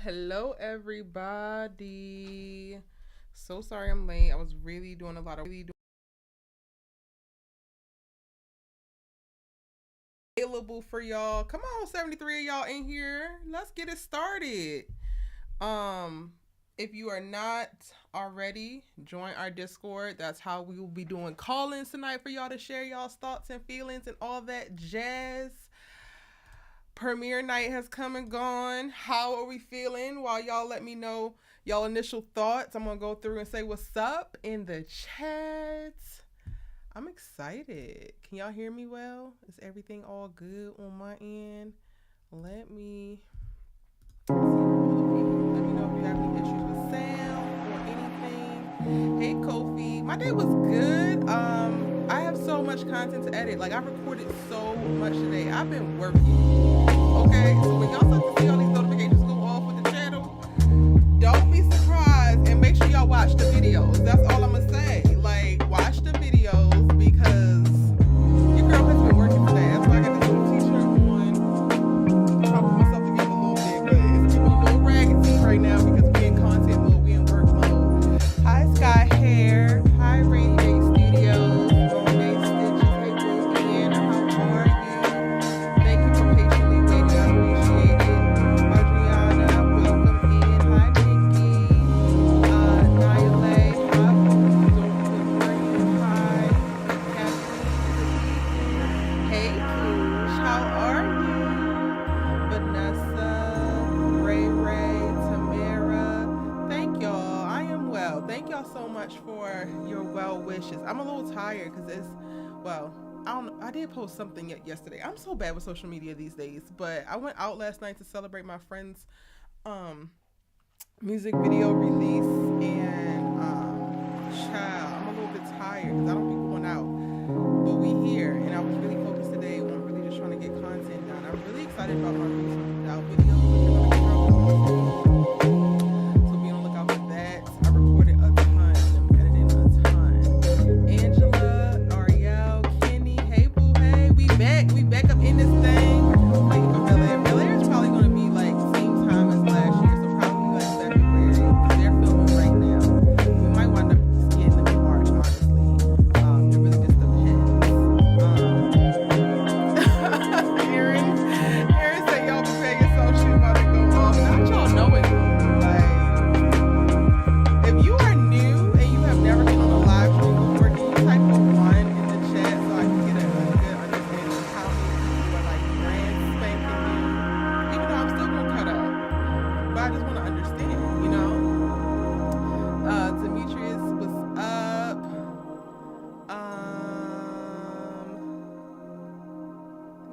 Hello, everybody. So sorry I'm late. I was really doing a lot of available for y'all. Come on, 73 of y'all in here. Let's get it started. Um, if you are not already, join our Discord. That's how we will be doing call-ins tonight for y'all to share y'all's thoughts and feelings and all that jazz. Premiere night has come and gone. How are we feeling? While y'all let me know y'all initial thoughts, I'm gonna go through and say what's up in the chat. I'm excited. Can y'all hear me well? Is everything all good on my end? Let me know if you have any issues with sound or anything. Hey Kofi, my day was good. I have so much content to edit. Like I recorded so much today. I've been working. Okay, so when y'all start to see all these notifications go off with the channel, don't be surprised and make sure y'all watch the videos. That's all I'm gonna say. Like, watch the videos because your girl has been working today. That's why I got this little t-shirt on. I'm trying to put myself together a little bit, but it's giving me a little raggedy right now because we in content mode, we in work mode. Hi Sky Hair, hi Rainy Day Studios, Monet Stitches, hey Logan, how are you? Thank you for patiently waiting, I appreciate it. Adriana, welcome in, hi Nikki, Nayale, hi Don't hi Kathleen, hey Koosh, how are you? Vanessa, Ray Ray, Tamara, thank y'all, I am well. Thank y'all so much for your well wishes. I'm a little tired because it's, well, I did post something yesterday. I'm so bad with social media these days, but I went out last night to celebrate my friend's music video release, and child, I'm a little bit tired because I don't be going out, but we here, and I was really focused today on really just trying to get content done. I'm really excited about my recent out videos, which are going to be dropping, so be on the lookout for that. I recorded a ton, I'm editing a ton. Angela, Ariel, Kenny, hey boo, hey, we back up in this thing. Waiting for Bel Air. Is probably gonna be like same time as last year, so probably like February, because they're filming right now. We might wind up getting them in March, honestly. It really just depends. Aaron said y'all prepare yourself, shit about to go off. Not y'all knowing, like, if you are new and you have never been on a live stream before, can you type a 1 in the chat so I can get a good understanding of how many people are like brand spanking new? Even though I'm still gonna cut up, but I just want to understand, you know? Demetrius, what's up? I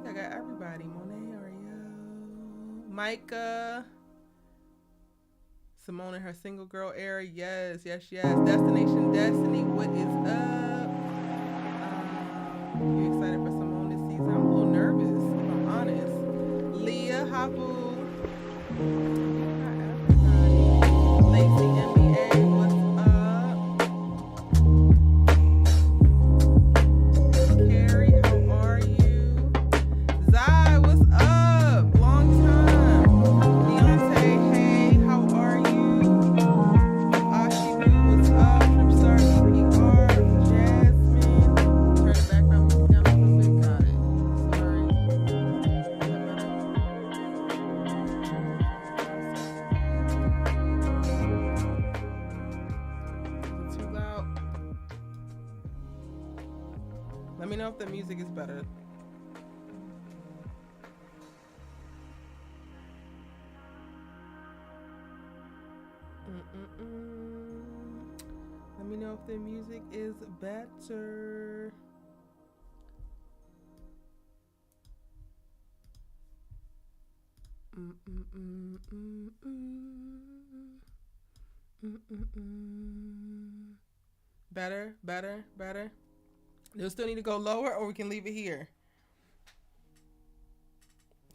think I got everybody. Monet, Ariel, Micah, Simone in her single girl era. Yes. Destination Destiny. Pavel. Lacey NBA, what's up? Carrie, how are you? Zai, what's up? Long time. Deontay, hey, how are you? Ashibu, what's up? Tripstar, EPR, Jasmine. Turn the background music down a little bit. Got it. Sorry. Is it too loud? Let me know if the music is better. Let me know if the music is better. Better. Do we still need to go lower, or we can leave it here?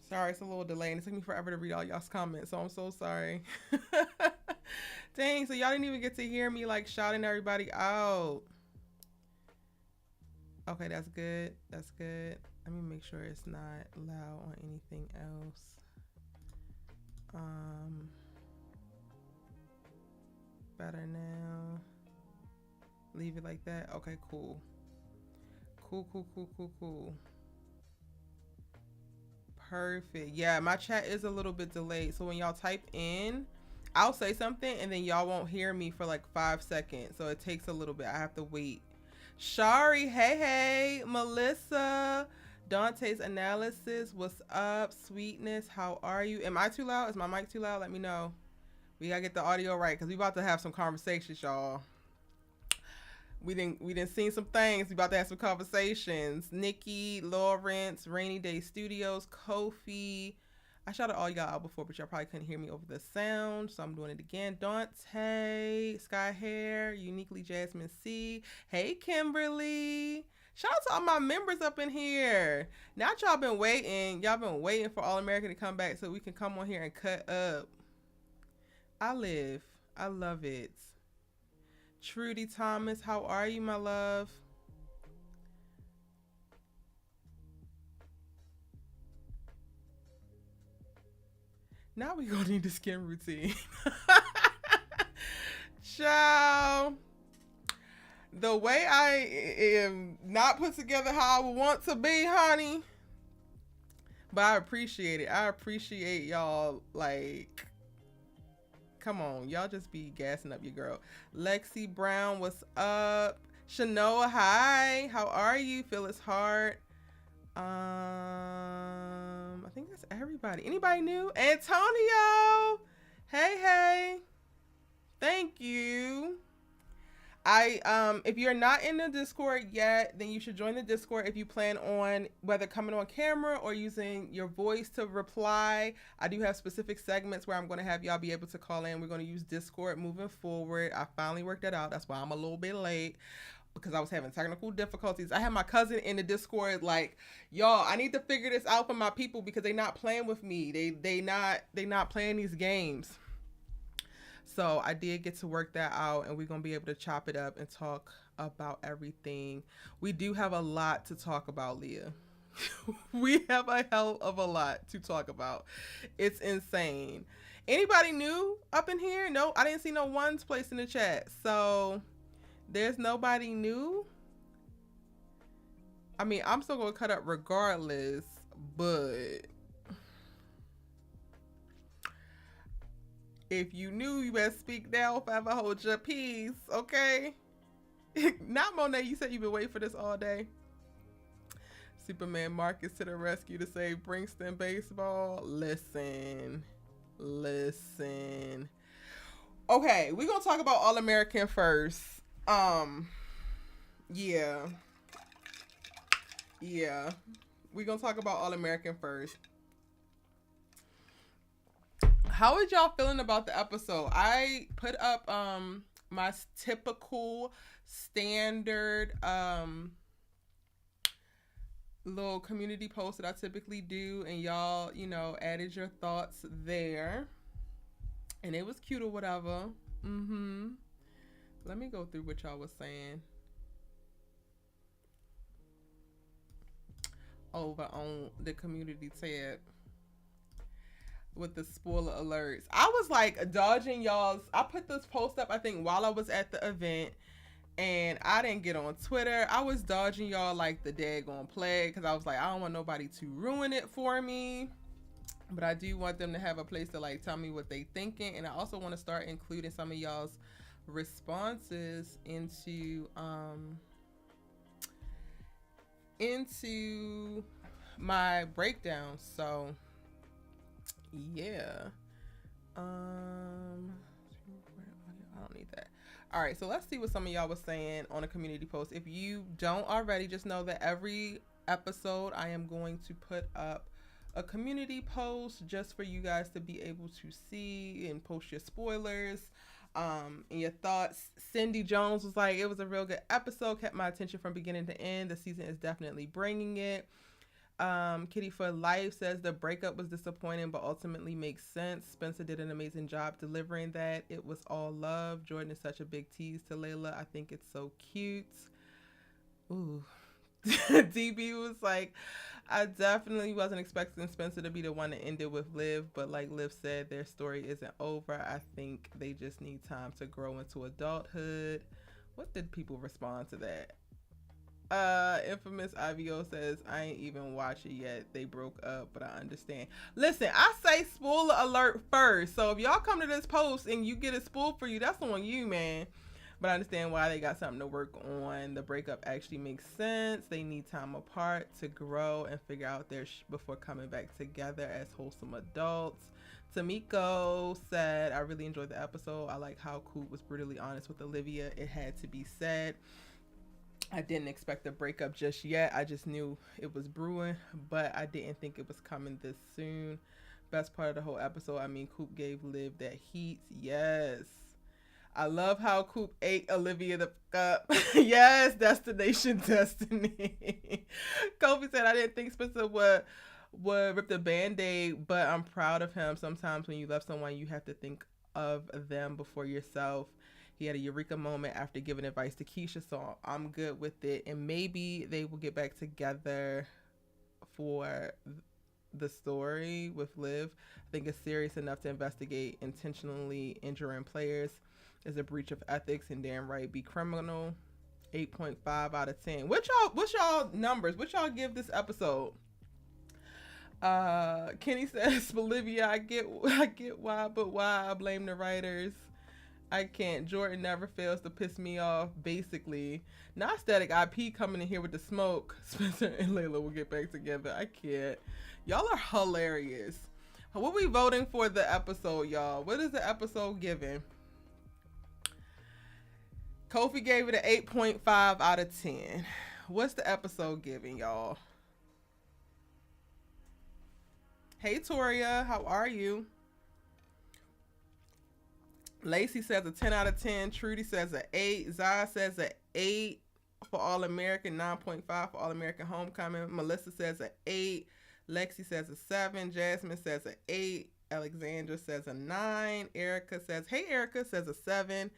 Sorry, it's a little delay, and it took me forever to read all y'all's comments, so I'm so sorry. Dang, so y'all didn't even get to hear me like shouting everybody out. Okay, that's good. That's good. Let me make sure it's not loud on anything else. Better now. Leave it like that. Okay, cool. Cool. Perfect. Yeah, my chat is a little bit delayed. So when y'all type in, I'll say something and then y'all won't hear me for like 5 seconds. So it takes a little bit. I have to wait. Shari, hey. Melissa, Dante's analysis, what's up? Sweetness, how are you? Am I too loud? Is my mic too loud? Let me know. We gotta get the audio right because we about to have some conversations, y'all. We didn't see some things. We about to have some conversations. Nikki, Lawrence, Rainy Day Studios, Kofi. I shouted all y'all out before, but y'all probably couldn't hear me over the sound, so I'm doing it again. Dante, Sky Hair, Uniquely Jasmine C. Hey, Kimberly. Shout out to all my members up in here. Now y'all been waiting. Y'all been waiting for All American to come back so we can come on here and cut up. I love it. Trudy Thomas, how are you, my love? Now we gonna need the skin routine. Ciao. The way I am not put together how I would want to be, honey. But I appreciate it. I appreciate y'all, like, come on, y'all just be gassing up your girl. Lexi Brown, what's up? Shanoa, hi. How are you? Phyllis Hart. I think that's everybody. Anybody new? Antonio. Hey. Thank you. If you're not in the Discord yet, then you should join the Discord if you plan on whether coming on camera or using your voice to reply. I do have specific segments where I'm going to have y'all be able to call in. We're going to use Discord moving forward. I finally worked that out. That's why I'm a little bit late, because I was having technical difficulties. I had my cousin in the Discord like, y'all, I need to figure this out for my people because they not playing with me. They not playing these games. So I did get to work that out, and we're going to be able to chop it up and talk about everything. We do have a lot to talk about, Leah. We have a hell of a lot to talk about. It's insane. Anybody new up in here? No, I didn't see no ones placed in the chat. So there's nobody new. I mean, I'm still going to cut up regardless, but if you knew, you better speak now if I ever hold your peace, okay? Not Monet, you said you've been waiting for this all day. Superman Marcus to the rescue to save Bringston baseball. Listen. Okay, we're gonna talk about All American first. Yeah. We're gonna talk about All American first. How is y'all feeling about the episode? I put up my typical standard little community post that I typically do, and y'all, added your thoughts there. And it was cute or whatever. Let me go through what y'all was saying over on the community tab with the spoiler alerts. I was like dodging y'all's. I put this post up, I think, while I was at the event, and I didn't get on Twitter. I was dodging y'all like the daggone plague because I was like, I don't want nobody to ruin it for me. But I do want them to have a place to like tell me what they thinking, and I also want to start including some of y'all's responses into my breakdown. So yeah, I don't need that. All right, so let's see what some of y'all was saying on a community post. If you don't already, just know that every episode I am going to put up a community post just for you guys to be able to see and post your spoilers and your thoughts. Cindy Jones was like, it was a real good episode, kept my attention from beginning to end. The season is definitely bringing it. Kitty for Life says the breakup was disappointing but ultimately makes sense. Spencer did an amazing job delivering that. It was all love. Jordan is such a big tease to Layla. I think it's so cute. Ooh. DB was like, I definitely wasn't expecting Spencer to be the one to end it with Liv, but like Liv said, their story isn't over. I think they just need time to grow into adulthood. What did people respond to that? Infamous IVO says, I ain't even watch it yet. They broke up, but I understand. Listen, I say spoiler alert first. So if y'all come to this post and you get it spoiled for you, that's on you, man. But I understand why they got something to work on. The breakup actually makes sense. They need time apart to grow and figure out their before coming back together as wholesome adults. Tamiko said, I really enjoyed the episode. I like how Coop was brutally honest with Olivia. It had to be said. I didn't expect the breakup just yet. I just knew it was brewing, but I didn't think it was coming this soon. Best part of the whole episode, I mean, Coop gave Liv that heat. Yes. I love how Coop ate Olivia the fuck up. Yes, Destination Destiny. Kofi said, I didn't think Spencer would rip the Band-Aid, but I'm proud of him. Sometimes when you love someone, you have to think of them before yourself. He had a eureka moment after giving advice to Keisha, so I'm good with it. And maybe they will get back together for the story with Liv. I think it's serious enough to investigate. Intentionally injuring players is a breach of ethics and damn right be criminal. 8.5 out of 10. What's y'all numbers? What y'all give this episode? Kenny says, Olivia, I get why, but why? I blame the writers. I can't. Jordan never fails to piss me off, basically. Not Static IP coming in here with the smoke. Spencer and Layla will get back together. I can't. Y'all are hilarious. What we voting for the episode, y'all? What is the episode giving? Kofi gave it an 8.5 out of 10. What's the episode giving, y'all? Hey, Toria. How are you? Lacey says a 10 out of 10. Trudy says an 8. Zaya says an 8 for All American. 9.5 for All American Homecoming. Melissa says an 8. Lexi says a 7. Jasmine says an 8. Alexandra says a 9. Erica says, hey, Erica says a 7.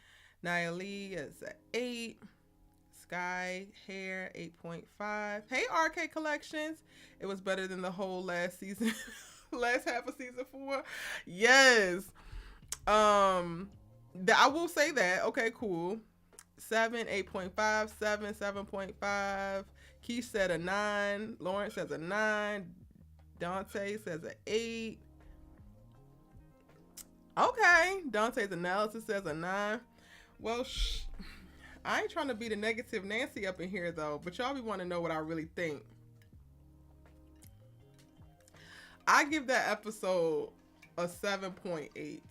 Nia Lee is an 8. Sky Hair 8.5. Hey, RK Collections. It was better than the whole last season. Last half of season 4. Yes. I will say that. Okay, cool. 7, 8.5, 7, 7.5. Keisha said a 9. Lawrence says a 9. Dante says an 8. Okay. Dante's analysis says a 9. Well, I ain't trying to be the negative Nancy up in here, though. But y'all be want to know what I really think. I give that episode a 7.8.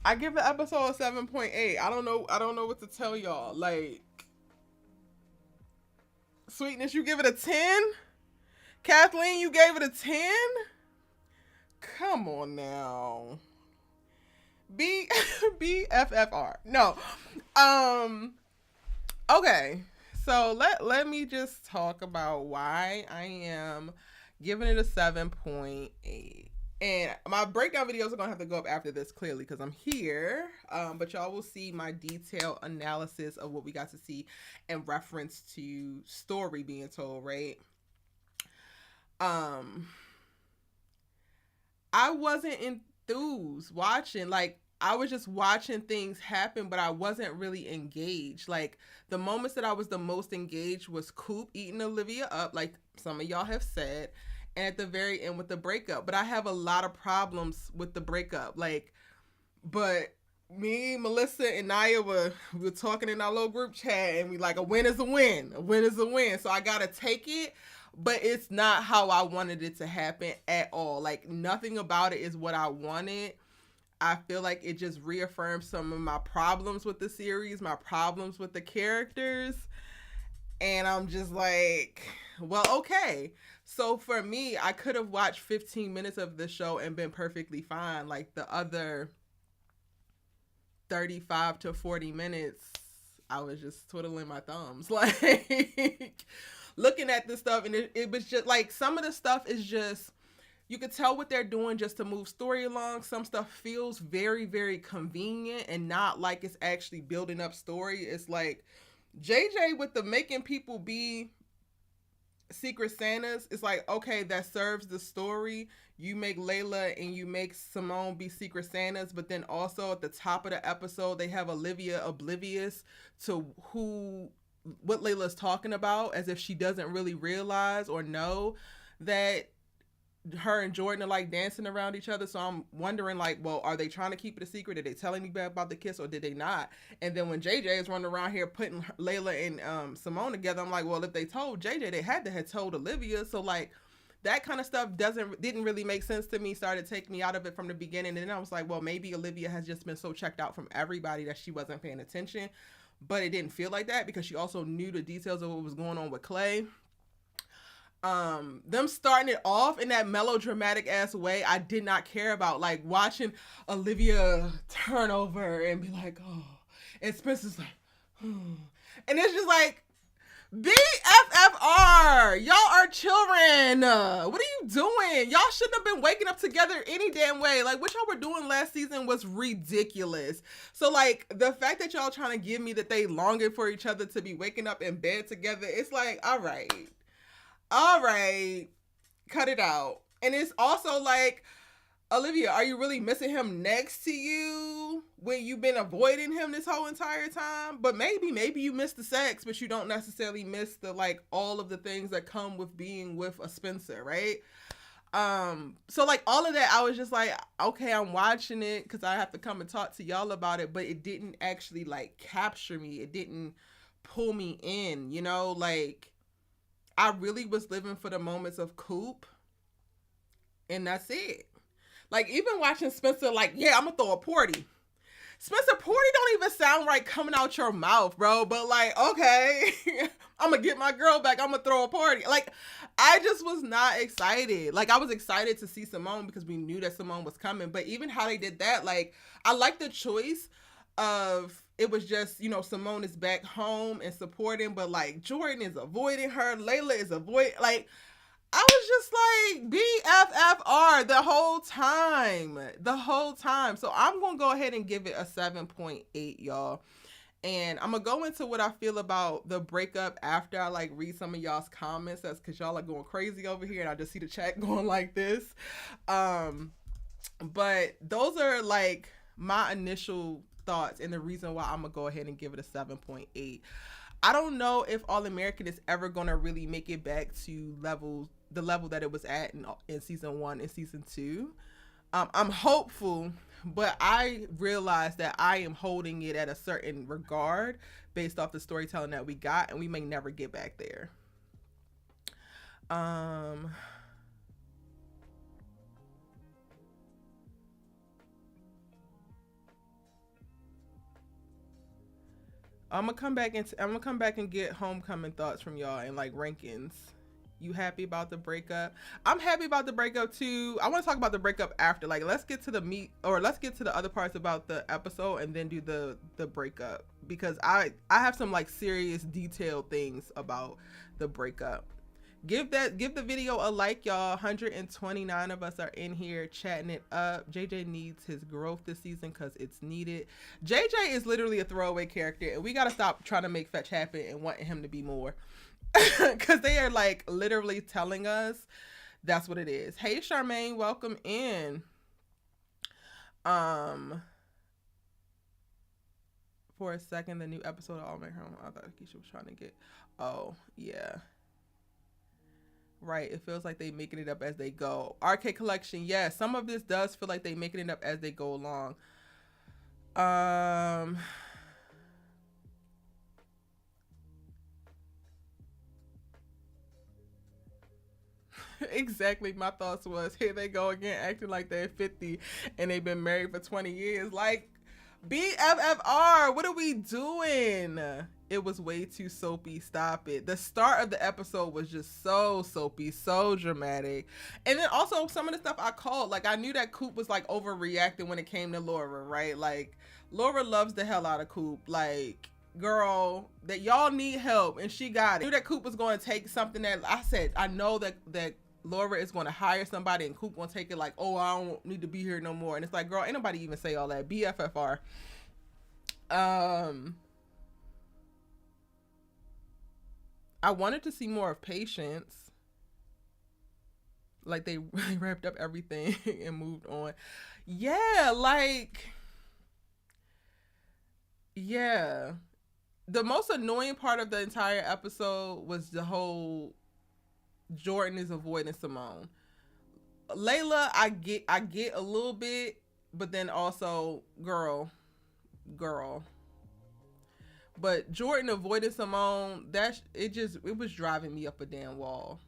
I give the episode a 7.8. I don't know what to tell y'all. Like, Sweetness, you give it a 10? Kathleen, you gave it a 10? Come on now. BFFR. No. Okay, so let me just talk about why I am giving it a 7.8. And my breakdown videos are gonna have to go up after this, clearly, because I'm here. But y'all will see my detailed analysis of what we got to see in reference to story being told, right? I wasn't enthused watching. Like, I was just watching things happen, but I wasn't really engaged. Like, the moments that I was the most engaged was Coop eating Olivia up, like some of y'all have said, and at the very end with the breakup. But I have a lot of problems with the breakup. Like, but me, Melissa, and Naya we were talking in our little group chat, and we like, a win is a win. A win is a win. So I gotta take it, but it's not how I wanted it to happen at all. Like, nothing about it is what I wanted. I feel like it just reaffirms some of my problems with the series, my problems with the characters. And I'm just like, well, okay. So for me, I could have watched 15 minutes of the show and been perfectly fine. Like, the other 35 to 40 minutes, I was just twiddling my thumbs. Like, looking at this stuff, and it was just like, some of the stuff is just, you could tell what they're doing just to move story along. Some stuff feels very, very convenient and not like it's actually building up story. It's like JJ with the making people be Secret Santas. It's like, okay, that serves the story. You make Layla and you make Simone be Secret Santas, but then also at the top of the episode, they have Olivia oblivious to what Layla's talking about, as if she doesn't really realize or know that her and Jordan are like dancing around each other. So I'm wondering, like, well, are they trying to keep it a secret? Did they tell anybody about the kiss, or did they not? And then when JJ is running around here putting Layla and Simone together, I'm like, well, if they told JJ, they had to have told Olivia. So like, that kind of stuff didn't really make sense to me. Started taking me out of it from the beginning. And then I was like, well, maybe Olivia has just been so checked out from everybody that she wasn't paying attention. But it didn't feel like that, because she also knew the details of what was going on with Clay. Them starting it off in that melodramatic ass way, I did not care about. Like, watching Olivia turn over and be like, oh, and Spencer's like, and it's just like, BFFR, y'all are children. What are you doing? Y'all shouldn't have been waking up together any damn way. Like, what y'all were doing last season was ridiculous. So like, the fact that y'all trying to give me that they longing for each other to be waking up in bed together, it's like, all right, cut it out. And it's also like, Olivia, are you really missing him next to you when you've been avoiding him this whole entire time? But maybe you miss the sex, but you don't necessarily miss the, like, all of the things that come with being with a Spencer, right? So like, all of that, I was just like, okay, I'm watching it because I have to come and talk to y'all about it, but it didn't actually like capture me. It didn't pull me in, you know? Like, I really was living for the moments of Coop, and that's it. Like, even watching Spencer, like, yeah, I'm gonna throw a party. Spencer, party don't even sound right coming out your mouth, bro. But like, okay, I'm gonna get my girl back. I'm gonna throw a party. Like, I just was not excited. Like, I was excited to see Simone because we knew that Simone was coming. But even how they did that, like, I like the choice of, it was just, you know, Simone is back home and supporting, but like, Jordan is avoiding her. Layla is avoiding, like, I was just like, BFFR the whole time. So I'm going to go ahead and give it a 7.8, y'all. And I'm going to go into what I feel about the breakup after I like read some of y'all's comments. That's because y'all are going crazy over here and I just see the chat going like this. But those are like my initial thoughts and the reason why I'm going to go ahead and give it a 7.8. I don't know if All American is ever going to really make it back to the level that it was at in season 1 and season 2. I'm hopeful, but I realize that I am holding it at a certain regard based off the storytelling that we got, and we may never get back there. I'm gonna come back and get homecoming thoughts from y'all and like rankings You happy about the breakup? I'm happy about the breakup too. I want to talk about the breakup after. Like, let's get to the meat, or let's get to the other parts about the episode and then do the breakup, because I have some like serious detailed things about the breakup. Give the video a like, y'all. 129 of us are in here chatting it up. JJ needs his growth this season because it's needed. JJ is literally a throwaway character, and we got to stop trying to make fetch happen and wanting him to be more. Because they are like literally telling us that's what it is. Hey, Charmaine, welcome in. For a second, the new episode of All My Home, I thought Keisha was trying to get. Oh, yeah. Right, it feels like they making it up as they go. RK Collection, yes, some of this does feel like they making it up as they go along. Exactly, my thoughts was, here they go again, acting like they're 50 and they've been married for 20 years. Like, BFFR, what are we doing? It was way too soapy. Stop it. The start of the episode was just so soapy, so dramatic. And then also some of the stuff I called, like, I knew that Coop was like overreacting when it came to Laura, right? Like, Laura loves the hell out of Coop. Like, girl, that y'all need help, and she got it. I knew that Coop was going to take something that I said, I know that Laura is going to hire somebody, and Coop going to take it like, oh, I don't need to be here no more. And it's like, girl, ain't nobody even say all that. BFFR. I wanted to see more of Patience. Like, they wrapped up everything and moved on. Yeah, like, yeah. The most annoying part of the entire episode was the whole Jordan is avoiding Simone. Layla, I get a little bit, but then also, girl. But Jordan avoided Simone, it was driving me up a damn wall.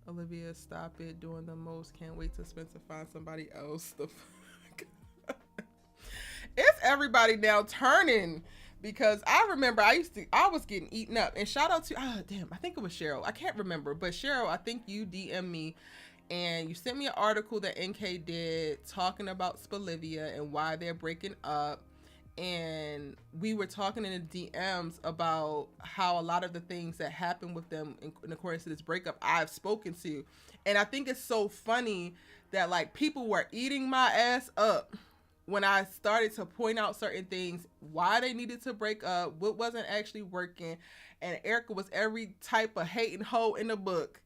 Olivia, stop it, doing the most. Can't wait to Spencer find somebody else. The fuck. It's everybody now turning, because I remember I was getting eaten up. And shout out to, I think it was Cheryl. I can't remember, but Cheryl, I think you DM'd me and you sent me an article that NK did talking about Olivia and why they're breaking up. And we were talking in the DMs about how a lot of the things that happened with them in accordance to this breakup I've spoken to. And I think it's so funny that like people were eating my ass up when I started to point out certain things, why they needed to break up, what wasn't actually working. And Erica was every type of hate and hoe in the book.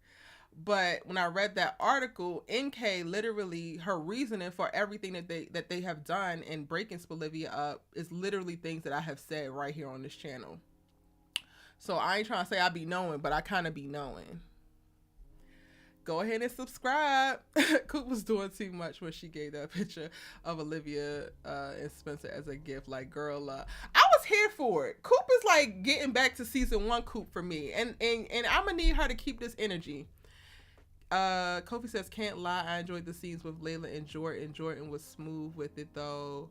But when I read that article, NK literally, her reasoning for everything that they have done in breaking Olivia up is literally things that I have said right here on this channel. So I ain't trying to say I be knowing, but I kind of be knowing. Go ahead and subscribe. Coop was doing too much when she gave that picture of Olivia and Spencer as a gift. Like, girl, I was here for it. Coop is like getting back to season 1 Coop for me. And I'm going to need her to keep this energy. Kofi says, can't lie, I enjoyed the scenes with Layla and Jordan. Jordan was smooth with it though.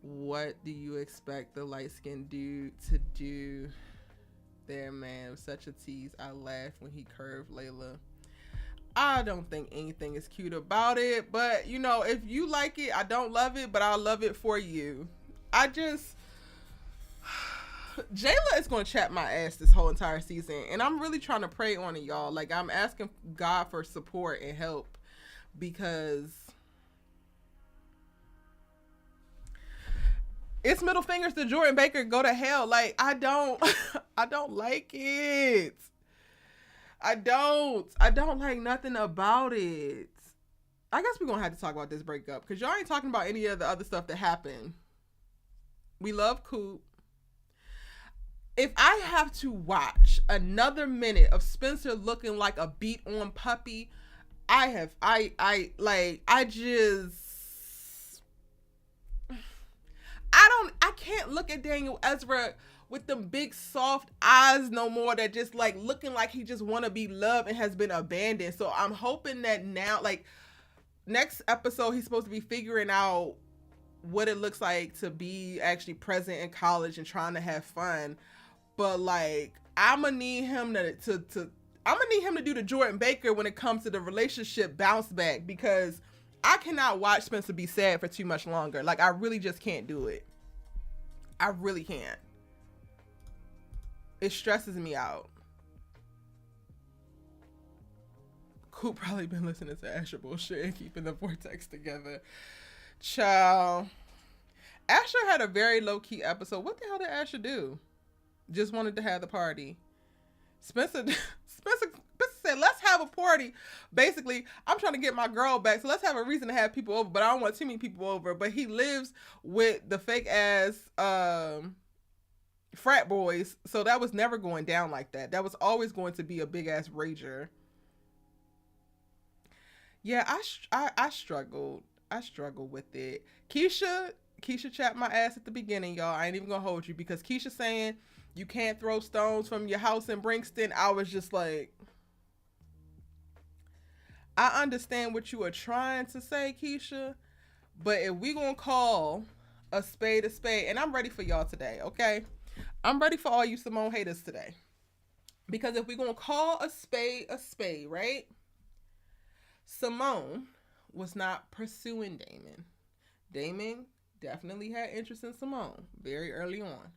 What do you expect the light-skinned dude to do there, man? Such a tease. I laughed when he curved Layla. I don't think anything is cute about it, but you know, if you like it, I don't love it, but I'll love it for you. Jayla is going to chat my ass this whole entire season, and I'm really trying to pray on it, y'all. Like, I'm asking God for support and help, because it's middle fingers to Jordan Baker, go to hell. Like, I don't like it. I don't like nothing about it. I guess we're going to have to talk about this breakup, because y'all ain't talking about any of the other stuff that happened. We love Coop. If I have to watch another minute of Spencer looking like a beat on puppy, I can't look at Daniel Ezra with them big soft eyes no more, that just like looking like he just want to be loved and has been abandoned. So I'm hoping that now, like, next episode, he's supposed to be figuring out what it looks like to be actually present in college and trying to have fun. But like, I'm gonna need him to do the Jordan Baker when it comes to the relationship bounce back, because I cannot watch Spencer be sad for too much longer. Like, I really just can't do it. I really can't. It stresses me out. Coop probably been listening to Asher bullshit and keeping the vortex together. Child. Asher had a very low-key episode. What the hell did Asher do? Just wanted to have the party. Spencer said, let's have a party. Basically, I'm trying to get my girl back, so let's have a reason to have people over, but I don't want too many people over. But he lives with the fake-ass frat boys, so that was never going down like that. That was always going to be a big-ass rager. Yeah, I struggled. I struggled with it. Keisha chapped my ass at the beginning, y'all. I ain't even gonna hold you, because Keisha saying you can't throw stones from your house in Brinkston, I was just like, I understand what you are trying to say, Keisha, but if we gonna call a spade, and I'm ready for y'all today, okay? I'm ready for all you Simone haters today. Because if we gonna call a spade, right? Simone was not pursuing Damon. Damon definitely had interest in Simone very early on.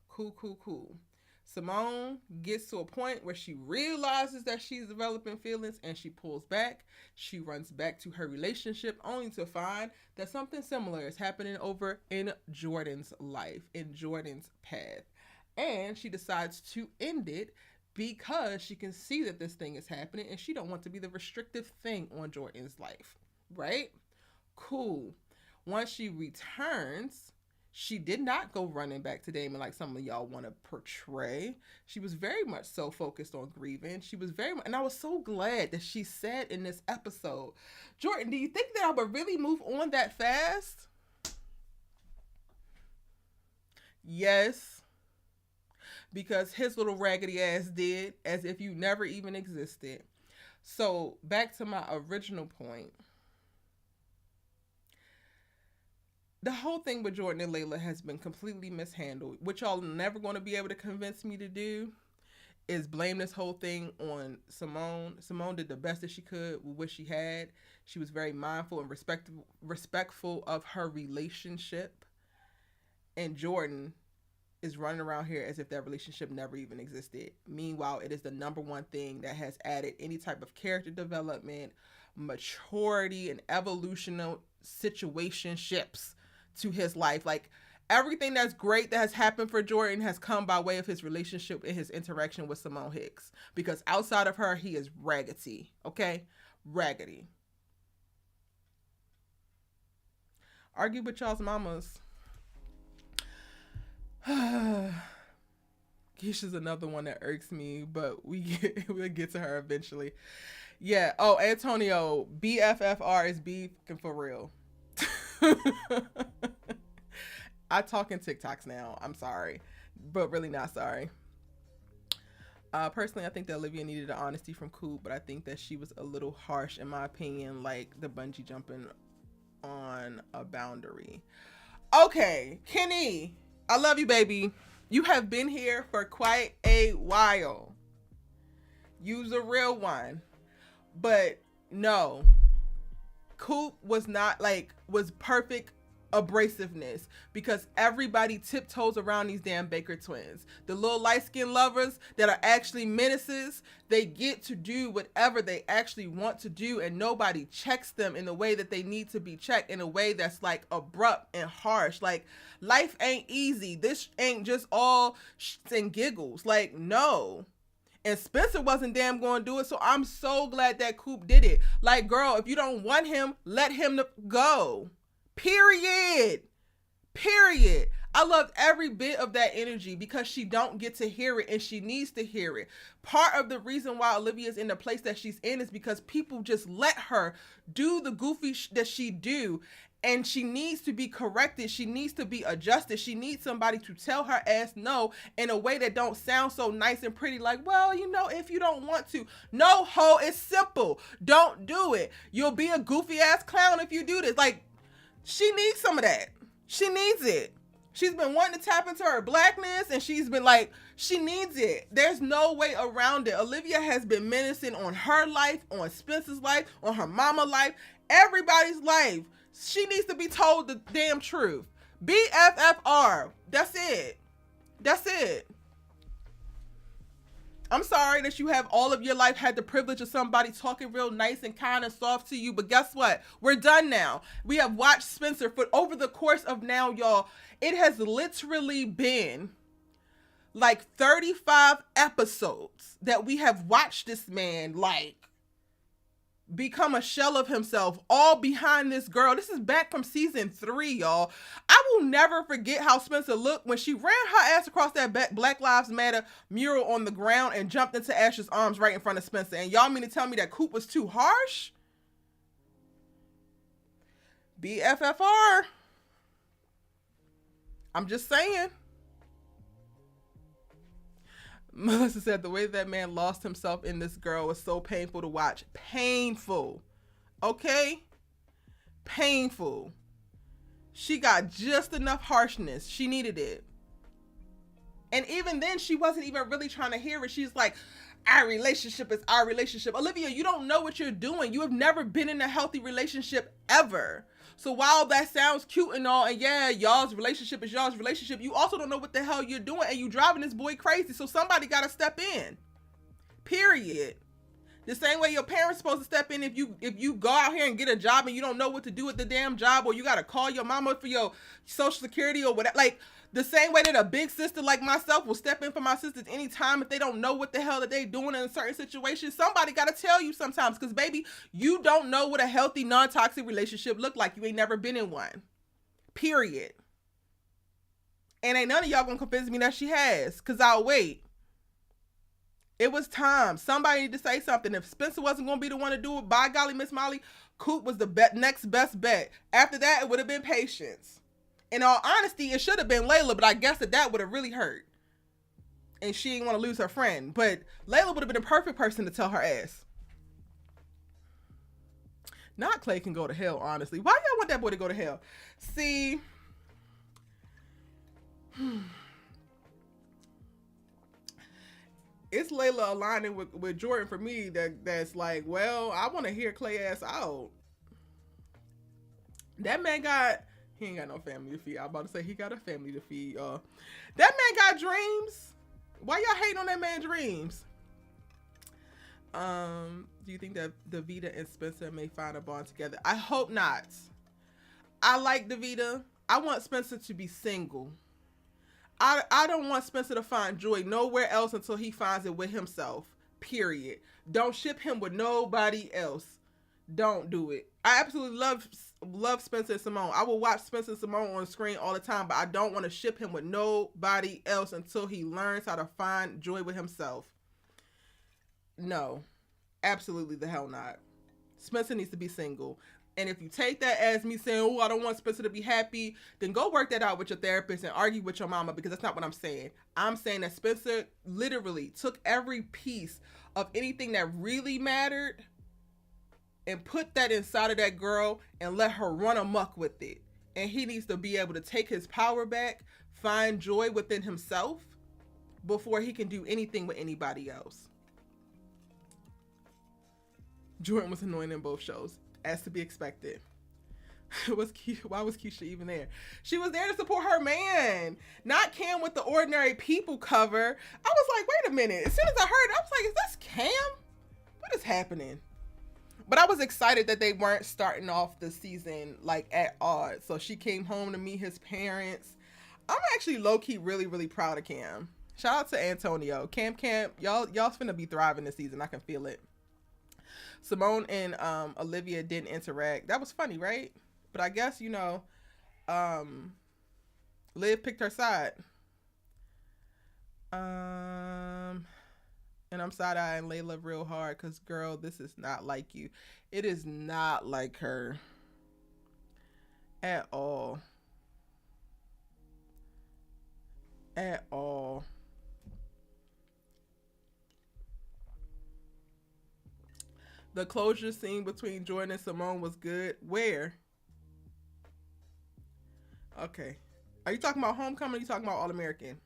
Cool. Simone gets to a point where she realizes that she's developing feelings and she pulls back. She runs back to her relationship only to find that something similar is happening over in Jordan's life, in Jordan's path. And she decides to end it because she can see that this thing is happening and she don't want to be the restrictive thing on Jordan's life, right? Cool. Once she returns, she did not go running back to Damon like some of y'all want to portray. She was very much so focused on grieving. And I was so glad that she said in this episode, Jordan, do you think that I would really move on that fast? Yes. Because his little raggedy ass did, as if you never even existed. So back to my original point. The whole thing with Jordan and Layla has been completely mishandled. What y'all never going to be able to convince me to do is blame this whole thing on Simone. Simone did the best that she could with what she had. She was very mindful and respectful of her relationship. And Jordan is running around here as if that relationship never even existed. Meanwhile, it is the number one thing that has added any type of character development, maturity, and evolutional situationships to his life. Like, everything that's great that has happened for Jordan has come by way of his relationship and his interaction with Simone Hicks. Because outside of her, he is raggedy. Okay? Raggedy. Argue with y'all's mamas. Keisha's another one that irks me, but we'll get to her eventually. Yeah. Oh, Antonio, BFFR is beefing for real. I talk in TikToks now. I'm sorry, but really not sorry. Personally, I think that Olivia needed the honesty from Coop, but I think that she was a little harsh, in my opinion, like the bungee jumping on a boundary. Okay, Kenny, I love you, baby. You have been here for quite a while. You's a real one. But no, Coop was not was perfect abrasiveness, because everybody tiptoes around these damn Baker twins. The little light-skinned lovers that are actually menaces, they get to do whatever they actually want to do, and nobody checks them in the way that they need to be checked, in a way that's like abrupt and harsh. Like, life ain't easy. This ain't just all shits and giggles. Like, no. And Spencer wasn't damn going to do it, so I'm so glad that Coop did it. Like, girl, if you don't want him, let him go. Period. I loved every bit of that energy, because she don't get to hear it and she needs to hear it. Part of the reason why Olivia's in the place that she's in is because people just let her do the goofy that she do, and she needs to be corrected. She needs to be adjusted. She needs somebody to tell her ass no in a way that don't sound so nice and pretty, like, well, you know, if you don't want to. No, ho, it's simple. Don't do it. You'll be a goofy ass clown if you do this. Like, she needs some of that. She needs it. She's been wanting to tap into her blackness, and she's been like, she needs it. There's no way around it. Olivia has been menacing on her life, on Spencer's life, on her mama life, everybody's life. She needs to be told the damn truth. BFFR. That's it. That's it. I'm sorry that you have all of your life had the privilege of somebody talking real nice and kind and soft to you, but guess what? We're done now. We have watched Spencer for over the course of now, y'all. It has literally been like 35 episodes that we have watched this man like become a shell of himself, all behind this girl. This is back from season 3, y'all. I will never forget how Spencer looked when she ran her ass across that Black Lives Matter mural on the ground and jumped into Ash's arms right in front of Spencer. And y'all mean to tell me that Coop was too harsh? BFFR. I'm just saying. Melissa said the way that man lost himself in this girl was so painful to watch. Painful. Okay? Painful. She got just enough harshness. She needed it. And even then, she wasn't even really trying to hear it. She's like, our relationship is our relationship. Olivia, you don't know what you're doing. You have never been in a healthy relationship ever. So while that sounds cute and all, and yeah, y'all's relationship is y'all's relationship, you also don't know what the hell you're doing, and you driving this boy crazy. So somebody got to step in. Period. The same way your parents supposed to step in if you go out here and get a job and you don't know what to do with the damn job, or you got to call your mama for your social security or whatever. Like the same way that a big sister like myself will step in for my sisters anytime if they don't know what the hell that they doing in a certain situation. Somebody got to tell you sometimes, because baby, you don't know what a healthy, non-toxic relationship look like. You ain't never been in one. Period. And ain't none of y'all gonna convince me that she has, because I'll wait. It was time. Somebody need to say something. If Spencer wasn't going to be the one to do it, by golly, Miss Molly, Coop was the next best bet. After that, it would have been Patience. In all honesty, it should have been Layla, but I guess that would have really hurt. And she didn't want to lose her friend. But Layla would have been the perfect person to tell her ass. Not Clay can go to hell, honestly. Why y'all want that boy to go to hell? See... It's Layla aligning with Jordan for me that's like, well, I want to hear Clay ass out. That man he ain't got no family to feed. I'm about to say he got a family to feed. That man got dreams. Why y'all hating on that man's dreams? Do you think that Davida and Spencer may find a bond together? I hope not. I like Davida. I want Spencer to be single. I don't want Spencer to find joy nowhere else until he finds it with himself. Period. Don't ship him with nobody else. Don't do it. I absolutely love Spencer and Simone. I will watch Spencer and Simone on the screen all the time, but I don't want to ship him with nobody else until he learns how to find joy with himself. No. Absolutely the hell not. Spencer needs to be single. And if you take that as me saying, oh, I don't want Spencer to be happy, then go work that out with your therapist and argue with your mama, because that's not what I'm saying. I'm saying that Spencer literally took every piece of anything that really mattered and put that inside of that girl and let her run amok with it. And he needs to be able to take his power back, find joy within himself before he can do anything with anybody else. Jordan was annoying in both shows. As to be expected. Why was Keisha even there? She was there to support her man, not Cam with the ordinary people cover. I was like, wait a minute. As soon as I heard it, I was like, is this Cam? What is happening? But I was excited that they weren't starting off the season like at odds. So she came home to meet his parents. I'm actually low-key really, really proud of Cam. Shout out to Antonio. Cam, y'all's finna be thriving this season. I can feel it. Simone and Olivia didn't interact. That was funny, right? But I guess, Liv picked her side. And I'm side-eyeing Layla real hard because, girl, this is not like you. It is not like her at all. At all. The closure scene between Jordan and Simone was good. Where? Okay. Are you talking about Homecoming or are you talking about All American?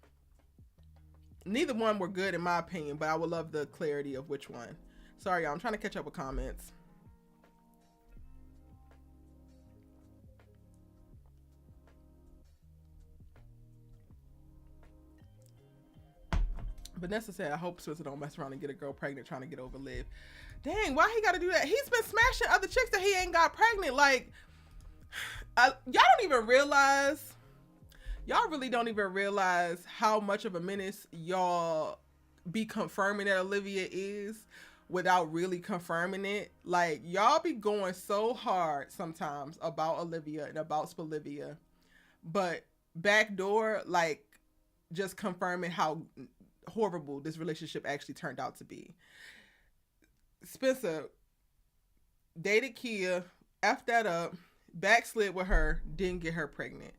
Neither one were good in my opinion, but I would love the clarity of which one. Sorry, y'all. I'm trying to catch up with comments. Vanessa said, I hope Spencer don't mess around and get a girl pregnant trying to get over Liv. Dang, why he got to do that? He's been smashing other chicks that he ain't got pregnant. Like, y'all don't even realize, y'all really don't even realize how much of a menace y'all be confirming that Olivia is without really confirming it. Like, y'all be going so hard sometimes about Olivia and about Spolivia, but backdoor, like, just confirming how horrible this relationship actually turned out to be. Spencer dated Kia, effed that up, backslid with her, didn't get her pregnant.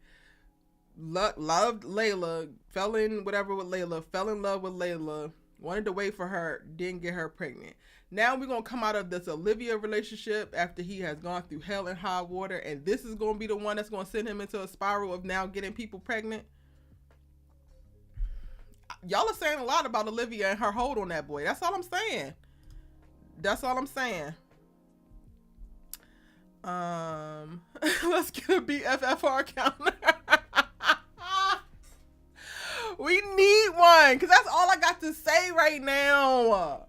Loved Layla, fell in whatever with Layla, fell in love with Layla, wanted to wait for her, didn't get her pregnant. Now we're going to come out of this Olivia relationship after he has gone through hell and high water, and this is going to be the one that's going to send him into a spiral of now getting people pregnant. Y'all are saying a lot about Olivia and her hold on that boy. That's all I'm saying. That's all I'm saying. Let's get a BFFR counter. We need one, because that's all I got to say right now.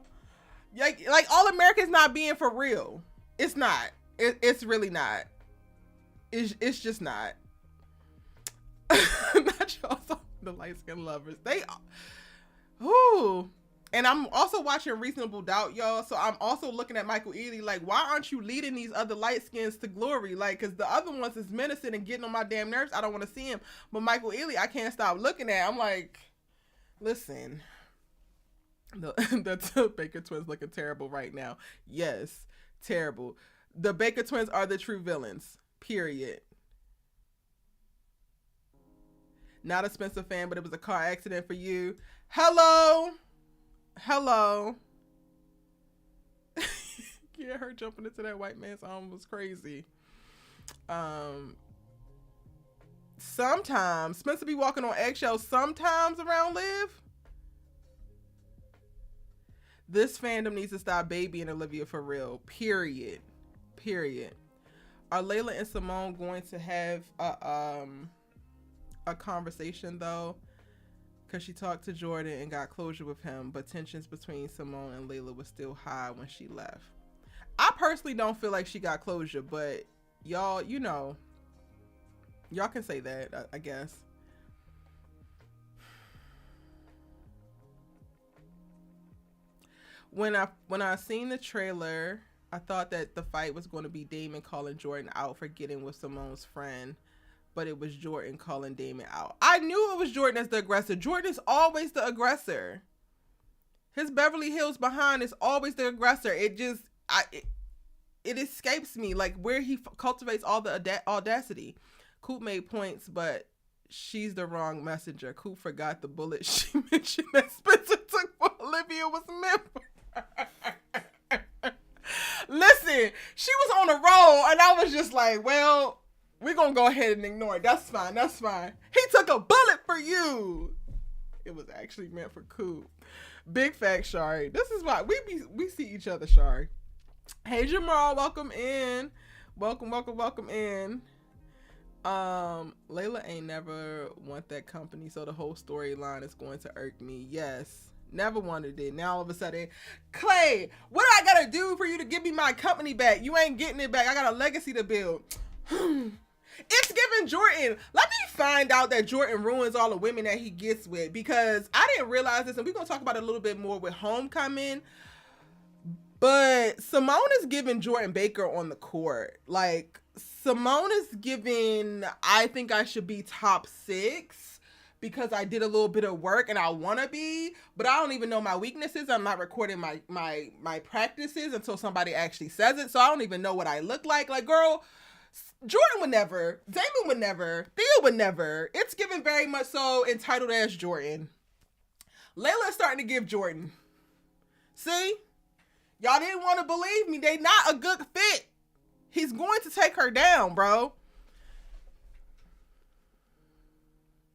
Like All American's not being for real. It's not. It's really not. It's just not. Not y'all. The light-skinned lovers. They, ooh. And I'm also watching Reasonable Doubt, y'all. So I'm also looking at Michael Ealy like, why aren't you leading these other light skins to glory? Like, because the other ones is menacing and getting on my damn nerves. I don't want to see him. But Michael Ealy, I can't stop looking at. I'm like, listen, the Baker twins looking terrible right now. Yes, terrible. The Baker twins are the true villains, period. Not a Spencer fan, but it was a car accident for you. Hello. Yeah, her jumping into that white man's arm was crazy. Sometimes Spencer be walking on eggshells sometimes around Liv. This fandom needs to stop babying Olivia for real. Period. Are Layla and Simone going to have a conversation though? Because she talked to Jordan and got closure with him, but tensions between Simone and Layla was still high when she left. I personally don't feel like she got closure, but y'all, you know, y'all can say that, I guess. When I seen the trailer, I thought that the fight was going to be Damon calling Jordan out for getting with Simone's friend, but it was Jordan calling Damon out. I knew it was Jordan as the aggressor. Jordan is always the aggressor. His Beverly Hills behind is always the aggressor. It escapes me, like, where he cultivates all the audacity. Coop made points, but she's the wrong messenger. Coop forgot the bullet she mentioned that Spencer took for Olivia was meant for her. Listen, she was on a roll, and I was just like, well, we're going to go ahead and ignore it. That's fine. He took a bullet for you. It was actually meant for Coop. Big fact, Shari. This is why we see each other, Shari. Hey, Jamal, welcome in. Welcome in. Layla ain't never want that company, so the whole storyline is going to irk me. Yes. Never wanted it. Now all of a sudden, Clay, what do I gotta do for you to give me my company back? You ain't getting it back. I got a legacy to build. It's giving Jordan. Let me find out that Jordan ruins all the women that he gets with, because I didn't realize this, and we're going to talk about it a little bit more with Homecoming, but Simone is giving Jordan Baker on the court. Like, Simone is giving, I think I should be top 6 because I did a little bit of work and I want to be, but I don't even know my weaknesses. I'm not recording my practices until somebody actually says it, so I don't even know what I look like. Like, girl, Jordan would never, Damon would never, Thea would never. It's given very much so entitled as Jordan. Layla's starting to give Jordan. See? Y'all didn't want to believe me. They not a good fit. He's going to take her down, bro.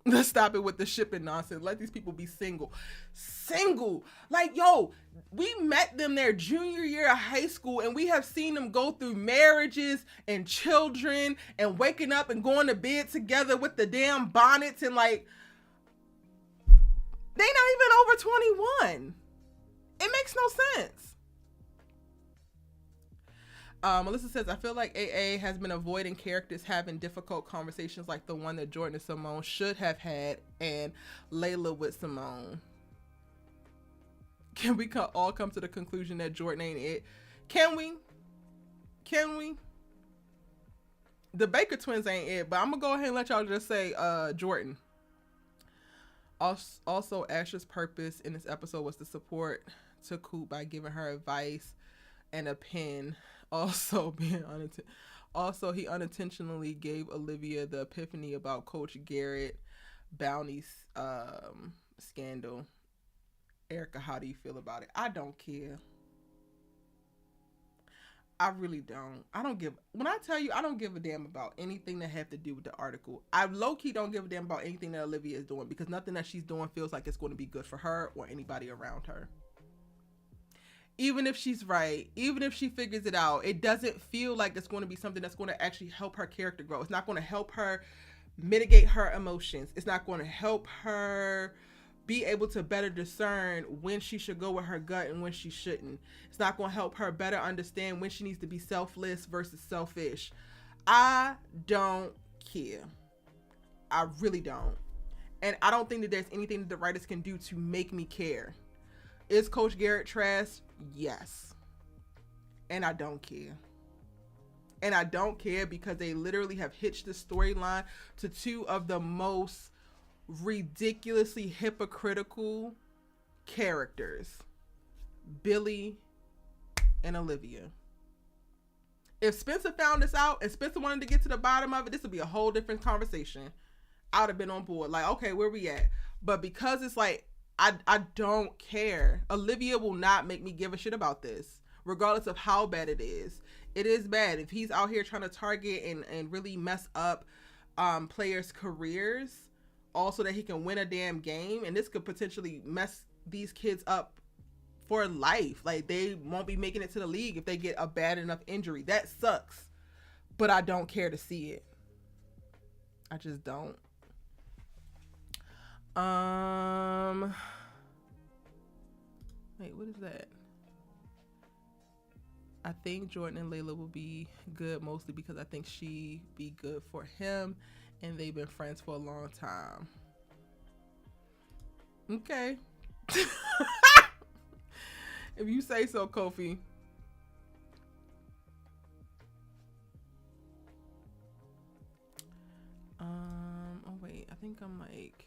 Let's stop it with the shipping nonsense. Let these people be single. Single. Like, yo, we met them their junior year of high school, and we have seen them go through marriages and children and waking up and going to bed together with the damn bonnets, and like, they not even over 21. It makes no sense. Melissa says, I feel like AA has been avoiding characters having difficult conversations like the one that Jordan and Simone should have had, and Layla with Simone. Can we all come to the conclusion that Jordan ain't it? Can we? Can we? The Baker twins ain't it, but I'm gonna go ahead and let y'all just say Jordan. Also, Asher's purpose in this episode was to support Coop by giving her advice and a pen. Also, he unintentionally gave Olivia the epiphany about Coach Garrett Bounty's scandal. Erica, how do you feel about it? I don't care. I really don't. When I tell you, I don't give a damn about anything that have to do with the article. I low-key don't give a damn about anything that Olivia is doing, because nothing that she's doing feels like it's going to be good for her or anybody around her. Even if she's right, even if she figures it out, it doesn't feel like it's going to be something that's going to actually help her character grow. It's not going to help her mitigate her emotions. It's not going to help her be able to better discern when she should go with her gut and when she shouldn't. It's not going to help her better understand when she needs to be selfless versus selfish. I don't care. I really don't. And I don't think that there's anything that the writers can do to make me care. Is Coach Garrett trash? Yes. And I don't care. And I don't care because they literally have hitched the storyline to two of the most ridiculously hypocritical characters, Billy and Olivia. If Spencer found this out and Spencer wanted to get to the bottom of it, this would be a whole different conversation. I would have been on board. Like, okay, where we at? But because it's like, I don't care. Olivia will not make me give a shit about this, regardless of how bad it is. It is bad. If he's out here trying to target and really mess up players' careers, also that he can win a damn game, and this could potentially mess these kids up for life. Like, they won't be making it to the league if they get a bad enough injury. That sucks. But I don't care to see it. I just don't. Wait, what is that? I think Jordan and Layla will be good, mostly because I think she be good for him, and they've been friends for a long time. Okay. If you say so, Kofi. Oh wait, I think I'm like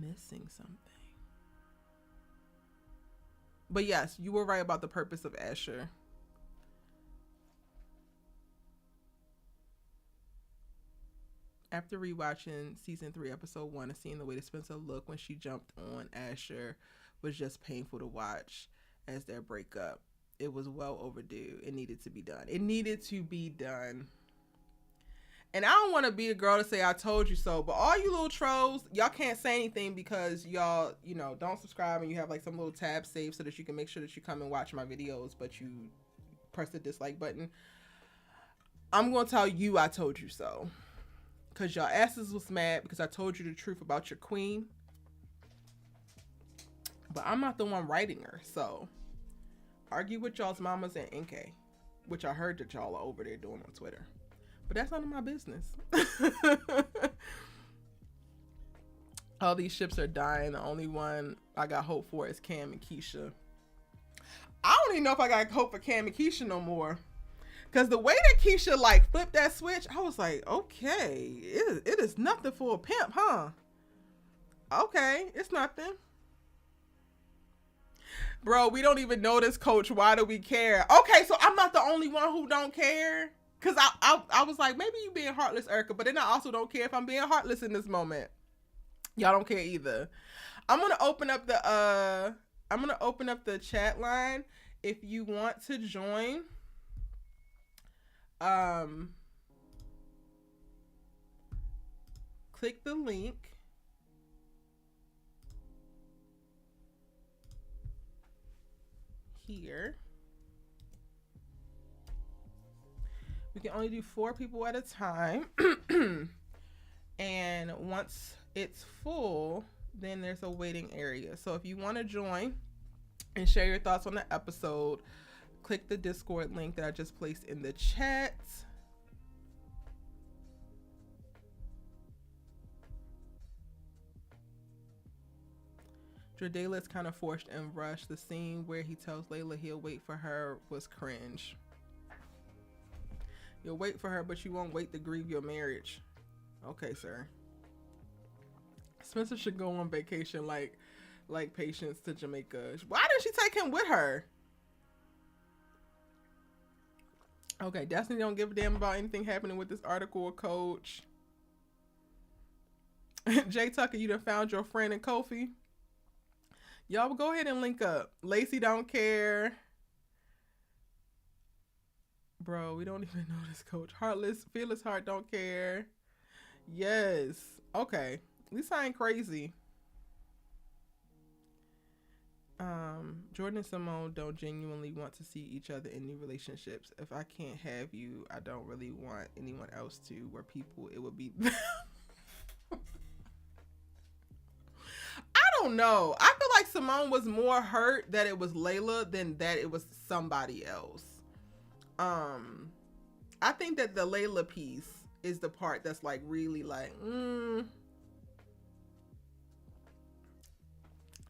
missing something. But yes, you were right about the purpose of Asher. After rewatching season 3, episode 1, and seeing the way that Spencer looked when she jumped on Asher was just painful to watch as their breakup. It was well overdue. It needed to be done. It needed to be done. And I don't want to be a girl to say I told you so, but all you little trolls, y'all can't say anything because y'all, you know, don't subscribe and you have like some little tab saved so that you can make sure that you come and watch my videos, but you press the dislike button. I'm going to tell you I told you so. Because y'all asses was mad because I told you the truth about your queen. But I'm not the one writing her, so argue with y'all's mamas and NK, which I heard that y'all are over there doing on Twitter. But that's none of my business. All these ships are dying. The only one I got hope for is Cam and Keisha. I don't even know if I got hope for Cam and Keisha no more. Because the way that Keisha like flipped that switch, I was like, okay, it is nothing for a pimp, huh? Okay, it's nothing. Bro, we don't even know this coach. Why do we care? Okay, so I'm not the only one who don't care. Because I was like, maybe you being heartless, Erica, but then I also don't care if I'm being heartless in this moment. Y'all don't care either. I'm going to open up the chat line if you want to join. click the link. Here. We can only do 4 people at a time. And once it's full, then there's a waiting area. So if you want to join and share your thoughts on the episode, click the Discord link that I just placed in the chat. Jordela is kind of forced and rushed. The scene where he tells Layla he'll wait for her was cringe. You'll wait for her, but you won't wait to grieve your marriage. Okay, sir. Spencer should go on vacation like Patience to Jamaica. Why didn't she take him with her? Okay, Destiny don't give a damn about anything happening with this article or coach. Jay Tucker, you done found your friend in Kofi. Y'all go ahead and link up. Lacey don't care. Bro, we don't even know this coach. Heartless, Fearless Heart don't care. Yes. Okay. At least I ain't crazy. Jordan and Simone don't genuinely want to see each other in new relationships. If I can't have you, I don't really want anyone else to. Where people, it would be... I don't know. I feel like Simone was more hurt that it was Layla than that it was somebody else. I think that the Layla piece is the part that's like really like,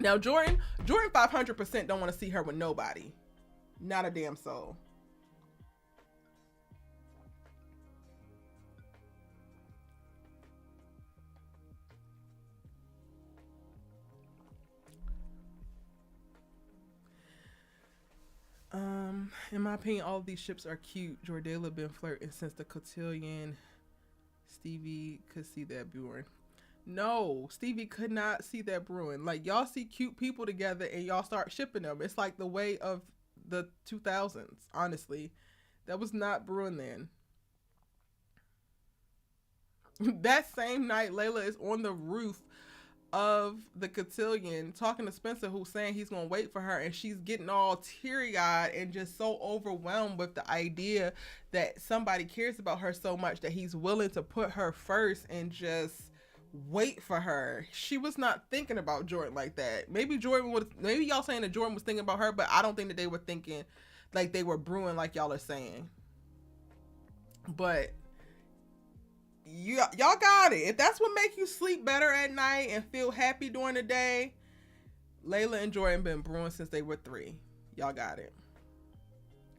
Now Jordan 500% don't want to see her with nobody. Not a damn soul. In my opinion, all of these ships are cute. Jordela been flirting since the cotillion. Stevie could see that brewing. No, Stevie could not see that brewing. Like, y'all see cute people together and y'all start shipping them. It's like the way of the 2000s, honestly. That was not brewing then. That same night, Layla is on the roof of the cotillion talking to Spencer, who's saying he's gonna wait for her, and she's getting all teary-eyed and just so overwhelmed with the idea that somebody cares about her so much that he's willing to put her first and just wait for her. She was not thinking about Jordan like that. Maybe y'all saying that Jordan was thinking about her, but I don't think that they were thinking like they were brewing like y'all are saying. But y'all got it. If that's what make you sleep better at night and feel happy during the day, Layla and Jordan been brewing since they were 3. Y'all got it.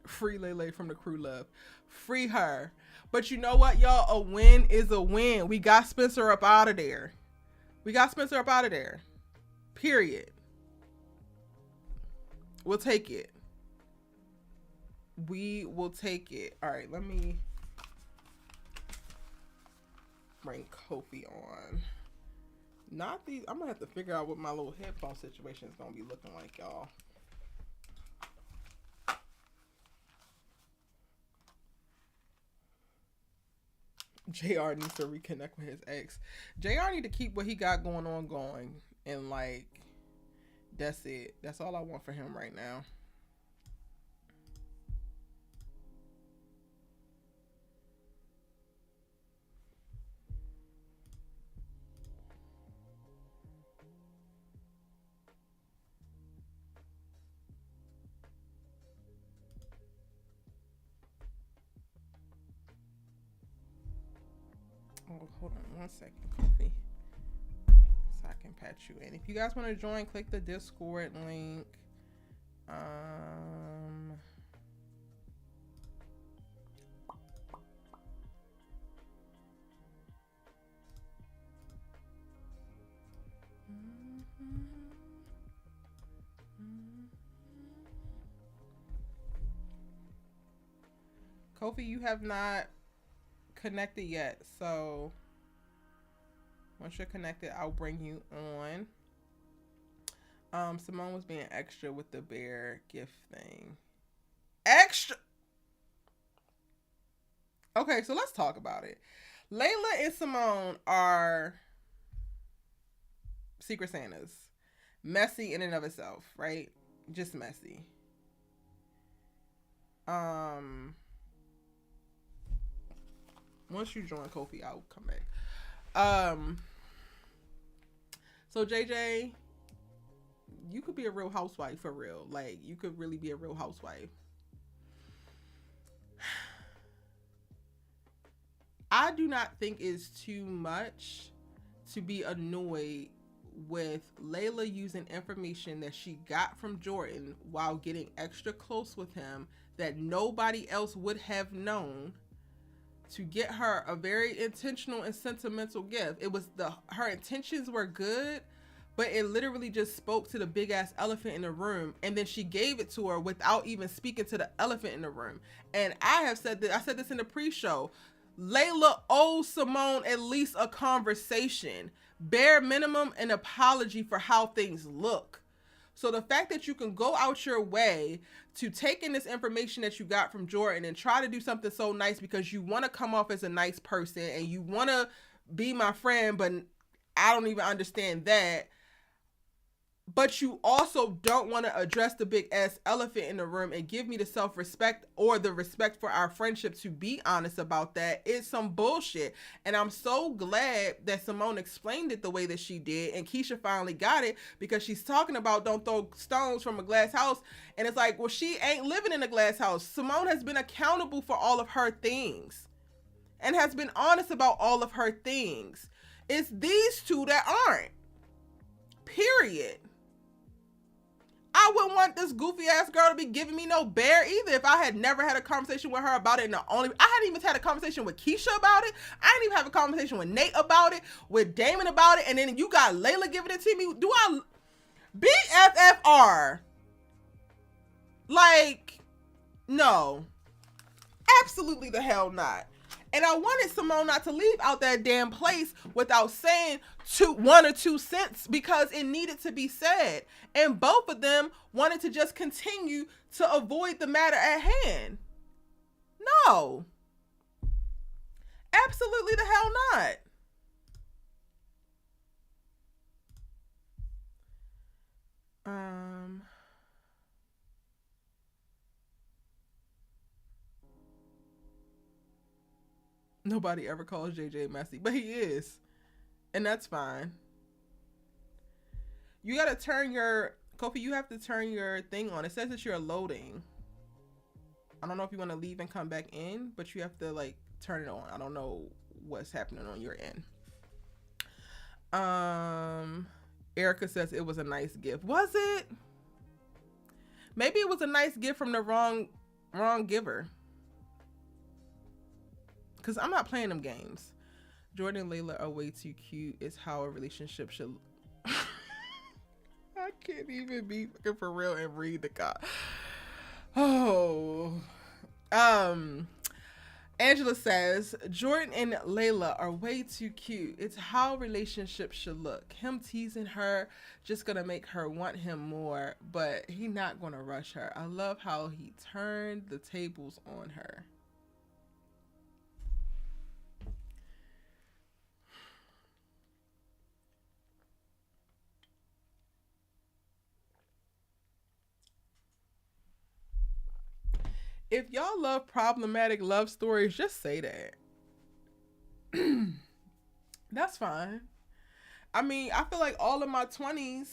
Free Layla from the crew love. Free her. But you know what, y'all? A win is a win. We got Spencer up out of there. Period. We'll take it. We will take it. All right, let me bring Kofi on. Not these. I'm gonna have to figure out what my little headphone situation is gonna be looking like, y'all. JR needs to reconnect with his ex. JR need to keep what he got going, and like, that's it. That's all I want for him right now. Oh, hold on 1 second, Kofi, so I can patch you in. If you guys want to join, click the Discord link. Kofi, you have not connected yet, so once you're connected, I'll bring you on. Simone was being extra with the bear gift thing. Extra. Okay, so let's talk about it. Layla and Simone are Secret Santas. Messy in and of itself, right? Just messy. Once you join Kofi, I'll come back. So JJ, you could be a real housewife for real. Like, you could really be a real housewife. I do not think it's too much to be annoyed with Layla using information that she got from Jordan while getting extra close with him that nobody else would have known to get her a very intentional and sentimental gift. It was her intentions were good, but it literally just spoke to the big ass elephant in the room, and then she gave it to her without even speaking to the elephant in the room. And I said this in the pre-show. Layla owes Simone at least a conversation, bare minimum an apology for how things look. So the fact that you can go out your way to take in this information that you got from Jordan and try to do something so nice because you want to come off as a nice person and you want to be my friend, but I don't even understand that. But you also don't want to address the big ass elephant in the room and give me the self-respect or the respect for our friendship to be honest about that. It's some bullshit. And I'm so glad that Simone explained it the way that she did. And Keisha finally got it, because she's talking about don't throw stones from a glass house. And it's like, well, she ain't living in a glass house. Simone has been accountable for all of her things and has been honest about all of her things. It's these two that aren't. Period. I wouldn't want this goofy ass girl to be giving me no bear either if I had never had a conversation with her about it. I hadn't even had a conversation with Keisha about it. I didn't even have a conversation with Nate about it, with Damon about it, and then you got Layla giving it to me. Do I BFFR? Like, no. Absolutely the hell not. And I wanted Simone not to leave out that damn place without saying 1 or 2 cents, because it needed to be said. And both of them wanted to just continue to avoid the matter at hand. No. Absolutely the hell not. Nobody ever calls JJ messy, but he is. And that's fine. You gotta turn Kofi, you have to turn your thing on. It says that you're loading. I don't know if you want to leave and come back in, but you have to like turn it on. I don't know what's happening on your end. Erica says it was a nice gift. Was it? Maybe it was a nice gift from the wrong giver. Because I'm not playing them games. Jordan and Layla are way too cute. It's how a relationship should. I can't even be fucking for real and read the guy. Oh. Angela says, Jordan and Layla are way too cute. It's how relationships should look. Him teasing her just gonna make her want him more, but he not gonna rush her. I love how he turned the tables on her. If y'all love problematic love stories, just say that. That's fine. I mean, I feel like all of my 20s,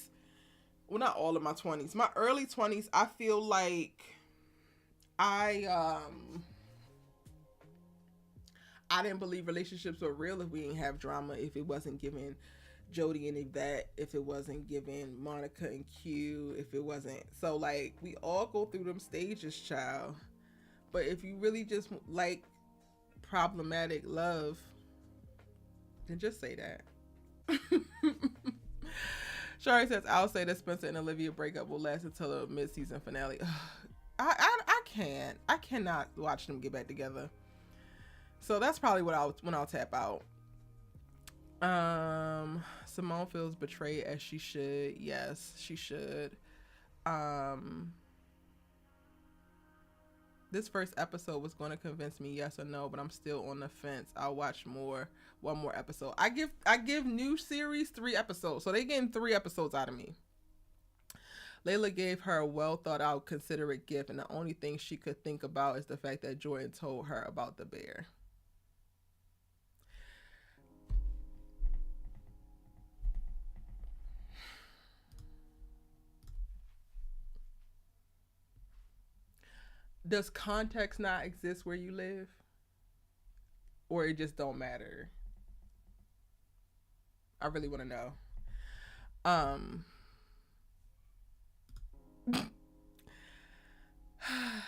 well, not all of my 20s, my early 20s, I feel like I didn't believe relationships were real if we didn't have drama, if it wasn't giving Jody and Yvette, if it wasn't giving Monica and Q, if it wasn't. So, like, we all go through them stages, child. But if you really just like problematic love, then just say that. Shari says, I'll say that Spencer and Olivia breakup will last until the mid-season finale. I can't. I cannot watch them get back together. So that's probably when I'll tap out. Simone feels betrayed as she should. Yes, she should. This first episode was going to convince me yes or no, but I'm still on the fence. I'll watch one more episode. I give new series 3 episodes, so they getting 3 episodes out of me. Layla gave her a well thought out, considerate gift, and the only thing she could think about is the fact that Jordan told her about the bear. Does context not exist where you live? Or it just don't matter? I really want to know.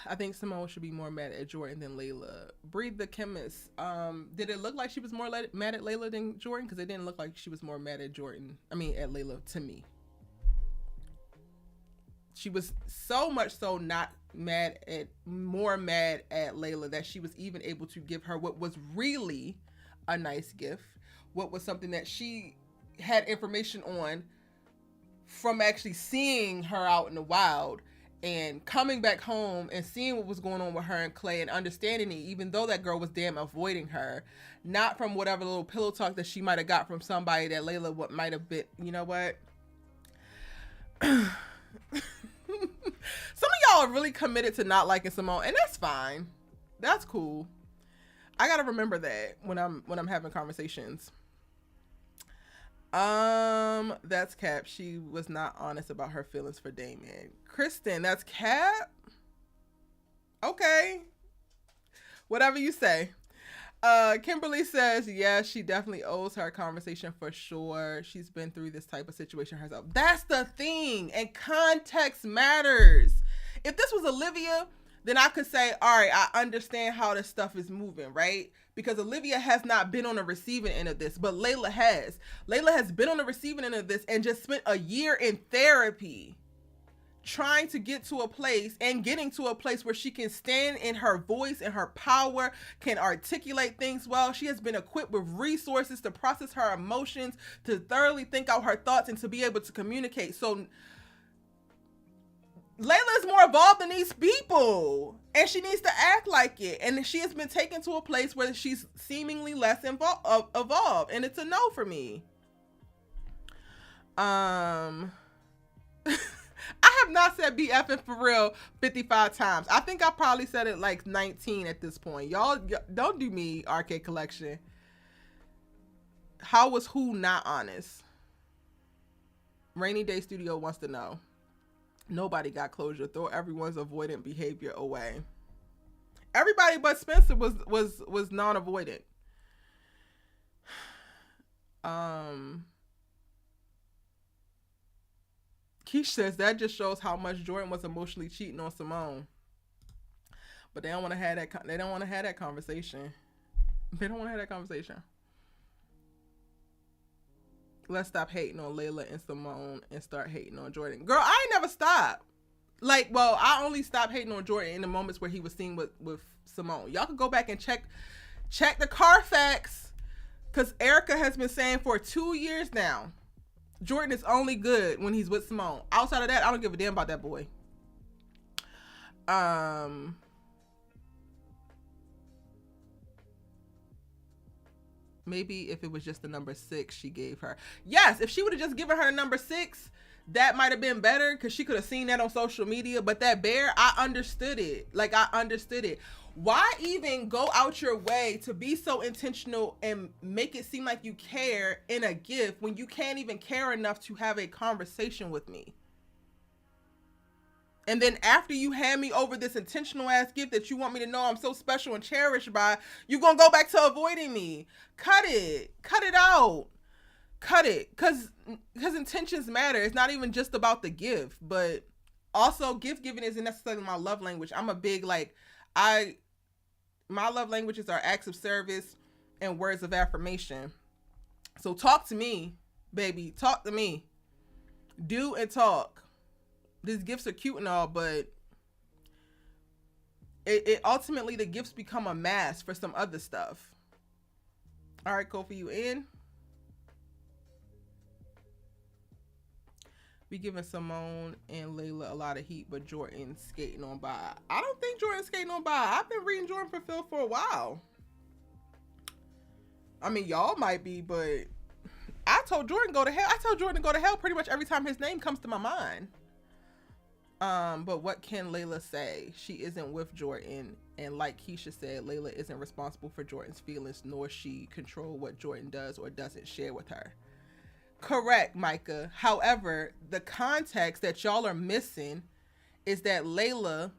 I think Simone should be more mad at Jordan than Layla. Breathe the chemist. Did it look like she was more mad at Layla than Jordan? Because it didn't look like she was more mad at Jordan. I mean, at Layla to me. She was so much so not more mad at Layla that she was even able to give her what was really a nice gift. What was something that she had information on from actually seeing her out in the wild and coming back home and seeing what was going on with her and Clay and understanding it, even though that girl was damn avoiding her, not from whatever little pillow talk that she might have got from somebody that Layla might have been, you know what? Some of y'all are really committed to not liking Simone, and that's fine. That's cool. I gotta remember that when I'm having conversations. That's Cap. She was not honest about her feelings for Damon. Kristen, that's Cap. Okay. Whatever you say. Kimberly says, yeah, she definitely owes her a conversation for sure. She's been through this type of situation herself. That's the thing. And context matters. If this was Olivia, then I could say, all right, I understand how this stuff is moving, right? Because Olivia has not been on the receiving end of this, but Layla has. Layla has been on the receiving end of this and just spent a year in therapy trying to get to a place and getting to a place where she can stand in her voice and her power, can articulate things well. She has been equipped with resources to process her emotions, to thoroughly think out her thoughts, and to be able to communicate. So Layla is more evolved than these people, and she needs to act like it. And she has been taken to a place where she's seemingly less evolved, and it's a no for me. I have not said BFing for real 55 times. I think I probably said it like 19 at this point. Y'all don't do me, Arcade Collection. How was who not honest? Rainy Day Studio wants to know. Nobody got closure. Throw everyone's avoidant behavior away. Everybody but Spencer was non-avoidant. Keisha says that just shows how much Jordan was emotionally cheating on Simone. But they don't want to have that. They don't want to have that conversation. They don't want to have that conversation. Let's stop hating on Layla and Simone and start hating on Jordan. Girl, I ain't never stopped. Like, well, I only stopped hating on Jordan in the moments where he was seen with Simone. Y'all can go back and check the Carfax, because Erica has been saying for 2 years now, Jordan is only good when he's with Simone. Outside of that, I don't give a damn about that boy. Maybe if it was just the number 6 she gave her. Yes, if she would have just given her the number 6, that might have been better, because she could have seen that on social media. But that bear, I understood it. Like, I understood it. Why even go out your way to be so intentional and make it seem like you care in a gift when you can't even care enough to have a conversation with me? And then after you hand me over this intentional ass gift that you want me to know I'm so special and cherished by, you gonna go back to avoiding me. Cut it out. Cut it. Because intentions matter. It's not even just about the gift, but also gift giving isn't necessarily my love language. I'm a big, like, my love languages are acts of service and words of affirmation. So talk to me, baby. Talk to me. Do and talk. These gifts are cute and all, but it ultimately, the gifts become a mask for some other stuff. All right, Kofi, you in? We giving Simone and Layla a lot of heat, but Jordan skating on by. I don't think Jordan's skating on by. I've been reading Jordan for Phil for a while. I mean, y'all might be, but I told Jordan go to hell. I tell Jordan to go to hell pretty much every time his name comes to my mind. But what can Layla say? She isn't with Jordan, and like Keisha said, Layla isn't responsible for Jordan's feelings, nor she control what Jordan does or doesn't share with her. Correct, Micah. However, the context that y'all are missing is that Layla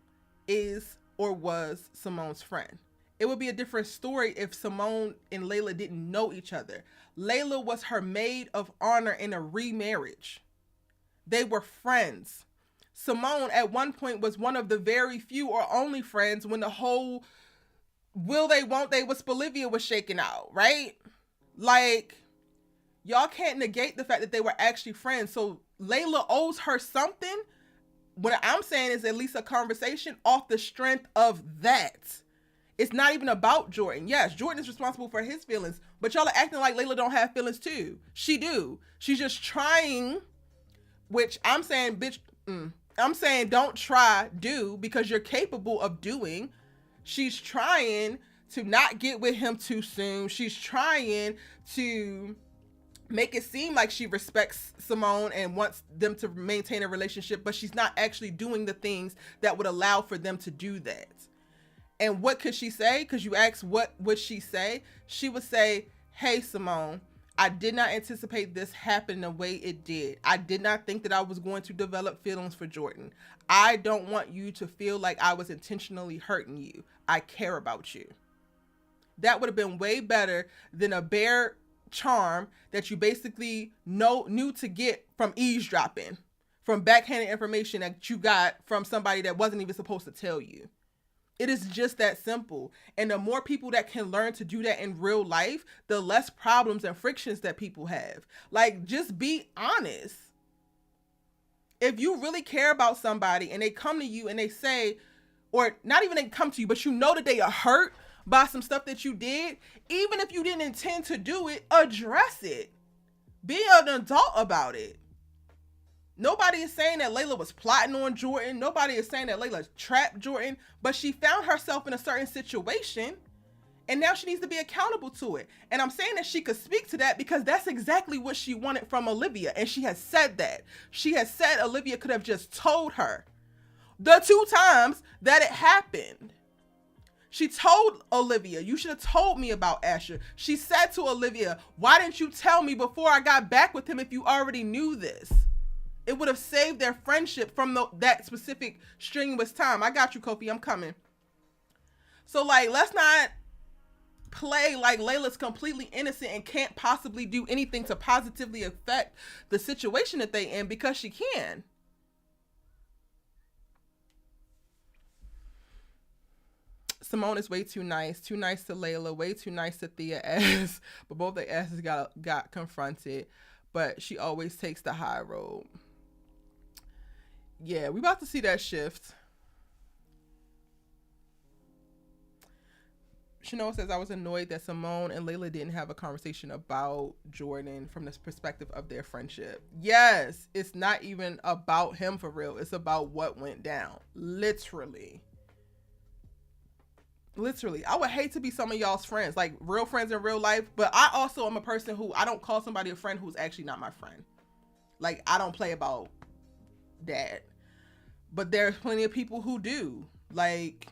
is or was Simone's friend. It would be a different story if Simone and Layla didn't know each other. Layla was her maid of honor in a remarriage. They were friends. Simone at one point was one of the very few or only friends when the whole will they won't they with Olivia was shaken out, right? Like, y'all can't negate the fact that they were actually friends. So Layla owes her something. What I'm saying is at least a conversation off the strength of that. It's not even about Jordan. Yes, Jordan is responsible for his feelings, but y'all are acting like Layla don't have feelings too. She do. She's just trying, which I'm saying, bitch, I'm saying don't try, do, because you're capable of doing. She's trying to not get with him too soon. She's trying to make it seem like she respects Simone and wants them to maintain a relationship, but she's not actually doing the things that would allow for them to do that. And what could she say? Because you asked what would she say? She would say, hey, Simone, I did not anticipate this happening the way it did. I did not think that I was going to develop feelings for Jordan. I don't want you to feel like I was intentionally hurting you. I care about you. That would have been way better than a bare charm that you basically knew to get from eavesdropping, from backhanded information that you got from somebody that wasn't even supposed to tell you. It is just that simple. And the more people that can learn to do that in real life, the less problems and frictions that people have. Like, just be honest. If you really care about somebody and they come to you and they say, or not even they come to you, but you know that they are hurt by some stuff that you did, even if you didn't intend to do it, address it. Be an adult about it. Nobody is saying that Layla was plotting on Jordan. Nobody is saying that Layla trapped Jordan, but she found herself in a certain situation and now she needs to be accountable to it. And I'm saying that she could speak to that because that's exactly what she wanted from Olivia. And she has said that. She has said Olivia could have just told her the 2 times that it happened. She told Olivia, you should have told me about Asher. She said to Olivia, why didn't you tell me before I got back with him if you already knew this? It would have saved their friendship from that specific strenuous time. I got you, Kofi. I'm coming. So, like, let's not play like Layla's completely innocent and can't possibly do anything to positively affect the situation that they in, because she can. Simone is way too nice to Layla, way too nice to Thea ass, but both their asses got confronted, but she always takes the high road. Yeah, we about to see that shift. Chanel says, I was annoyed that Simone and Layla didn't have a conversation about Jordan from this perspective of their friendship. Yes, it's not even about him for real. It's about what went down. Literally. I would hate to be some of y'all's friends, like real friends in real life, but I also am a person who, I don't call somebody a friend who's actually not my friend. Like, I don't play about that. But there's plenty of people who do. Like,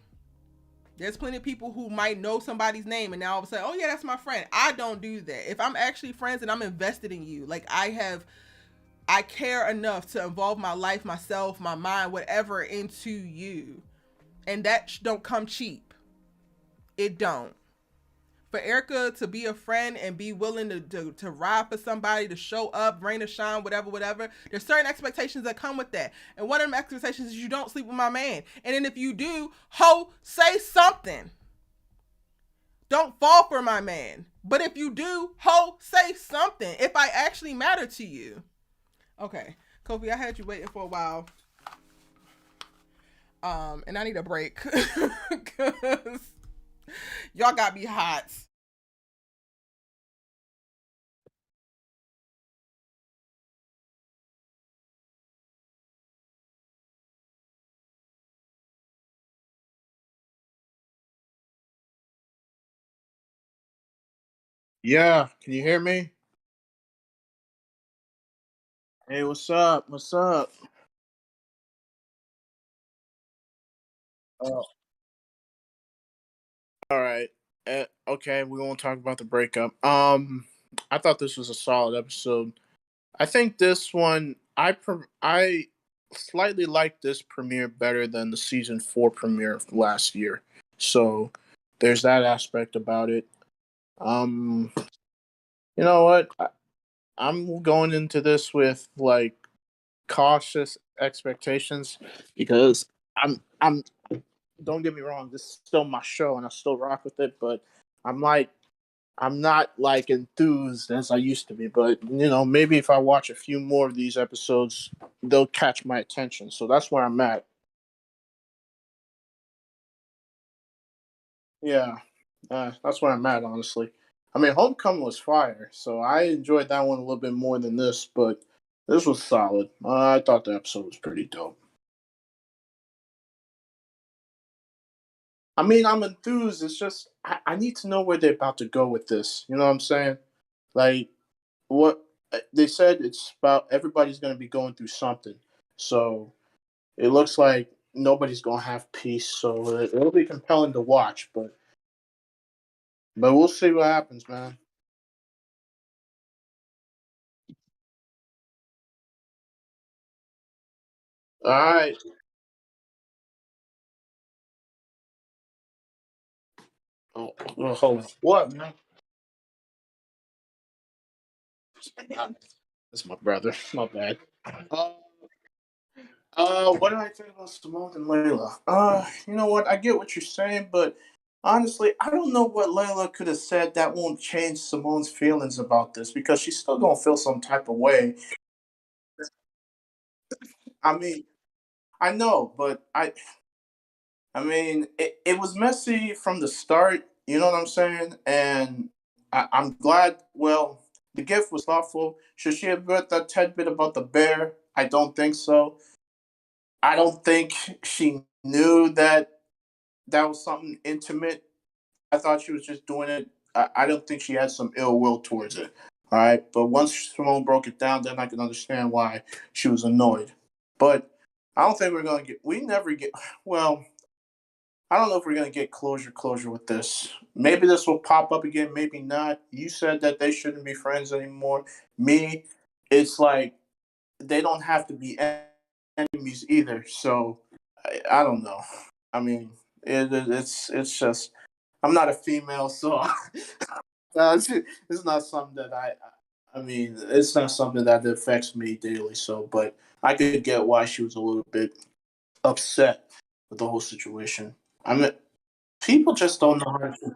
there's plenty of people who might know somebody's name and now all of a sudden, oh yeah, that's my friend. I don't do that. If I'm actually friends and I'm invested in you, like I care enough to involve my life, myself, my mind, whatever into you. And that don't come cheap. It don't. For Erica to be a friend and be willing to ride for somebody, to show up, rain or shine, whatever, there's certain expectations that come with that. And one of them expectations is you don't sleep with my man. And then if you do, ho, say something. Don't fall for my man. But if you do, ho, say something. If I actually matter to you. Okay, Kofi, I had you waiting for a while. And I need a break. Because y'all got me hot. Yeah, can you hear me? Hey, what's up? What's up? Oh, all right. Okay, we won't talk about the breakup. I thought this was a solid episode. I think this one, I slightly like this premiere better than the season 4 premiere of last year. So there's that aspect about it. Um, you know what? I'm going into this with like cautious expectations because I'm don't get me wrong, this is still my show and I still rock with it, but I'm like I'm not like enthused as I used to be. But maybe if I watch a few more of these episodes, they'll catch my attention. So that's where I'm at. Yeah, that's where I'm at, honestly. I mean, Homecoming was fire, so I enjoyed that one a little bit more than this, but this was solid. I thought the episode was pretty dope. I mean, I'm enthused. It's just I need to know where they're about to go with this. You know what I'm saying? Like what they said, it's about everybody's going to be going through something. So it looks like nobody's going to have peace. So it'll be compelling to watch, but we'll see what happens, man. All right. Oh, well, hold on. What, man? That's my brother. My bad. Uh, what did I think about Simone and Layla? You know what? I get what you're saying, but honestly, I don't know what Layla could have said that won't change Simone's feelings about this because she's still gonna feel some type of way. I mean, I know, but I mean, it was messy from the start. You know what I'm saying? And I'm glad. Well, the gift was thoughtful. Should she have read that tad bit about the bear? I don't think so. I don't think she knew that that was something intimate. I thought she was just doing it. I don't think she had some ill will towards it. All right. But once Simone broke it down, then I can understand why she was annoyed. But I don't think we're going to get, we never get, well, I don't know if we're going to get closure with this. Maybe this will pop up again, maybe not. You said that they shouldn't be friends anymore. Me, it's like they don't have to be enemies either. So I don't know. I mean, it's just I'm not a female, so it's not something that I mean, it's not something that affects me daily. So, but I could get why she was a little bit upset with the whole situation. I mean, people just don't know how to.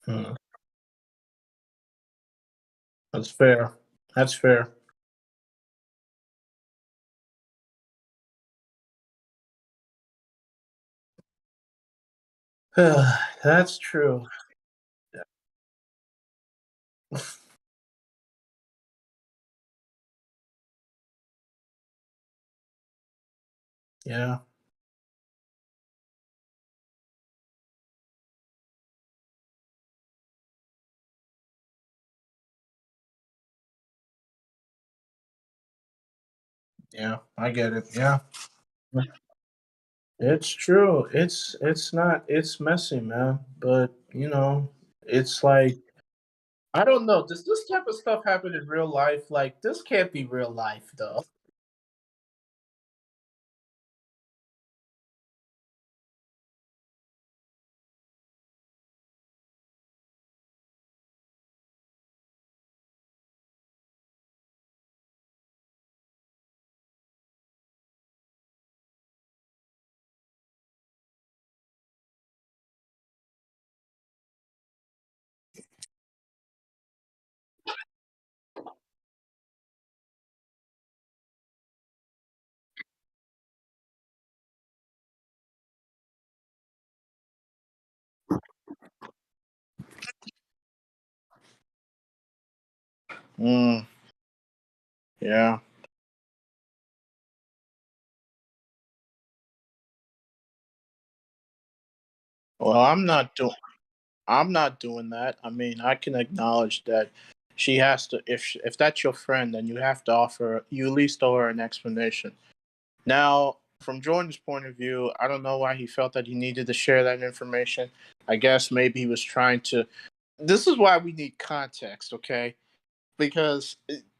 Hmm, that's fair. That's fair. That's true. Yeah. Yeah, I get it. Yeah. It's true. It's not it's messy, man. But it's like I don't know. Does this type of stuff happen in real life? Like this can't be real life though. Mm, yeah. Well, I'm not doing that. I mean, I can acknowledge that she has to if that's your friend, then you have to offer you at least owe her an explanation. Now, from Jordan's point of view, I don't know why he felt that he needed to share that information. I guess maybe he was trying to. This is why we need context, okay? Because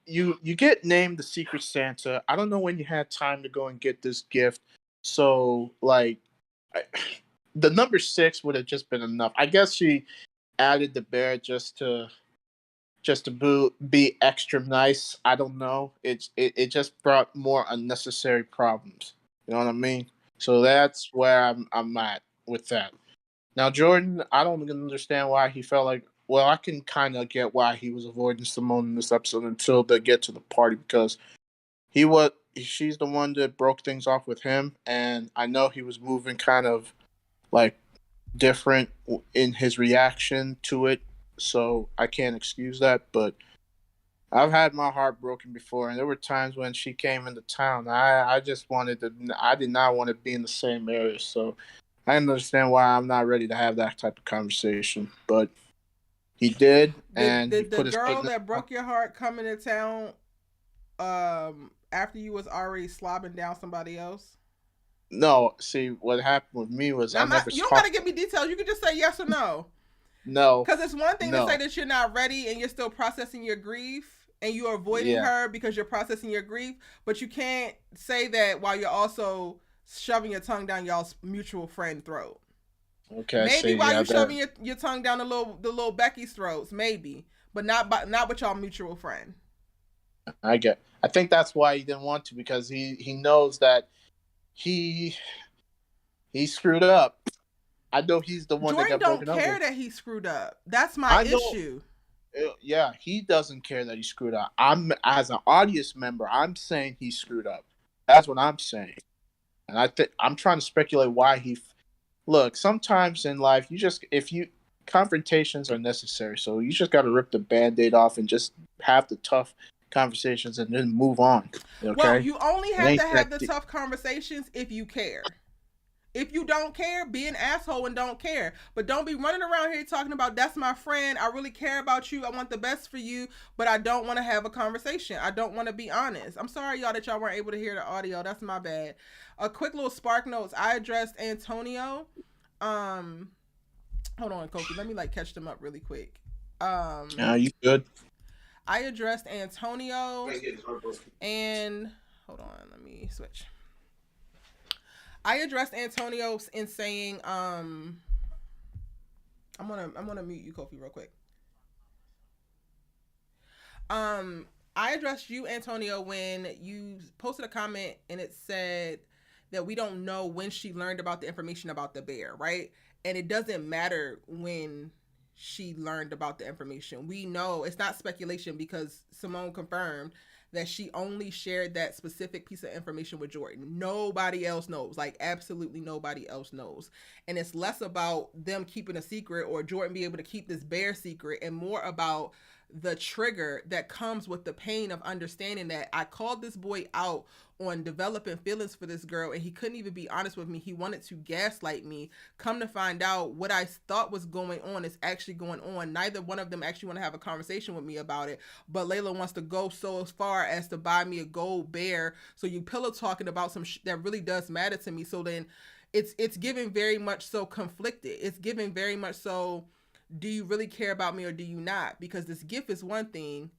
you get named the Secret Santa. I don't know when you had time to go and get this gift. So like, I, the number 6 would have just been enough. I guess she added the bear just to be extra nice. I don't know. It just brought more unnecessary problems. You know what I mean? So that's where I'm at with that. Now Jordan, I don't understand why he felt like. Well, I can kind of get why he was avoiding Simone in this episode until they get to the party because she's the one that broke things off with him, and I know he was moving kind of like different in his reaction to it. So I can't excuse that, but I've had my heart broken before, and there were times when she came into town. I just wanted to. I did not want to be in the same area, so I understand why I'm not ready to have that type of conversation. But he did, Did and he did the put his foot girl in that the. broke your heart come into town after you was already slobbing down somebody else? No, see what happened with me was Now, I never you don't gotta talked. give me details. You can just say yes or no. No, Because it's one thing to say no, that you're not ready and you're still processing your grief and you're avoiding yeah, her because you're processing your grief, but you can't say that while you're also shoving your tongue down y'all's mutual friend throat. okay, Maybe see, while yeah, you that shoving your tongue down the little Becky's throats, maybe, but not with y'all mutual friend. I get. I think that's why he didn't want to because he knows that he he screwed up. I know he's the one that Jordan got don't broken up care with. that he screwed up. That's my I know. issue. Yeah, he doesn't care that he screwed up. I'm as an audience member, I'm saying he screwed up. That's what I'm saying, and I think I'm trying to speculate why he. Look, sometimes in life, you just if you confrontations are necessary, so you just got to rip the band-aid off and just have the tough conversations and then move on. Well, Okay, you only it have to ain't have that the deep. tough conversations if you care. If you don't care, be an asshole and don't care. But don't be running around here talking about that's my friend. I really care about you. I want the best for you, but I don't want to have a conversation. I don't want to be honest. I'm sorry, y'all, that y'all weren't able to hear the audio. That's my bad. A quick little spark notes. I addressed Antonio. Um, hold on, Kofi. Let me like catch them up really quick. You good? I addressed Antonio and hold on, let me switch. I addressed Antonio in saying, I'm gonna mute you, Kofi, real quick. Um, I addressed you, Antonio, when you posted a comment and it said that we don't know when she learned about the information about the bear, right? And it doesn't matter when she learned about the information. We know it's not speculation because Simone confirmed that she only shared that specific piece of information with Jordan. Nobody else knows. Like absolutely nobody else knows. And it's less about them keeping a secret or Jordan be able to keep this bear secret and more about the trigger that comes with the pain of understanding that I called this boy out on developing feelings for this girl and he couldn't even be honest with me. He wanted to gaslight me. Come to find out, what I thought was going on is actually going on. Neither one of them actually want to have a conversation with me about it, but Layla wants to go so far as to buy me a gold bear. So you pillow talking about some that really does matter to me. So then it's giving very much so conflicted. It's giving very much so, do you really care about me or do you not? Because this gift is one thing,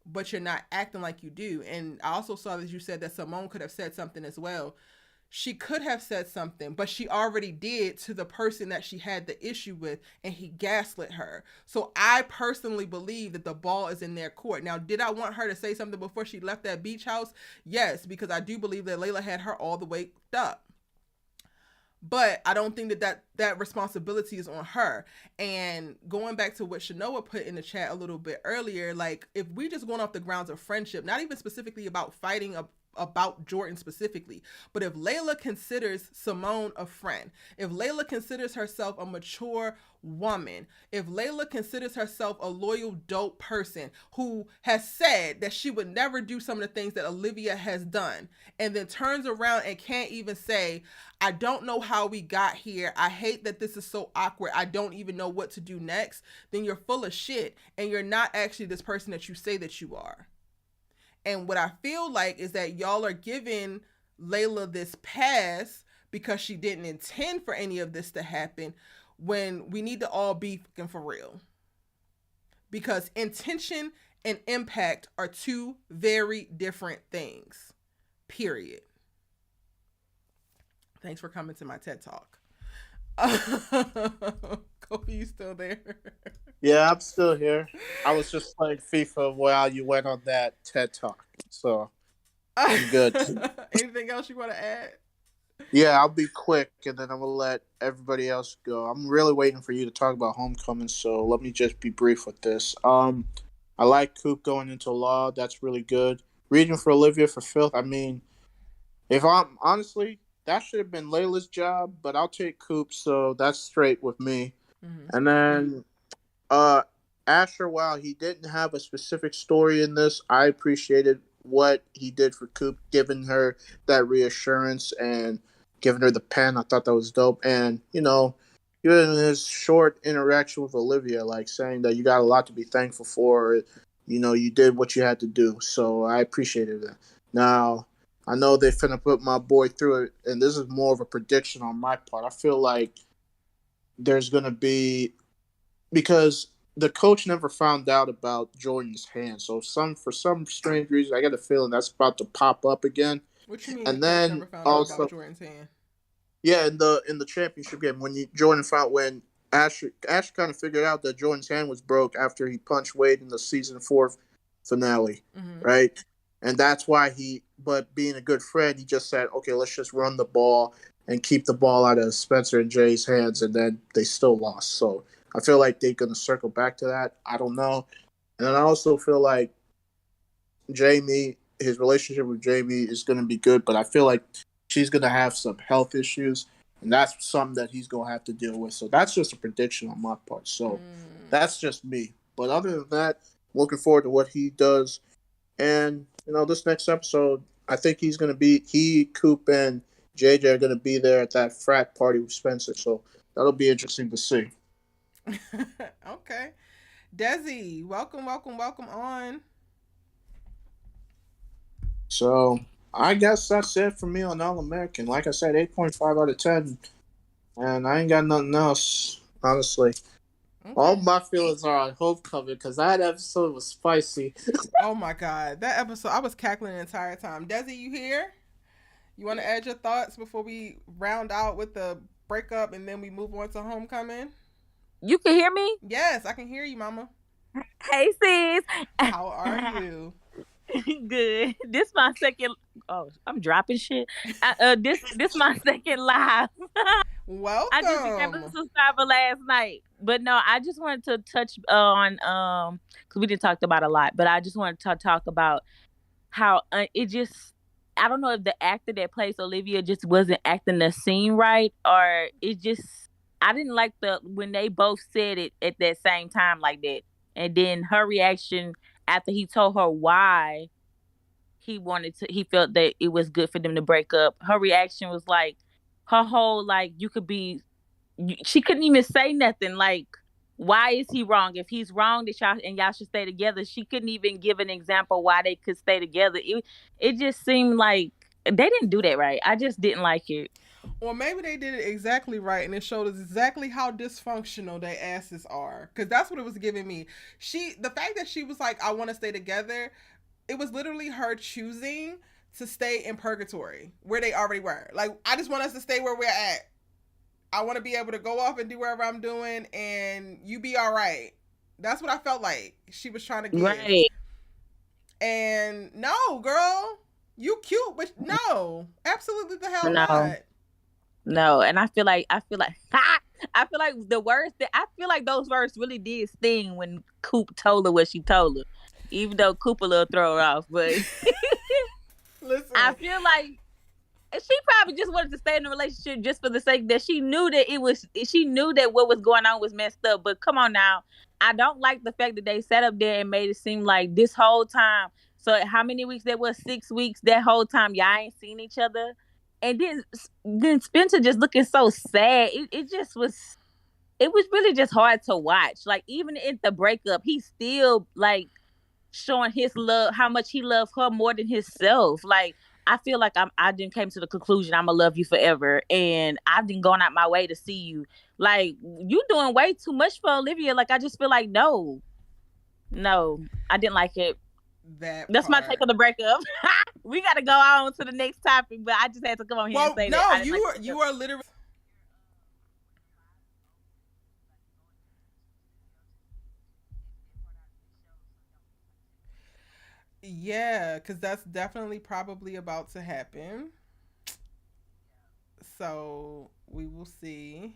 but you're not acting like you do. And I also saw that you said that Simone could have said something as well. She could have said something, but she already did to the person that she had the issue with, and he gaslit her. So I personally believe that the ball is in their court. Now, did I want her to say something before she left that beach house? Yes, because I do believe that Layla had her all the way up. But I don't think that responsibility is on her. And going back to what Shanoa put in the chat a little bit earlier, like, if we just going off the grounds of friendship, not even specifically about fighting about Jordan specifically, but if Layla considers Simone a friend, if Layla considers herself a mature woman, if Layla considers herself a loyal, dope person who has said that she would never do some of the things that Olivia has done, and then turns around and can't even say, I don't know how we got here, I hate that this is so awkward, I don't even know what to do next, then you're full of shit and you're not actually this person that you say that you are. And what I feel like is that y'all are giving Layla this pass because she didn't intend for any of this to happen, when we need to all be fucking for real. Because intention and impact are two very different things. Period. Thanks for coming to my TED Talk. Kobe, you still there? Yeah, I'm still here. I was just playing FIFA while you went on that TED Talk. So, I'm good. Anything else you want to add? Yeah, I'll be quick, and then I'm going to let everybody else go. I'm really waiting for you to talk about Homecoming, so let me just be brief with this. I like Coop going into law. That's really good. Reading for Olivia for filth. I mean, if I'm honestly, that should have been Layla's job, but I'll take Coop, so that's straight with me. Mm-hmm. And then Asher, while he didn't have a specific story in this, I appreciated what he did for Coop, giving her that reassurance and giving her the pen. I thought that was dope. And, even his short interaction with Olivia, like saying that you got a lot to be thankful for, you did what you had to do. So I appreciated that. Now, I know they finna put my boy through it, and this is more of a prediction on my part. I feel like there's going to be, because the coach never found out about Jordan's hand. So for some strange reason, I got a feeling that's about to pop up again. What you mean? And the then coach never found out about Jordan's hand? Yeah, in the championship game, when Ash kind of figured out that Jordan's hand was broke after he punched Wade in the season 4 finale, right? And that's why but being a good friend, he just said, okay, let's just run the ball and keep the ball out of Spencer and Jay's hands, and then they still lost. So I feel like they're going to circle back to that. I don't know. And then I also feel like Jamie, his relationship with Jamie is going to be good, but I feel like she's going to have some health issues, and that's something that he's going to have to deal with. So that's just a prediction on my part. So that's just me. But other than that, looking forward to what he does. And, this next episode, I think Coop, and JJ are going to be there at that frat party with Spencer. So that'll be interesting to see. Okay. Desi, welcome on. So I guess that's it for me on All-American. Like I said, 8.5 out of 10. And I ain't got nothing else, honestly. Okay. All my feelings are on Homecoming because that episode was spicy. Oh my God. That episode, I was cackling the entire time. Desi, you here? You want to add your thoughts before we round out with the breakup and then we move on to Homecoming? You can hear me? Yes, I can hear you, Mama. Hey, sis. How are you? Good. This my second. Oh, I'm dropping shit. This my second live. Welcome. I just became a subscriber last night, but no, I just wanted to touch on because we didn't talk about a lot, but I just wanted to talk about how it just. I don't know if the actor that plays Olivia just wasn't acting the scene right, or it just. I didn't like when they both said it at that same time like that. And then her reaction after he told her why he felt that it was good for them to break up. Her reaction was like, her whole like, she couldn't even say nothing. Like, why is he wrong? If he's wrong, that y'all should stay together. She couldn't even give an example why they could stay together. It just seemed like they didn't do that right. I just didn't like it. Or maybe they did it exactly right, and it showed us exactly how dysfunctional their asses are. Because that's what it was giving me. The fact that she was like, I want to stay together, it was literally her choosing to stay in purgatory where they already were. Like, I just want us to stay where we're at. I want to be able to go off and do whatever I'm doing, and you be all right. That's what I felt like she was trying to give. Right. And no, girl, you cute, but no, absolutely the hell not. No, and I feel like I feel like the words that I feel like those words really did sting when Coop told her what she told her, even though Coop a little throw her off. But listen, I feel like she probably just wanted to stay in the relationship just for the sake that she knew that what was going on was messed up. But come on now, I don't like the fact that they sat up there and made it seem like this whole time. So how many weeks? That was 6 weeks. That whole time y'all ain't seen each other. And then Spencer just looking so sad. It was really just hard to watch. Like, even in the breakup, he's still like showing his love, how much he loved her more than himself. Like, I feel like I didn't came to the conclusion I'm gonna love you forever, and I've been going out my way to see you. Like, you doing way too much for Olivia. Like, I just feel like no, I didn't like it. That's my take on the breakup. We got to go on to the next topic, but I just had to come on here and say that. No, you are literally. Yeah, because that's definitely probably about to happen. So we will see.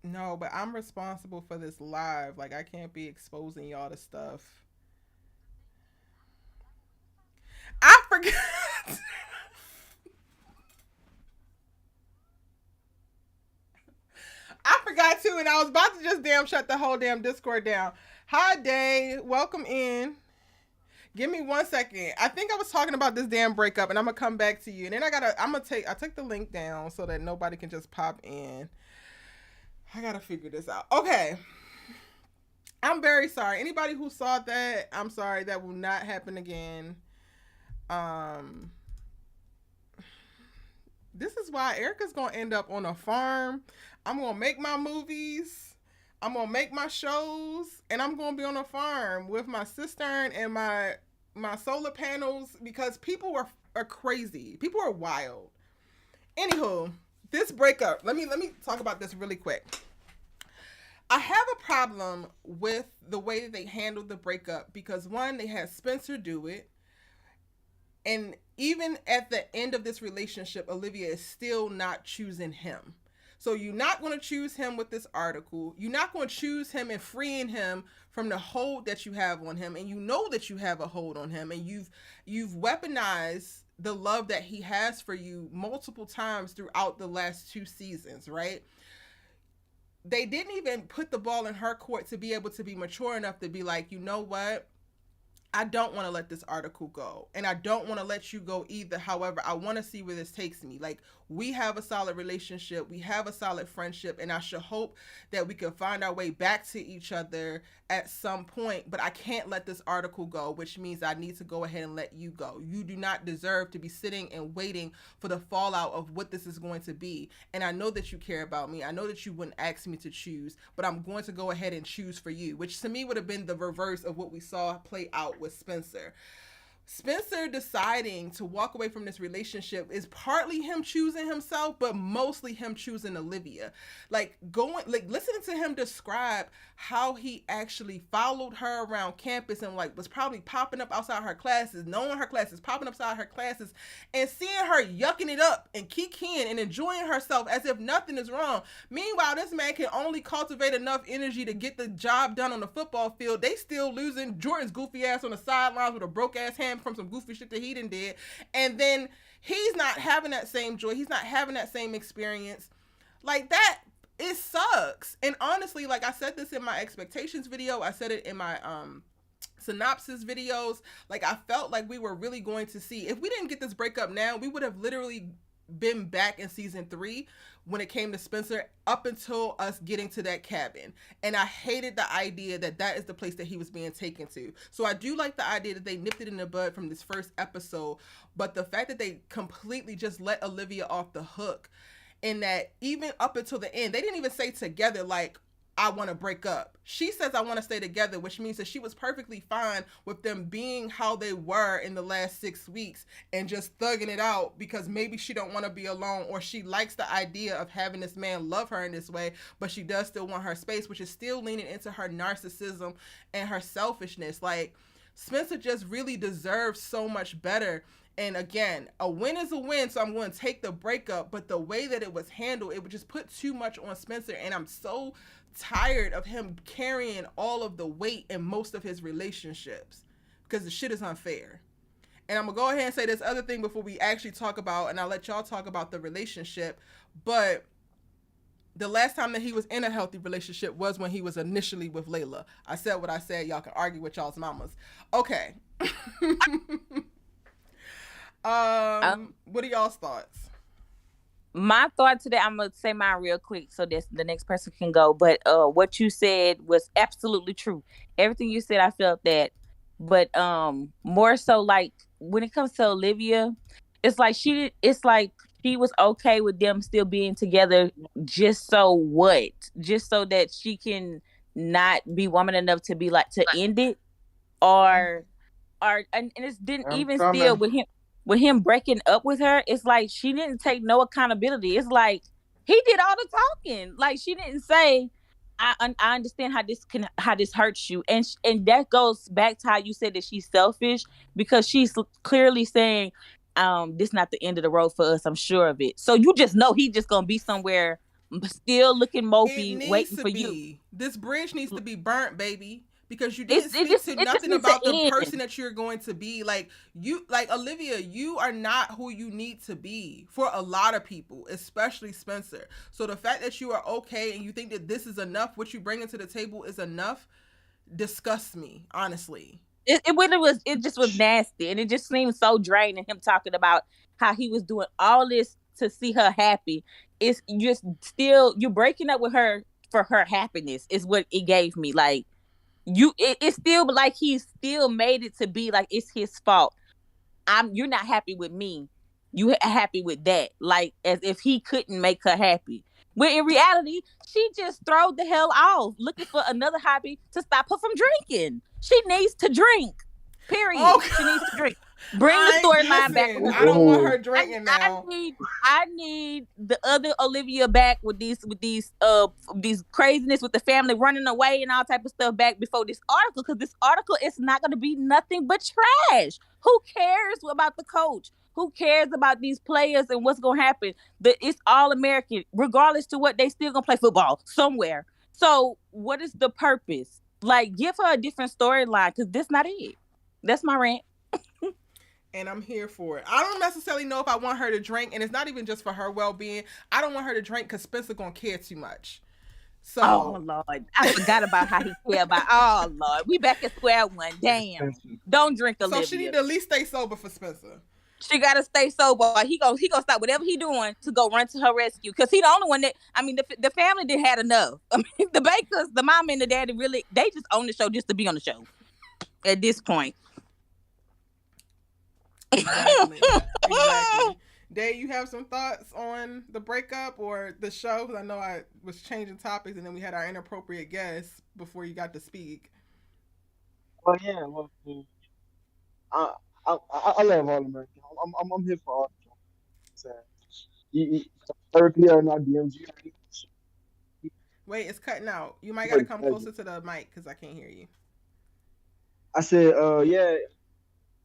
No, but I'm responsible for this live. Like, I can't be exposing y'all to stuff. I forgot. I forgot too, and I was about to just damn shut the whole damn Discord down. Hi, Day. Welcome in. Give me 1 second. I think I was talking about this damn breakup, and I'm gonna come back to you. And then I took the link down so that nobody can just pop in. I gotta figure this out. Okay. I'm very sorry. Anybody who saw that, I'm sorry. That will not happen again. This is why Erica's gonna end up on a farm. I'm gonna make my movies. I'm gonna make my shows, and I'm gonna be on a farm with my cistern and my solar panels, because people are crazy. People are wild. Anywho, this breakup. Let me talk about this really quick. I have a problem with the way that they handled the breakup, because one, they had Spencer do it. And even at the end of this relationship, Olivia is still not choosing him. So you're not going to choose him with this article. You're not going to choose him and freeing him from the hold that you have on him. And you know that you have a hold on him. And you've weaponized the love that he has for you multiple times throughout the last 2 seasons, right? They didn't even put the ball in her court to be able to be mature enough to be like, you know what? I don't want to let this article go, and I don't want to let you go either. However, I want to see where this takes me. Like, we have a solid relationship, we have a solid friendship, and I should hope that we can find our way back to each other at some point, but I can't let this article go, which means I need to go ahead and let you go. You do not deserve to be sitting and waiting for the fallout of what this is going to be. And I know that you care about me. I know that you wouldn't ask me to choose, but I'm going to go ahead and choose for you, which to me would have been the reverse of what we saw play out with Spencer. Spencer deciding to walk away from this relationship is partly him choosing himself, but mostly him choosing Olivia. Listening to him describe how he actually followed her around campus and was probably popping up outside her classes, knowing her classes, popping up outside her classes, and seeing her yucking it up and kikiing and enjoying herself as if nothing is wrong. Meanwhile, this man can only cultivate enough energy to get the job done on the football field. They still losing. Jordan's goofy ass on the sidelines with a broke ass hand him from some goofy shit that he done did. And then he's not having that same joy. He's not having that same experience. Like that, it sucks. And honestly, like I said this in my expectations video, I said it in my synopsis videos, like I felt like we were really going to see, if we didn't get this breakup now, we would have literally been back in season 3 when it came to Spencer up until us getting to that cabin. And I hated the idea that that is the place that he was being taken to. So I do like the idea that they nipped it in the bud from this first episode, but the fact that they completely just let Olivia off the hook, and that even up until the end, they didn't even say together, like, I want to break up. She says, I want to stay together, which means that she was perfectly fine with them being how they were in the last 6 weeks and just thugging it out because maybe she don't want to be alone, or she likes the idea of having this man love her in this way, but she does still want her space, which is still leaning into her narcissism and her selfishness. Like, Spencer just really deserves so much better. And again, a win is a win, so I'm going to take the breakup, but the way that it was handled, it would just put too much on Spencer, and I'm so tired of him carrying all of the weight in most of his relationships because the shit is unfair. And I'm gonna go ahead and say this other thing before we actually talk about, and I'll let y'all talk about the relationship, but the last time that he was in a healthy relationship was when he was initially with Layla. I said what I said. Y'all can argue with y'all's mamas. Okay. What are y'all's thoughts? My thought today, I'm gonna say mine real quick so that the next person can go. But what you said was absolutely true. Everything you said, I felt that. But more so, like when it comes to Olivia, it's like she was okay with them still being together. Just so what? Just so that she can not be woman enough to be like to end it, and it didn't even still with him. With him breaking up with her, it's like she didn't take no accountability. It's like he did all the talking. Like she didn't say, "I understand how this hurts you," and that goes back to how you said that she's selfish, because she's clearly saying, "This not the end of the road for us. I'm sure of it." So you just know he just gonna be somewhere still looking mopey, waiting for you. This bridge needs to be burnt, baby. Because you didn't speak to nothing about the person that you're going to be. Like Olivia, you are not who you need to be for a lot of people, especially Spencer. So the fact that you are okay and you think that this is enough, what you bring into the table is enough, disgusts me, honestly. It just was nasty, and it just seemed so draining, him talking about how he was doing all this to see her happy. It's just still, you're breaking up with her for her happiness is what it gave me. Like, it's still like he still made it to be like it's his fault. You're not happy with me. You happy with that. Like as if he couldn't make her happy. When in reality, she just throwed the hell off, looking for another hobby to stop her from drinking. She needs to drink. Period. Oh, she needs to drink. Bring the storyline back. I don't want her drinking now. I need the other Olivia back with these craziness with the family running away and all type of stuff back before this article, because this article is not going to be nothing but trash. Who cares about the coach? Who cares about these players and what's going to happen? It's all American, regardless to what, they still going to play football somewhere. So what is the purpose? Like, give her a different storyline, because this not it. That's my rant. And I'm here for it. I don't necessarily know if I want her to drink, and it's not even just for her well-being. I don't want her to drink because Spencer gonna care too much. So, oh Lord, I forgot about how he care about. Oh Lord, we back at square one. Damn, don't drink, Olivia. So she need to at least stay sober for Spencer. She gotta stay sober. He gonna stop whatever he doing to go run to her rescue, because he the only one that. I mean, the family didn't had enough. I mean, the Bakers, the mom and the daddy, really, they just own the show just to be on the show. At this point. Exactly. Day, you have some thoughts on the breakup or the show? Because I know I was changing topics, and then we had our inappropriate guests before you got to speak. Well, yeah. Well, I love all American. I'm here for all the time. Thirdly, or not DMG. Wait, it's cutting out. You might gotta come closer to the mic because I can't hear you. I said, yeah.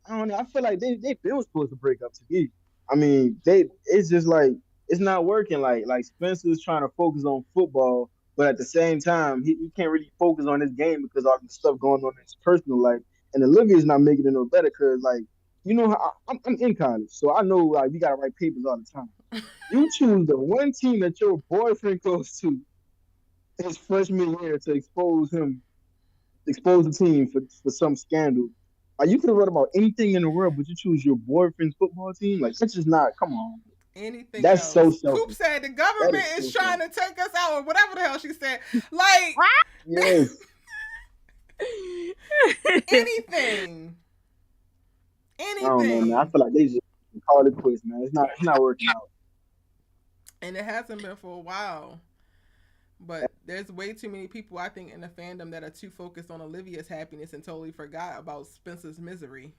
I don't know. I feel like they been supposed to break up to me. I mean, it's just like it's not working. Like Spencer's trying to focus on football, but at the same time, he can't really focus on his game because all the stuff going on in his personal life. And Olivia's not making it no better because like you know, I'm in college, so I know like we gotta write papers all the time. You choose the one team that your boyfriend goes to his freshman year to expose the team for some scandal. Like you could have wrote about anything in the world, but you choose your boyfriend's football team. Like that's just not. Come on, Anything that's so else? Coop selfish. said the That government is so is trying selfish. to take us out, or whatever the hell she said. Like Yes. anything, I don't know, man. I anything. feel like they just call it quits, man. It's not working out. And it hasn't been for a while. But there's way too many people, I think, in the fandom that are too focused on Olivia's happiness and totally forgot about Spencer's misery.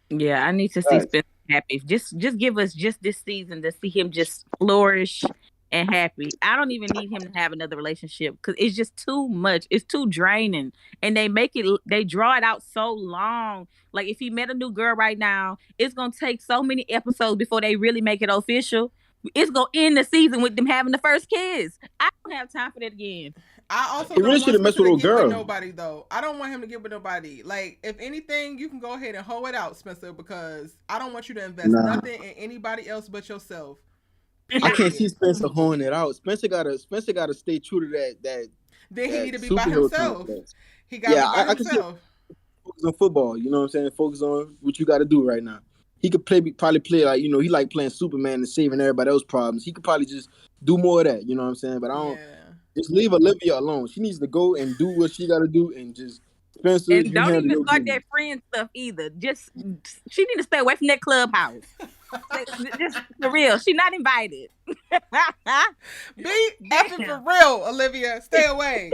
Yeah, I need to see Right. Spencer happy. Just give us just this season to see him just flourish and happy. I don't even need him to have another relationship because it's just too much. It's too draining, and they draw it out so long. Like if he met a new girl right now, it's gonna take so many episodes before they really make it official. It's gonna end the season with them having the first kiss. I don't have time for that again. I also He really don't want should've messed Spencer to with a get with girl. nobody, though. I don't want him to get with nobody. Like, if anything, you can go ahead and hoe it out, Spencer, because I don't want you to invest Nah. nothing in anybody else but yourself. I can't see Period. Spencer honing it out. Spencer gotta stay true to that Then he need to be by superhero himself. complex. He got to Yeah, be by I can see himself. focus on football. You know what I'm saying? Focus on what you got to do right now. He could probably play like he like playing Superman and saving everybody else's problems. He could probably just do more of that. You know what I'm saying? But I don't. Yeah. Just leave Olivia alone. She needs to go and do what she got to do, and just Spencer, And you don't handle even your start business. that friend stuff either. Just she need to stay away from that clubhouse. Just for real, she not invited. Be effing for real, Olivia. Stay away.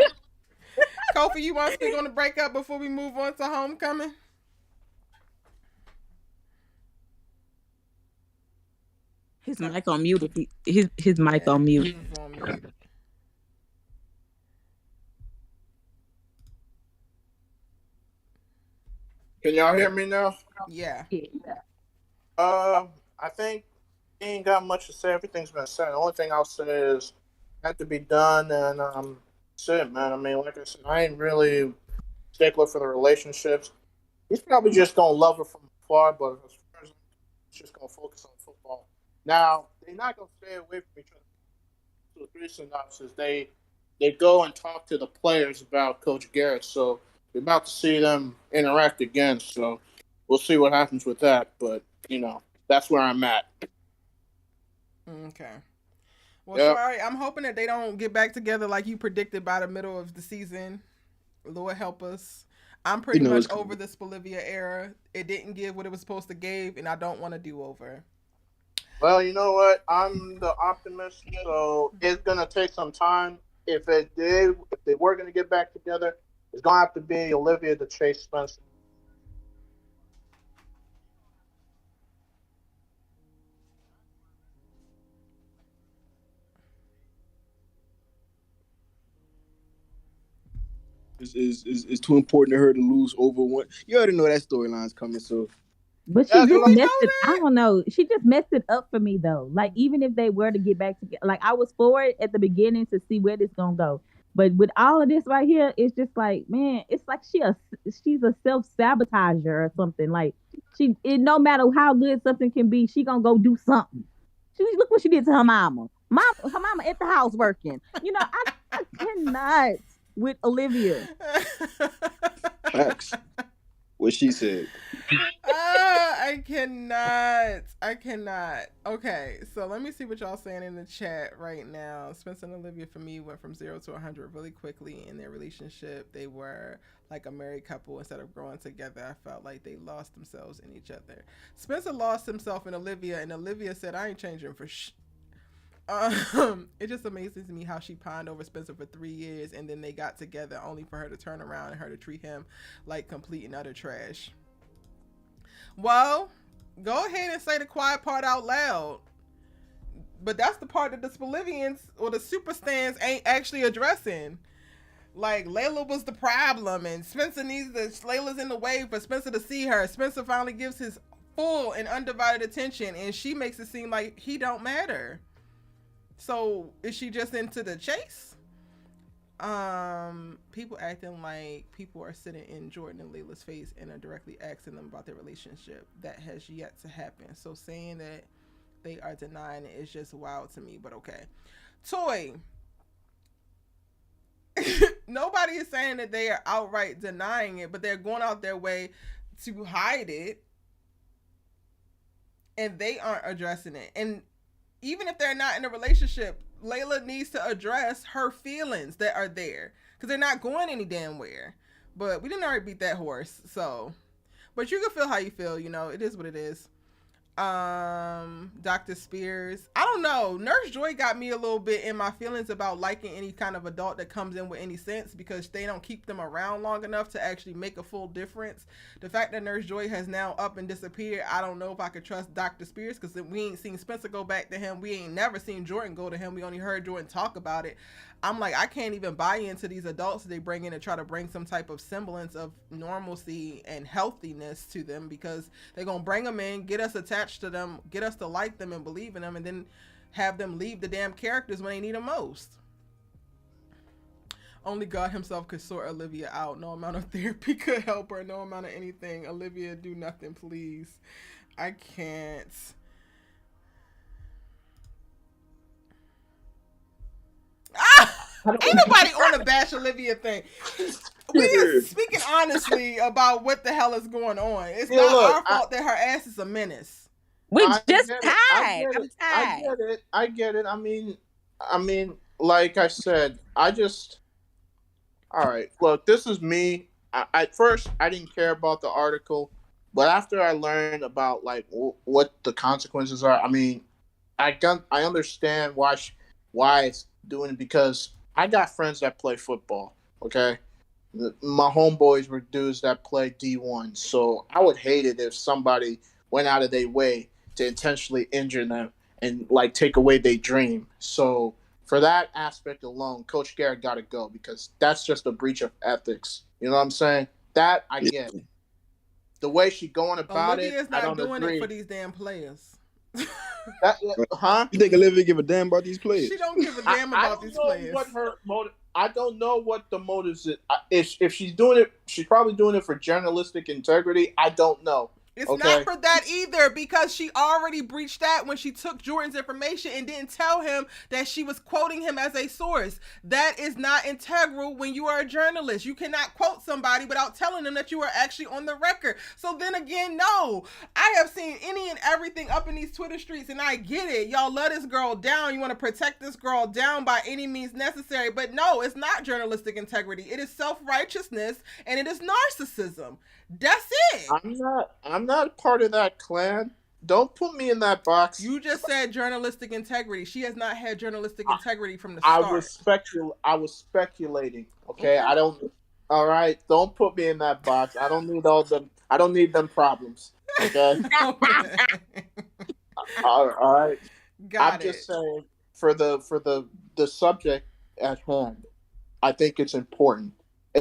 Kofi, you want to speak on the breakup before we move on to homecoming? His mic on mute. His mic on mute. He's on mute. Can y'all hear me now? Yeah. I think he ain't got much to say. Everything's been said. The only thing I'll say is had to be done, and that's it, man. I mean, like I said, I ain't really stickler for the relationships. He's probably just gonna love her from afar, but as far as he's just gonna focus on football. Now they're not gonna stay away from each other. So the three synopsis, they go and talk to the players about Coach Garrett. So we're about to see them interact again. So we'll see what happens with that. But that's where I'm at. Okay. Well, Yep. sorry. I'm hoping that they don't get back together like you predicted by the middle of the season. Lord help us. I'm pretty much over this Olivia era. It didn't give what it was supposed to give, and I don't want to do over. Well, you know what? I'm the optimist, so it's gonna take some time. If they were gonna get back together, it's gonna have to be Olivia to chase Spencer. It's too important to her to lose over one. You already know that storyline's coming, so. But she Yeah, just we messed it. I don't know. She just messed it up for me though. Like even if they were to get back together, like I was for it at the beginning to see where this gonna go. But with all of this right here, it's just like, man, it's like she's a self-sabotager or something. Like no matter how good something can be, she gonna go do something. Look what she did to her mama. Her mama at the house working. I cannot with Olivia. Facts. What she said. I cannot. Okay, so let me see what y'all saying in the chat right now. Spencer and Olivia for me went from 0 to 100 really quickly in their relationship. They were like a married couple. Instead of growing together, I felt like they lost themselves in each other. Spencer lost himself in Olivia, and Olivia said, I ain't changing for it just amazes me how she pined over Spencer for 3 years, and then they got together only for her to turn around and her to treat him like complete and utter trash. Well, go ahead and say the quiet part out loud. But that's the part that the Bolivians or the super stands ain't actually addressing. Like, Layla was the problem, and Spencer Layla's in the way for Spencer to see her. Spencer finally gives his full and undivided attention, and she makes it seem like he don't matter. So, is she just into the chase? People acting like people are sitting in Jordan and Layla's face and are directly asking them about their relationship. That has yet to happen. So saying that they are denying it is just wild to me, but okay. Toy. Nobody is saying that they are outright denying it, but they're going out their way to hide it, and they aren't addressing it. And even if they're not in a relationship, Layla needs to address her feelings that are there, because they're not going any damn where. But we didn't already beat that horse, so. But you can feel how you feel, you know. It is what it is. Dr. Spears. I don't know. Nurse Joy got me a little bit in my feelings about liking any kind of adult that comes in with any sense, because they don't keep them around long enough to actually make a full difference. The fact that Nurse Joy has now up and disappeared, I don't know if I could trust Dr. Spears, because we ain't seen Spencer go back to him. We ain't never seen Jordan go to him. We only heard Jordan talk about it. I'm like, I can't even buy into these adults they bring in and try to bring some type of semblance of normalcy and healthiness to them, because they're going to bring them in, get us attached to them, get us to like them and believe in them, and then have them leave the damn characters when they need them most. Only God himself could sort Olivia out. No amount of therapy could help her. No amount of anything. Olivia, do nothing, please. I can't. Ain't nobody on the bash Olivia thing. We are speaking honestly about what the hell is going on. It's not our fault that her ass is a menace. We just tied. I'm tied. I get it. I mean, like I said, all right, look, this is me. At first, I didn't care about the article, but after I learned about like what the consequences are, I mean, I understand why it's doing it, because I got friends that play football. Okay, my homeboys were dudes that play D1, so I would hate it if somebody went out of their way to intentionally injure them and like take away their dream. So for that aspect alone, Coach Garrett got to go, because that's just a breach of ethics. You know what I'm saying? That I get. The way she going about Olivia's I don't not doing agree. it for these damn players. Huh? You think Olivia give a damn about these players? She don't give a damn about these players. I don't know what the motives is. If she's doing it, she's probably doing it for journalistic integrity. I don't know. It's not for that either, because she already breached that when she took Jordan's information and didn't tell him that she was quoting him as a source. That is not integral when you are a journalist. You cannot quote somebody without telling them that you are actually on the record. So then again, no. I have seen any and everything up in these Twitter streets, and I get it. Y'all love this girl down. You want to protect this girl down by any means necessary. But no, it's not journalistic integrity. It is self-righteousness, and it is narcissism. That's it. I'm not part of that clan. Don't put me in that box. You just said journalistic integrity. She has not had journalistic integrity from the start. I was speculating. Okay? I don't. All right. Don't put me in that box. I don't need all them. I don't need them problems. Okay. All right. I'm just saying, for the subject at hand, I think it's important.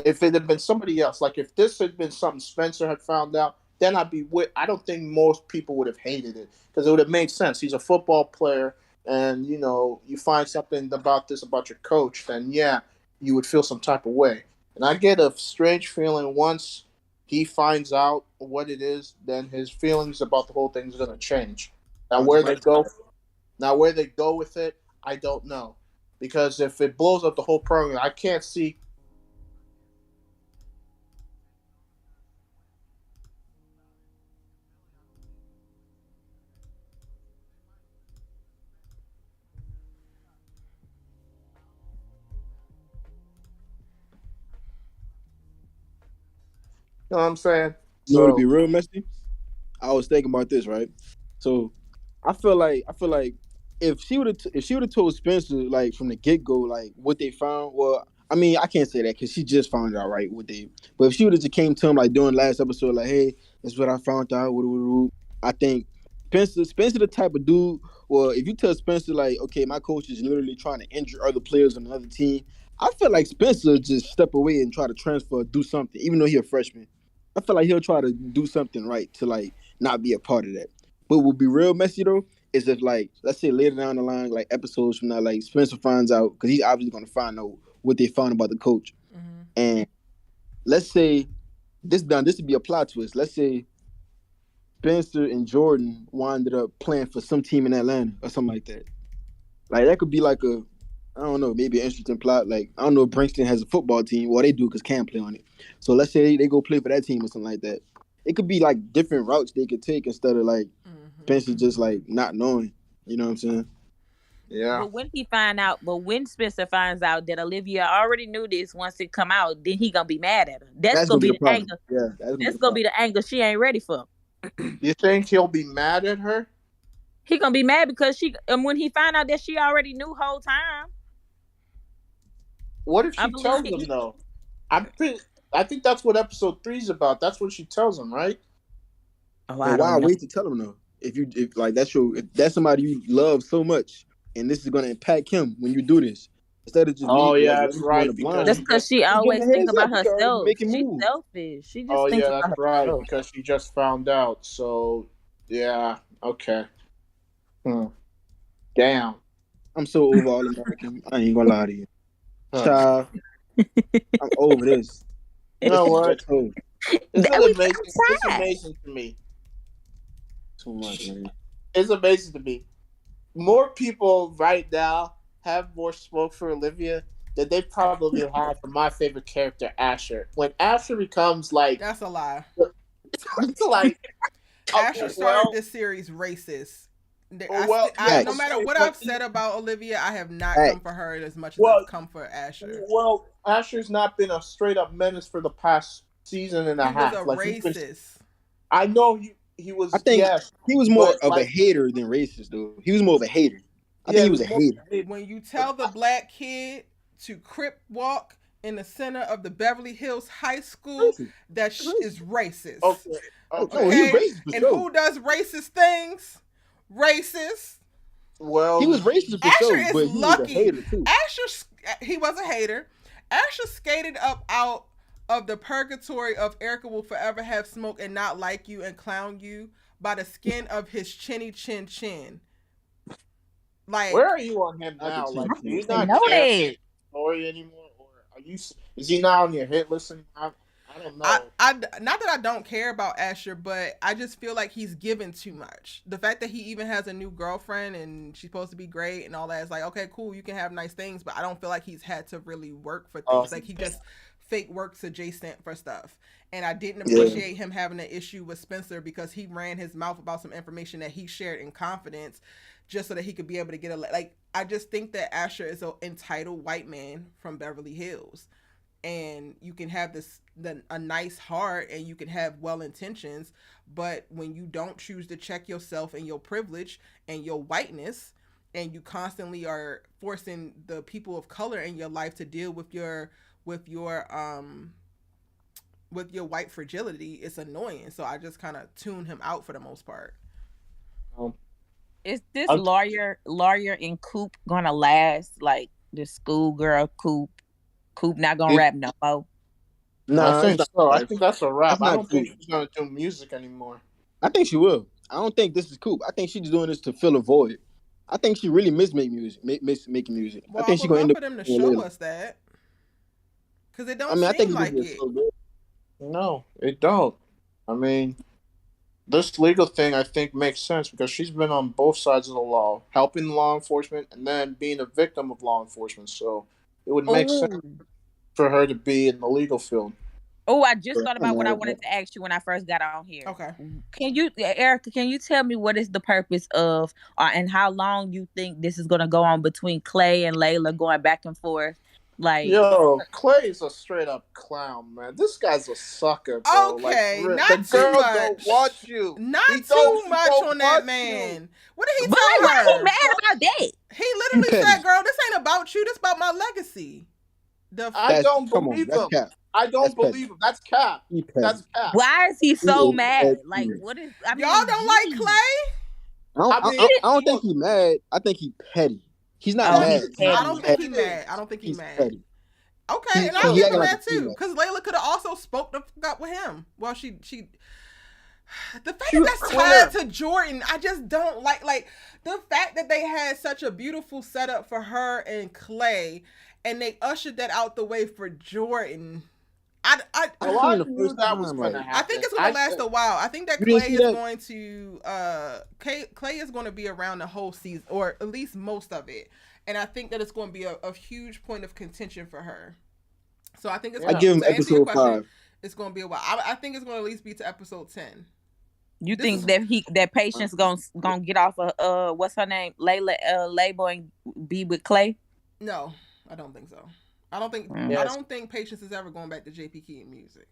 If it had been somebody else, like if this had been something Spencer had found out, then I'd be I don't think most people would have hated it, because it would have made sense. He's a football player, and you know, you find something about your coach, then yeah, you would feel some type of way. And I get a strange feeling once he finds out what it is, then his feelings about the whole thing is going to change. Now where they go with it, I don't know, because if it blows up the whole program, I can't see. You know what I'm saying? You know, to be real messy, I was thinking about this, right? So I feel like if she would have told Spencer like from the get go like what they found, well, I mean I can't say that because she just found out right what they. But if she would have just came to him like during last episode, like, hey, that's what I found out. I think Spencer the type of dude. Well, if you tell Spencer like, okay, my coach is literally trying to injure other players on another team, I feel like Spencer just step away and try to transfer, do something, even though he's a freshman. I feel like he'll try to do something right to like not be a part of that. But what would be real messy though is if like let's say later down the line, like episodes from now, like Spencer finds out because he's obviously gonna find out what they found about the coach. Mm-hmm. And let's say this would be a plot twist. Let's say Spencer and Jordan wound up playing for some team in Atlanta or something like that. Like that could be like I don't know, maybe an interesting plot. Like I don't know if Princeton has a football team. Well, they do because Cam play on it. So let's say they go play for that team or something like that. It could be like different routes they could take instead of like Spencer just like not knowing. You know what I'm saying? Yeah. But when Spencer finds out that Olivia already knew this once it come out, then he gonna be mad at her. That's gonna be the anger. Yeah, that's gonna be the anger she ain't ready for. You think he'll be mad at her? He gonna be mad because when he found out that she already knew whole time. What if she tells him though? I think that's what episode 3 is about. That's what she tells him, right? Oh, why wait to tell him though? If that's somebody you love so much, and this is gonna impact him when you do this, instead of just that's right. That's because she always thinks about herself. She's moves. selfish. She just thinks about that's right. Because she just found out. So yeah, okay. Damn. I'm so over all American. I ain't gonna lie to you. Child, I'm over this. You know what? It's amazing to me. Too much, man. It's amazing to me. More people right now have more smoke for Olivia than they probably have for my favorite character, Asher. When Asher becomes like... That's a lie. It's like... Asher started this series racist. No matter what I've said about Olivia, I have not come for her as much as I've come for Asher. Well, Asher's not been a straight up menace for the past season and a half. He was a racist. I know he was. I think he was more of a hater than racist, though. He was more of a hater. I think he was a hater. When you tell the black kid to crip walk in the center of the Beverly Hills High School, that is racist. Okay. No, he was racist. And who does racist things? Racist. Well, he was racist for Asher sure, is but lucky. He was a hater too. He was a hater. Asher skated up out of the purgatory of Erica will forever have smoke and not like you and clown you by the skin of his chinny chin chin. Like, where are you on him now? Like, do you not care story anymore, or are you? Is he not on your hit list anymore? I don't know. Not that I don't care about Asher, but I just feel like he's given too much. The fact that he even has a new girlfriend and she's supposed to be great and all that is like, okay, cool, you can have nice things, but I don't feel like he's had to really work for things. Like he just fake works adjacent for stuff. And I didn't appreciate him having an issue with Spencer because he ran his mouth about some information that he shared in confidence just so that he could be able to get I just think that Asher is an entitled white man from Beverly Hills. And you can have a nice heart and you can have well intentions, but when you don't choose to check yourself and your privilege and your whiteness, and you constantly are forcing the people of color in your life to deal with your white fragility, it's annoying. So I just kind of tune him out for the most part. Is this lawyer and Coop gonna last? Like the schoolgirl Coop not gonna rap no more? No, I think so. I think that's a wrap. I don't think she's gonna do music anymore. I think she will. I don't think this is Coop. I think she's doing this to fill a void. I think she really miss making music. Well, I think she's gonna end up for them to show us that, because it don't seem like it. So good. No, it don't. I mean, this legal thing I think makes sense because she's been on both sides of the law, helping law enforcement and then being a victim of law enforcement. So it would make sense for her to be in the legal field. Oh, I just thought about what I wanted to ask you when I first got on here. Okay. Erica, can you tell me what is the purpose of and how long you think this is going to go on between Clay and Layla going back and forth? Like, yo, Clay's a straight up clown, man. This guy's a sucker, bro. Okay, like, not the too girl much. Don't want you. Not too much on that man. You. What did he tell her? Why are you mad about that? He literally said, "Girl, this ain't about you. This about my legacy." I don't believe him. I don't believe him. That's cap. That's cap. Why is he so mad? Like, what is? I mean, y'all don't like Clay? I don't think he's mad. I think he's petty. He's not mad. I don't think he's mad. I don't think he's mad. Petty. Okay, and I'll give him that too. Because Layla could have also spoke the fuck up with him. Well, she The fact She that was that's clear. tied to Jordan, I just don't like the fact that they had such a beautiful setup for her and Clay, and they ushered that out the way for Jordan. I I Well, seen I the knew first that was time, going to like, I happen. think it's gonna last a while. I think that You didn't Clay see is that? going to Clay is going to be around the whole season, or at least most of it. And I think that it's going to be a huge point of contention for her. So I think it's I Yeah. give him to answer your episode question, 5. it's going to be a while. I think it's going to at least be to episode 10. You This think is- that Patience gonna get off of what's her name, Layla label and be with Clay? No, I don't think so. I don't think Mm. I Yes. don't think Patience is ever going back to JP Key in music.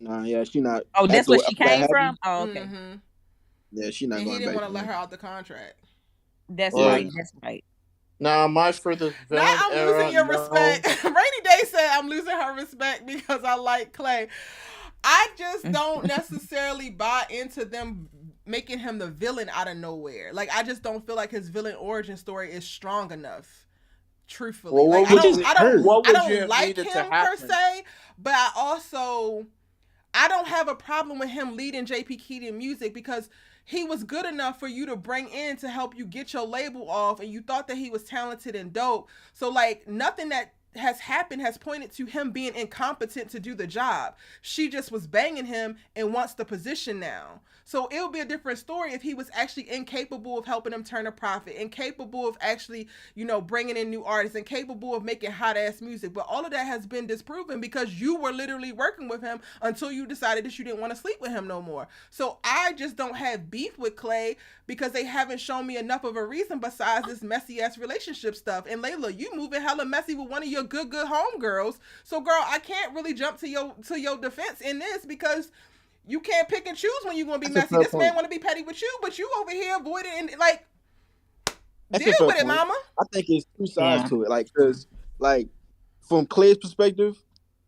Nah, yeah, she not. Oh, that's after where she that came happened, from. Oh, okay, Mm-hmm. Yeah, she not And he going didn't back. want to let her out the contract. that's Yeah. right. That's right. Now, am I for the Now villain I'm era? losing your No. respect. Rainy Day said I'm losing her respect because I like Clay. I just don't necessarily buy into them making him the villain out of nowhere. Like, I just don't feel like his villain origin story is strong enough. Truthfully, Well, like, what would I don't what would I you don't have like needed him to per happen? se, but I don't have a problem with him leading JP Keaton music because he was good enough for you to bring in to help you get your label off, and you thought that he was talented and dope. So like nothing that has happened has pointed to him being incompetent to do the job. She just was banging him and wants the position now. So it would be a different story if he was actually incapable of helping them turn a profit, incapable of actually, bringing in new artists, incapable of making hot ass music. But all of that has been disproven because you were literally working with him until you decided that you didn't want to sleep with him no more. So I just don't have beef with Clay because they haven't shown me enough of a reason besides this messy ass relationship stuff. And Layla, you moving hella messy with one of your good homegirls. So girl, I can't really jump to your defense in this because you can't pick and choose when you're gonna be That's a messy. fair This point. man want to be petty with you, but you over here avoiding and like That's a deal fair with it, point. mama. I think it's two sides Yeah. to it. Like, because, like, from Clay's perspective,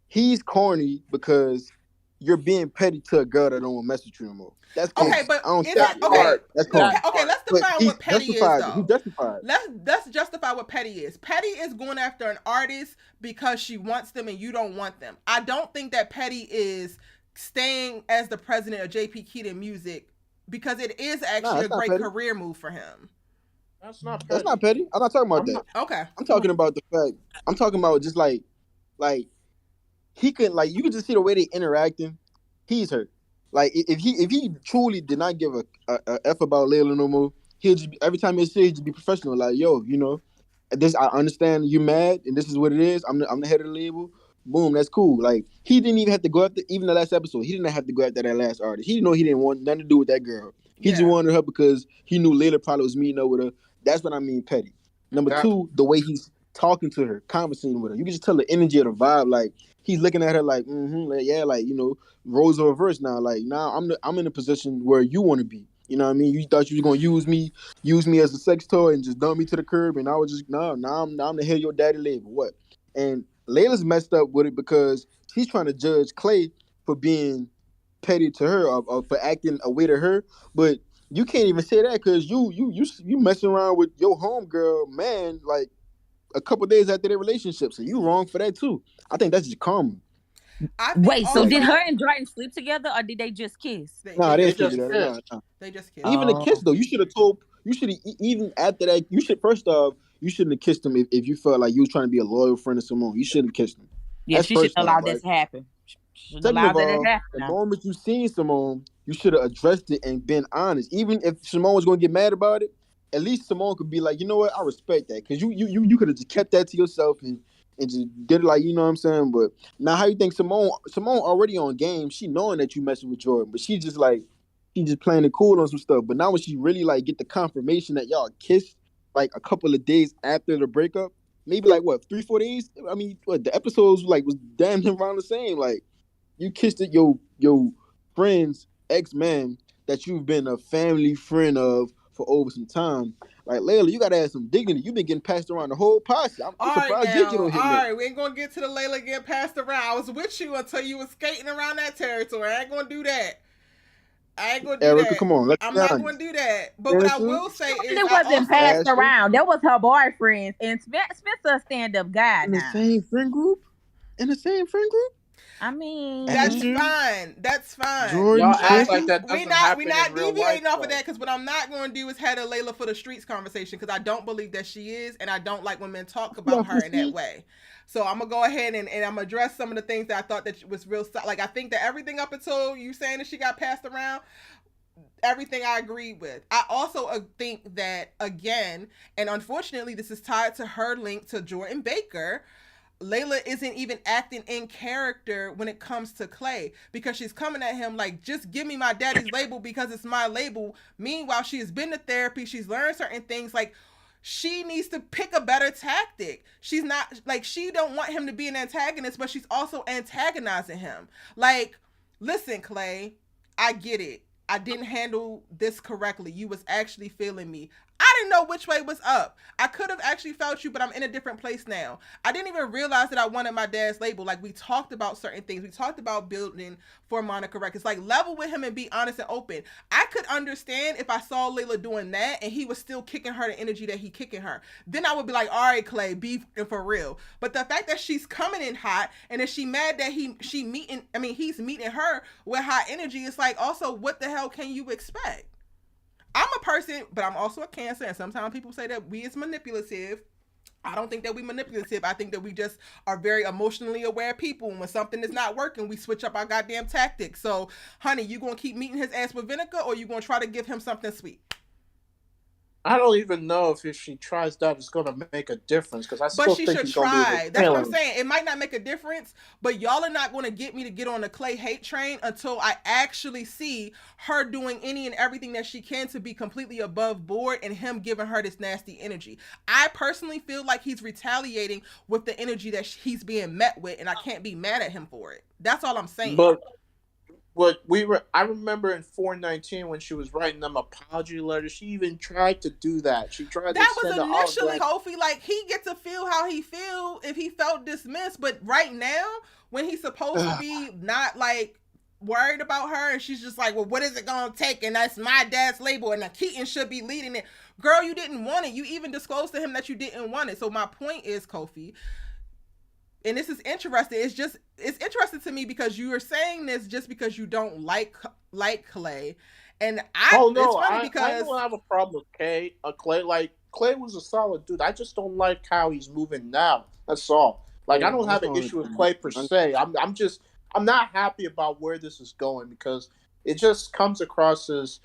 he's corny because you're being petty to a girl that don't want to mess with you no more. That's corny. Okay, but I don't is say it that okay? part. That's corny. Okay, let's But define he what petty is justified it. though. He justified it. Let's justify what petty is. Petty is going after an artist because she wants them and you don't want them. I don't think that petty is staying as the president of JP Keaton Music because it is actually a that's not great petty. career move for him. That's not petty. That's not petty. I'm not talking about that. Okay. I'm talking about the fact. I'm talking about just like he could, like, you can just see the way they interacting. He's hurt. Like, if he truly did not give a f about Layla no more, he'll just every time he say, he'd just be professional. Like, yo, this, I understand you mad and this is what it is. I'm the head of the label. Boom, that's cool. Like, he didn't even have to go after, even the last episode, he didn't have to go after that last artist. He didn't know he didn't want nothing to do with that girl. He just wanted her because he knew Layla probably was meeting up with her. That's what I mean, petty. Number two, the way he's talking to her, conversing with her. You can just tell the energy of the vibe. Like, he's looking at her like, roles are reversed now. Like, now I'm in a position where you want to be. You know what I mean? You thought you was gonna use me as a sex toy and just dump me to the curb, and I was just now I'm the head of your daddy label. What? And Layla's messed up with it because she's trying to judge Clay for being petty to her or for acting away to her, but you can't even say that because you messing around with your homegirl man like a couple days after their relationship, so you wrong for that too. I think that's just karma. Wait, so did her and Jordan sleep together or did they just kiss? Nah, they just just kissed. They just kissed. Even the kiss though, you should have even after that, you should first off, you shouldn't have kissed him if you felt like you was trying to be a loyal friend of Simone. You shouldn't have kissed him. Yeah, That's she should first allow off, this right? to happen. Second of all, the moment you seen Simone, you should have addressed it and been honest. Even if Simone was going to get mad about it, at least Simone could be like, you know what, I respect that, because you could have just kept that to yourself and just did it, like, you know what I'm saying. But now, how you think Simone already on game? She knowing that you messing with Jordan, but she just playing it cool on some stuff. But now when she really like get the confirmation that y'all kissed like a couple of days after the breakup, maybe like what 3-4 days. I mean, what the episodes like was damn near around the same. Like, you kissed it your friend's ex-man that you've been a family friend of for over some time. Like, Layla, you gotta have some dignity. You've been getting passed around the whole posse. I'm surprised now, Gigi don't hit all that. right, we ain't gonna get to the Layla getting passed around. I was with you until you was skating around that territory. I ain't gonna do that. I ain't gonna do Erica, that. come on, I'm not gonna do that. But what I will say is, it wasn't passed around. That was her boyfriend, and Spencer a stand-up guy. In the same friend group. I mean, That's fine. That's fine. Jordan, Y'all act like that we doesn't not happen we not in real deviating life, off of that because what I'm not going to do is have a Layla for the streets conversation because I don't believe that she is, and I don't like when men talk about her in that way. So I'm gonna go ahead and I'm gonna address some of the things that I thought that was real. Like I think that everything up until you saying that she got passed around, everything I agree with. I also think that again, and unfortunately, this is tied to her link to Jordan Baker. Layla isn't even acting in character when it comes to Clay because she's coming at him like, just give me my daddy's label because it's my label. Meanwhile, she has been to therapy. She's learned certain things. Like, she needs to pick a better tactic. She's not, like, she don't want him to be an antagonist, but she's also antagonizing him. Like, listen, Clay, I get it. I didn't handle this correctly. You was actually feeling me. I didn't know which way was up. I could have actually felt you, but I'm in a different place now. I didn't even realize that I wanted my dad's label. Like, we talked about certain things. We talked about building for Monica Records. Like, level with him and be honest and open. I could understand if I saw Layla doing that and he was still kicking her the energy that he kicking her. Then I would be like, all right, Clay, be for real. But the fact that she's coming in hot and then she mad that he's meeting her with hot energy, it's like, also, what the hell can you expect? I'm a person, but I'm also a Cancer, and sometimes people say that we is manipulative. I don't think that we manipulative. I think that we just are very emotionally aware people, and when something is not working, we switch up our goddamn tactics. So, honey, you gonna keep meeting his ass with vinegar, or you gonna try to give him something sweet? I don't even know if she tries that, it's going to make a difference. Because I still think he's going to be. That's what I'm saying. It might not make a difference, but y'all are not going to get me to get on the Clay hate train until I actually see her doing any and everything that she can to be completely above board and him giving her this nasty energy. I personally feel like he's retaliating with the energy that he's being met with, and I can't be mad at him for it. That's all I'm saying. But I remember in 419 when she was writing them apology letters, she even tried to do that. She tried that to was initially Kofi, like he gets to feel how he feel if he felt dismissed, but right now when he's supposed to be not like worried about her and she's just like, well, what is it gonna take? And that's my dad's label and Keaton should be leading it. Girl, you didn't want it. You even disclosed to him that you didn't want it. So my point is, Kofi, and this is interesting. It's interesting to me because you are saying this just because you don't like Clay, and it's funny because I don't have a problem with Clay. Like Clay was a solid dude. I just don't like how he's moving now. That's all. Like I don't have an issue with Clay per se. I'm not happy about where this is going because it just comes across as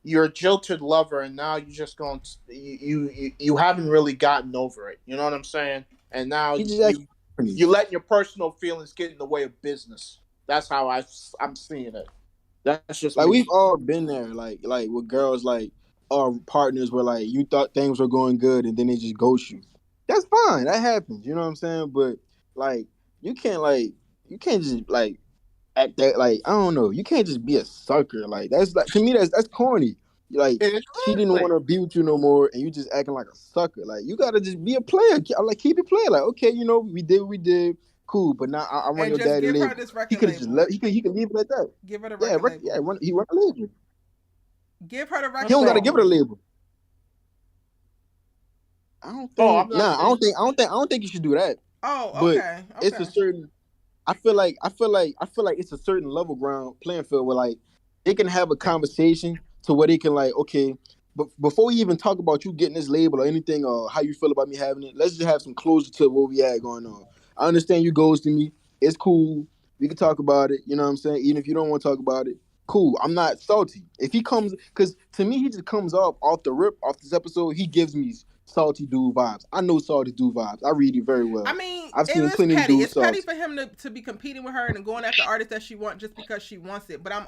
you're a jilted lover, and now you just going you haven't really gotten over it. You know what I'm saying? And now you letting your personal feelings get in the way of business. That's how I'm seeing it. That's just like we've all been there, like with girls, like our partners where like you thought things were going good and then they just ghost you. That's fine, that happens. You know what I'm saying? But like you can't just like act that like I don't know. You can't just be a sucker. Like that's like to me that's corny. Like she didn't want to be with you no more, and you just acting like a sucker. Like you gotta just be a player. Like keep it playing. Like okay, you know we did what we did, cool. But now I run your daddy label. He could just he could leave it at that. Give her the record label. He run the label. Give her the record. He don't gotta give her the label. I don't think you should do that. Oh, okay. But it's a certain. I feel like it's a certain level ground playing field where like they can have a conversation to where they can like, okay, but before we even talk about you getting this label or anything or how you feel about me having it, let's just have some closure to what we had going on. I understand you ghosting me. It's cool. We can talk about it. You know what I'm saying? Even if you don't want to talk about it, cool. I'm not salty. If he comes, because to me, he just comes off the rip, off this episode, he gives me salty dude vibes. I know salty dude vibes. I read it very well. I mean, I've seen plenty of dudes. It's petty for him to be competing with her and going after artists that she wants just because she wants it. But I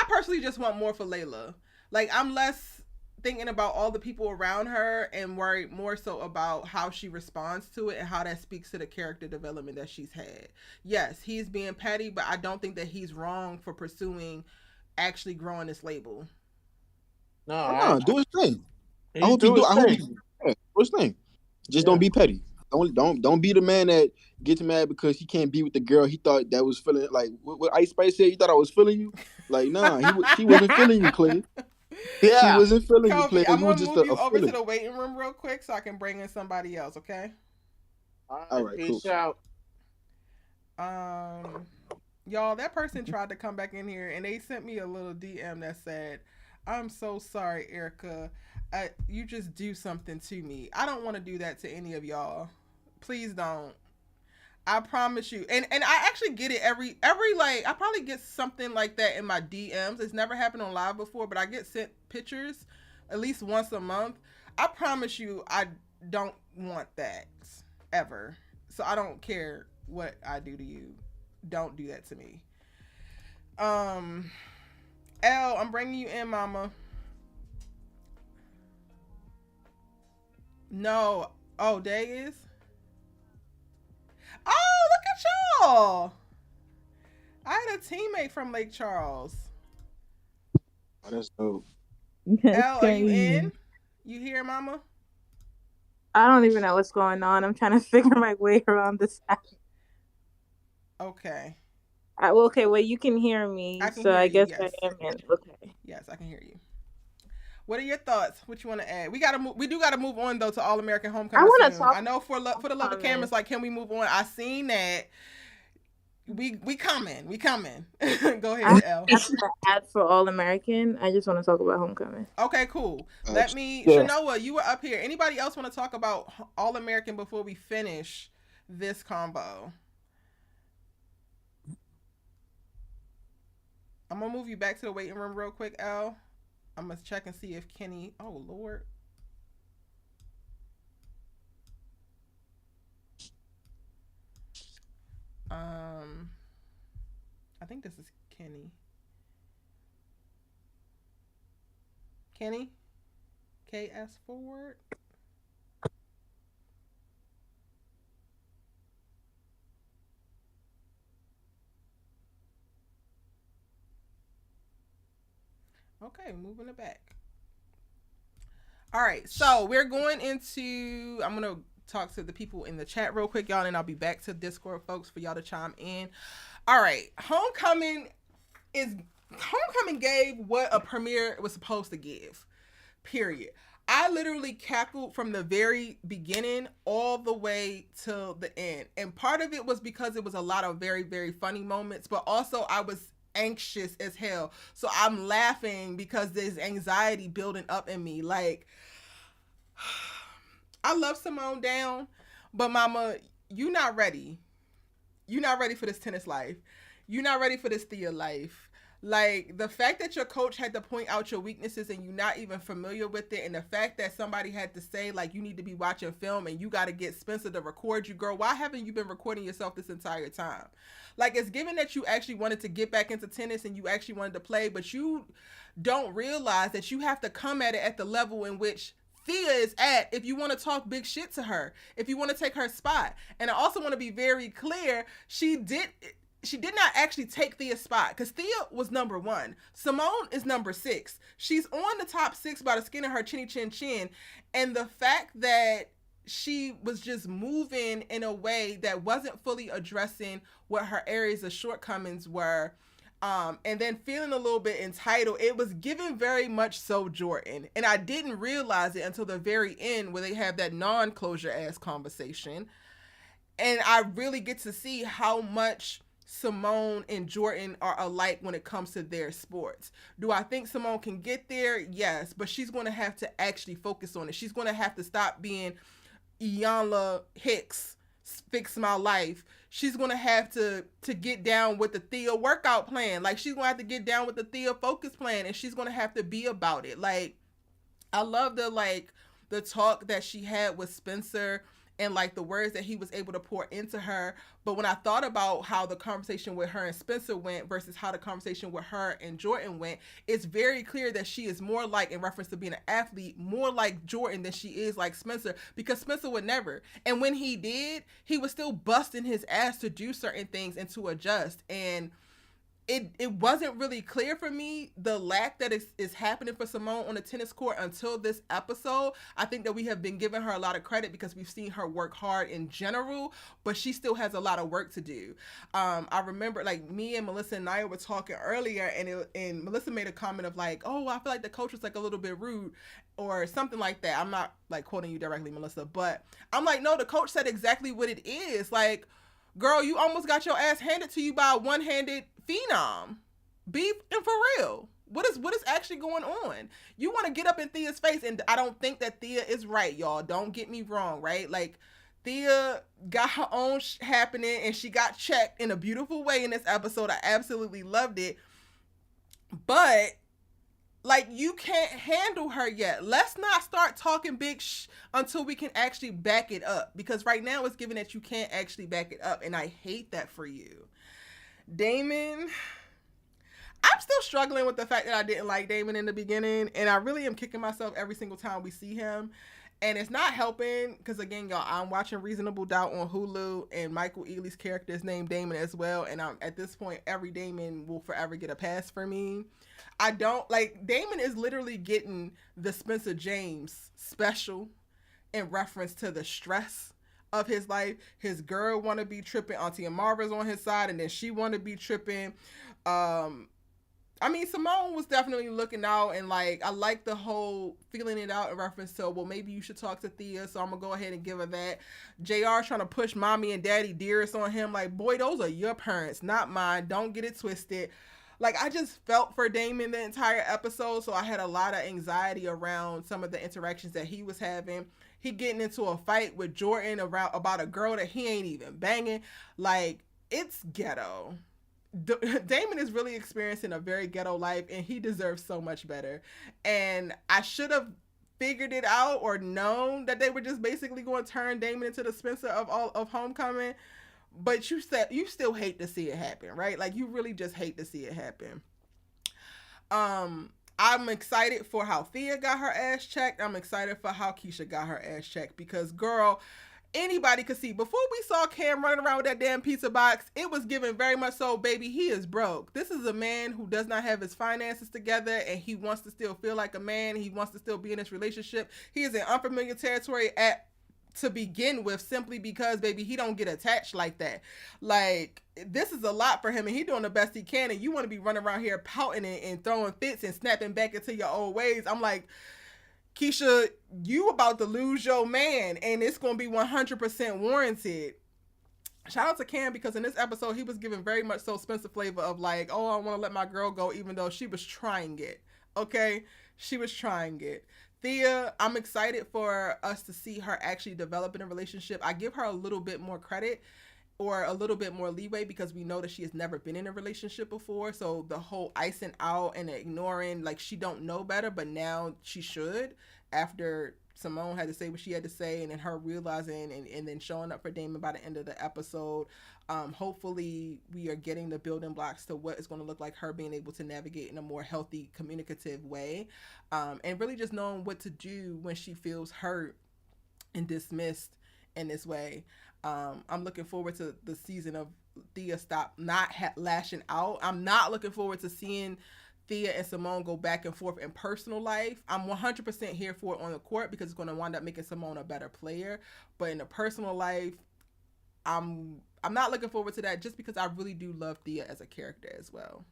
personally just want more for Layla. Like, I'm less thinking about all the people around her and worried more so about how she responds to it and how that speaks to the character development that she's had. Yes, he's being petty, but I don't think that he's wrong for pursuing actually growing this label. No, do his thing. I hope you do his thing. Just don't be petty. Don't be the man that gets mad because he can't be with the girl he thought that was feeling like what Ice Spice said. You thought I was feeling you? Like nah, he wasn't feeling you, Clay. Yeah, he wasn't feeling you, Clay. I'm gonna move you over to the waiting room real quick so I can bring in somebody else. Okay. All right, peace out. Y'all, that person tried to come back in here and they sent me a little DM that said, "I'm so sorry, Erica. You just do something to me. I don't want to do that to any of y'all. Please don't. I promise you." And I actually get it every like I probably get something like that in my DMs. It's never happened on live before, but I get sent pictures at least once a month. I promise you, I don't want that ever. So I don't care what I do to you. Don't do that to me. L, I'm bringing you in, mama. No. Oh, Day is? Oh, look at y'all. I had a teammate from Lake Charles. Oh, that's dope. L, are you in? You here, mama? I don't even know what's going on. I'm trying to figure my way around this app. Okay. Okay, well, you can hear me, I can so hear I you, guess yes. I am in. Okay. Yes, I can hear you. What are your thoughts? What you want to add? We do gotta move on though to All American Homecoming. I want to soon. talk. I know for the love of cameras, like, can we move on? I seen that. We coming. Go ahead, L. Ad for All American. I just want to talk about Homecoming. Okay, cool. Shanoa, you were up here. Anybody else want to talk about All American before we finish this combo? I'm gonna move you back to the waiting room real quick, L. I'm gonna check and see if Kenny. Oh Lord. I think this is Kenny. Kenny? KS forward. Okay, moving it back. All right, so we're going into, I'm going to talk to the people in the chat real quick, y'all, and I'll be back to Discord, folks, for y'all to chime in. All right, Homecoming gave what a premiere was supposed to give, period. I literally cackled from the very beginning all the way till the end. And part of it was because it was a lot of very, very funny moments, but also I was anxious as hell. So I'm laughing because there's anxiety building up in me. Like, I love Simone down, but mama, you not ready. You're not ready for this tennis life. You're not ready for this Thea life. Like, the fact that your coach had to point out your weaknesses and you're not even familiar with it, and the fact that somebody had to say, like, you need to be watching film and you got to get Spencer to record you, girl. Why haven't you been recording yourself this entire time? Like, it's given that you actually wanted to get back into tennis and you actually wanted to play, but you don't realize that you have to come at it at the level in which Thea is at if you want to talk big shit to her, if you want to take her spot. And I also want to be very clear, she did not actually take Thea's spot, because Thea was number 1. Simone is number 6. She's on the top 6 by the skin of her chinny chin chin. And the fact that she was just moving in a way that wasn't fully addressing what her areas of shortcomings were, and then feeling a little bit entitled, it was given very much so Jordan. And I didn't realize it until the very end where they have that non-closure ass conversation. And I really get to see how much Simone and Jordan are alike when it comes to their sports. Do I think Simone can get there? Yes, but she's going to have to actually focus on it. She's going to have to stop being Iyanla Hicks, fix my life. She's going to have to get down with the Thea workout plan. Like, she's going to have to get down with the Thea focus plan, and she's going to have to be about it. Like, I love the talk that she had with Spencer and like the words that he was able to pour into her. But when I thought about how the conversation with her and Spencer went versus how the conversation with her and Jordan went, it's very clear that she is more like, in reference to being an athlete, more like Jordan than she is like Spencer, because Spencer would never. And when he did, he was still busting his ass to do certain things and to adjust. And it wasn't really clear for me the lack that is happening for Simone on the tennis court until this episode. I think that we have been giving her a lot of credit because we've seen her work hard in general, but she still has a lot of work to do. I remember, like, me and Melissa and Naya were talking earlier, and Melissa made a comment of like, oh, I feel like the coach was like a little bit rude or something like that. I'm not like quoting you directly, Melissa, but I'm like, no, the coach said exactly what it is. Like, Girl, you almost got your ass handed to you by a one-handed phenom. Be and for real. What is actually going on? You want to get up in Thea's face, and I don't think that Thea is right, y'all. Don't get me wrong, right? Like, Thea got her own happening, and she got checked in a beautiful way in this episode. I absolutely loved it. But, like, you can't handle her yet. Let's not start talking big until we can actually back it up. Because right now it's given that you can't actually back it up, and I hate that for you. Damon... I'm still struggling with the fact that I didn't like Damon in the beginning, and I really am kicking myself every single time we see him, and it's not helping because, again, y'all, I'm watching Reasonable Doubt on Hulu, and Michael Ealy's character is named Damon as well, and I'm at this point, every Damon will forever get a pass for me. I don't, like, Damon is literally getting the Spencer James special in reference to the stress of his life. His girl want to be tripping, Auntie Amara's on his side, and then she want to be tripping. I mean, Simone was definitely looking out, and, like, I like the whole feeling it out in reference to, well, maybe you should talk to Thea, so I'm going to go ahead and give her that. JR trying to push mommy and daddy dearest on him. Like, boy, those are your parents, not mine. Don't get it twisted. Like, I just felt for Damon the entire episode, so I had a lot of anxiety around some of the interactions that he was having. He getting into a fight with Jordan about a girl that he ain't even banging. Like, it's ghetto. Damon is really experiencing a very ghetto life, and he deserves so much better. And I should have figured it out or known that they were just basically going to turn Damon into the Spencer of Homecoming. But you still hate to see it happen, right? Like, you really just hate to see it happen. I'm excited for how Thea got her ass checked. I'm excited for how Keisha got her ass checked because, girl, anybody could see before we saw Cam running around with that damn pizza box, it was given very much so, baby, he is broke. This is a man who does not have his finances together, and he wants to still feel like a man. He wants to still be in this relationship. He is in unfamiliar territory to begin with, simply because, baby, he don't get attached like that. Like, this is a lot for him, and he doing the best he can, and you want to be running around here pouting and throwing fits and snapping back into your old ways. I'm like, Keisha, you about to lose your man, and it's going to be 100% warranted. Shout out to Cam, because in this episode, he was giving very much so Spencer flavor of like, oh, I want to let my girl go, even though she was trying it. Okay? She was trying it. Thea, I'm excited for us to see her actually develop in a relationship. I give her a little bit more credit or a little bit more leeway because we know that she has never been in a relationship before. So the whole icing out and ignoring, like, she don't know better, but now she should, after Simone had to say what she had to say, and then her realizing and then showing up for Damon by the end of the episode. Hopefully we are getting the building blocks to what it's going to look like her being able to navigate in a more healthy, communicative way, and really just knowing what to do when she feels hurt and dismissed in this way. I'm looking forward to the season of Thea stop not lashing out. I'm not looking forward to seeing Thea and Simone go back and forth in personal life. I'm 100% here for it on the court because it's going to wind up making Simone a better player. But in the personal life, I'm not looking forward to that, just because I really do love Thea as a character as well.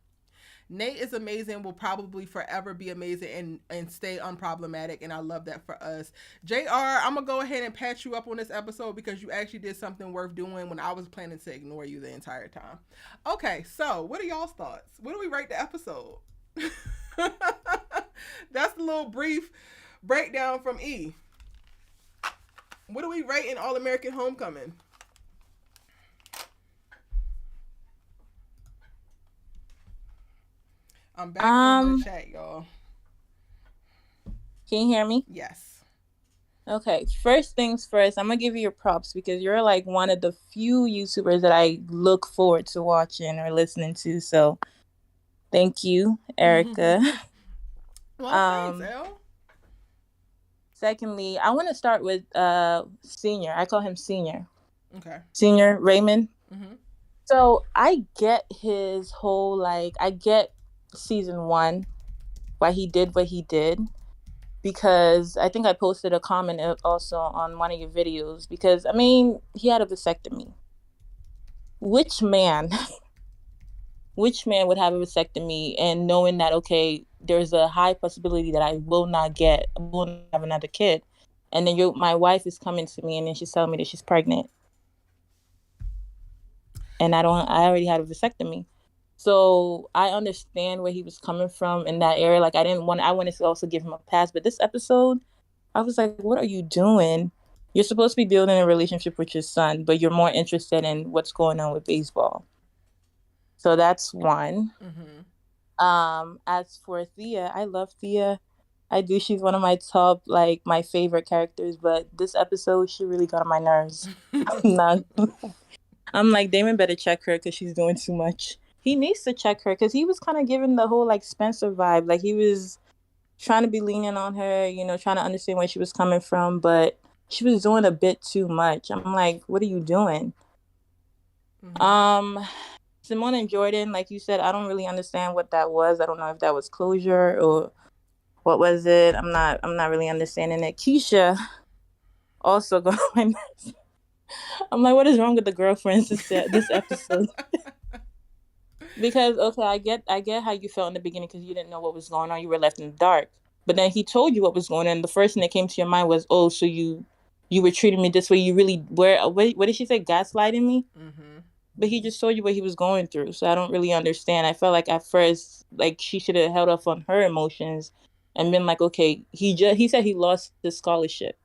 Nate is amazing, will probably forever be amazing and stay unproblematic, and I love that for us. JR, I'm going to go ahead and patch you up on this episode because you actually did something worth doing when I was planning to ignore you the entire time. Okay, so what are y'all's thoughts? What do we rate the episode? That's a little brief breakdown from E. What do we rate in All-American Homecoming? I'm back in the chat, y'all. Can you hear me? Yes. Okay, first things first, I'm going to give you your props because you're like one of the few YouTubers that I look forward to watching or listening to. So thank you, Erica. Well, thanks, Elle. Secondly, I want to start with Senior. I call him Senior. Okay. Senior Raymond. Mm-hmm. So I get his whole, like, I get season 1, why he did what he did. Because I think I posted a comment also on one of your videos. Because, I mean, he had a vasectomy. Which man would have a vasectomy and knowing that, okay, there's a high possibility that I will not have another kid. And then my wife is coming to me and then she's telling me that she's pregnant. and I already had a vasectomy. So I understand where he was coming from in that area. Like I wanted to also give him a pass. But this episode, I was like, what are you doing? You're supposed to be building a relationship with your son, but you're more interested in what's going on with baseball. So that's one. As for Thea, I love Thea. I do. She's one of my top, like, my favorite characters. But this episode, she really got on my nerves. I'm like, Damon better check her because she's doing too much. He needs to check her because he was kind of giving the whole, like, Spencer vibe. Like, he was trying to be lenient on her, you know, trying to understand where she was coming from. But she was doing a bit too much. I'm like, what are you doing? Simone and Jordan, like you said, I don't really understand what that was. I don't know if that was closure or what was it. I'm not really understanding it. Keisha also got my nerves. I'm like, what is wrong with the girlfriends this episode? Because okay, I get how you felt in the beginning because you didn't know what was going on. You were left in the dark. But then he told you what was going on. The first thing that came to your mind was, oh, so you were treating me this way. You really were. What did she say? Gaslighting me. But he just told you what he was going through. So I don't really understand. I felt like at first, like she should have held off on her emotions and been like, okay, he said he lost his scholarship.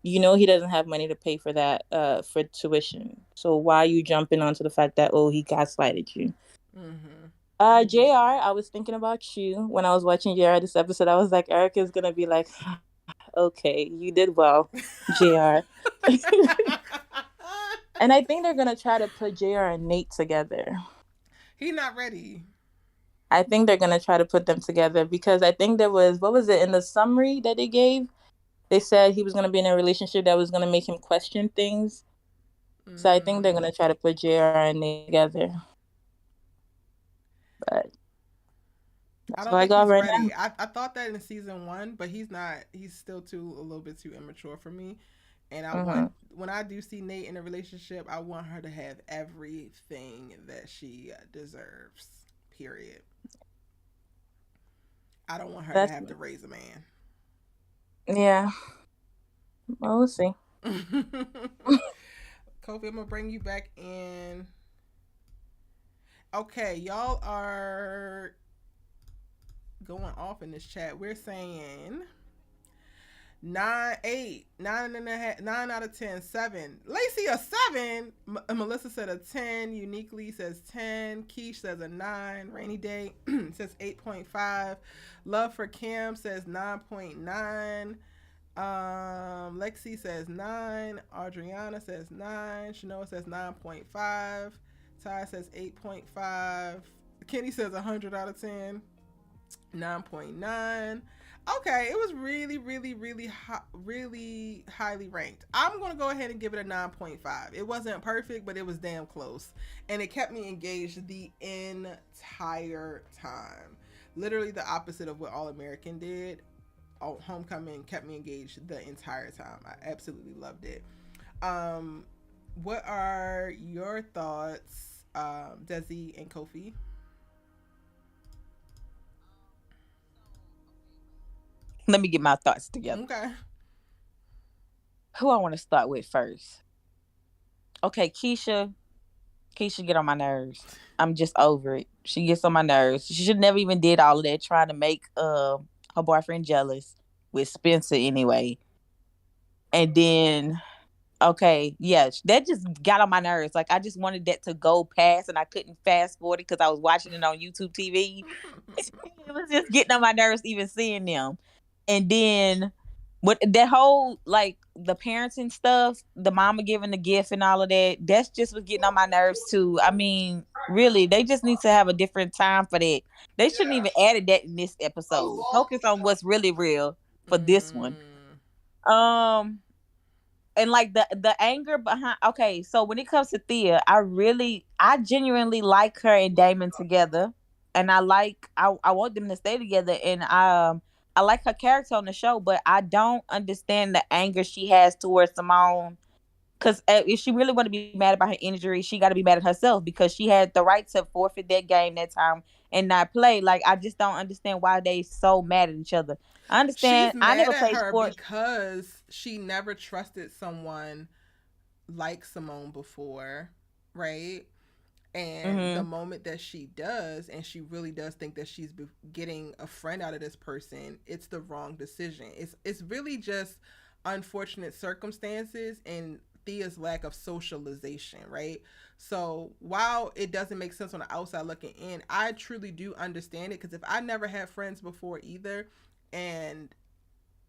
You know, he doesn't have money to pay for that, for tuition. So why are you jumping onto the fact that, oh, he gaslighted you? JR, I was thinking about you when I was watching JR this episode. I was like, Erica's going to be like, okay, you did well, JR. And I think they're going to try to put JR and Nate together. He's not ready. I think they're going to try to put them together because I think there was, what was it, in the summary that they gave? They said he was going to be in a relationship that was going to make him question things. So I think they're going to try to put JR and Nate together. But I don't think he's ready. I thought that in season 1, but he's not. He's still a little bit too immature for me. And I want, when I do see Nate in a relationship, I want her to have everything that she deserves. Period. I don't want her to have to raise a man. Yeah. Well, we'll see. Kofi, I'm gonna bring you back in. Okay, y'all are going off in this chat. We're saying 9, 8, 9.5, 9 out of 10, 7. Lacey a 7. Melissa said a 10. Uniquely says 10. Keish says a 9. Rainy Day says 8.5. Love for Kim says 9.9. Lexi says 9. Adriana says 9. Shanoa says 9.5. Taye says 8.5. Kenny says 100 out of 10. 9.9. Okay, it was really, really, really, really highly ranked. I'm going to go ahead and give it a 9.5. It wasn't perfect, but it was damn close. And it kept me engaged the entire time. Literally the opposite of what All American did. Homecoming kept me engaged the entire time. I absolutely loved it. What are your thoughts, Desi and Kofi? Let me get my thoughts together. Okay. Who I want to start with first? Okay, Keisha get on my nerves. I'm just over it. She gets on my nerves. She should never even did all of that trying to make her boyfriend jealous with Spencer anyway. And then, okay, yeah, that just got on my nerves. Like, I just wanted that to go past and I couldn't fast forward it because I was watching it on YouTube TV. It was just getting on my nerves even seeing them. And then with that whole, like, the parenting stuff, the mama giving the gift and all of that, that's just was getting on my nerves too. I mean, really, they just need to have a different time for that. They shouldn't even added that in this episode. Focus on what's really real for this one. And like the anger behind, okay, so when it comes to Thea, I genuinely like her and Damon together. And I want them to stay together, and I like her character on the show, but I don't understand the anger she has towards Simone. Because if she really want to be mad about her injury, she got to be mad at herself because she had the right to forfeit that game that time and not play. Like, I just don't understand why they so mad at each other. I understand. She's mad I never at played her sports because she never trusted someone like Simone before. right? And the moment that she does, and she really does think that she's getting a friend out of this person, it's the wrong decision. It's really just unfortunate circumstances and Thea's lack of socialization, right? So while it doesn't make sense on the outside looking in, I truly do understand it, because if I never had friends before either, and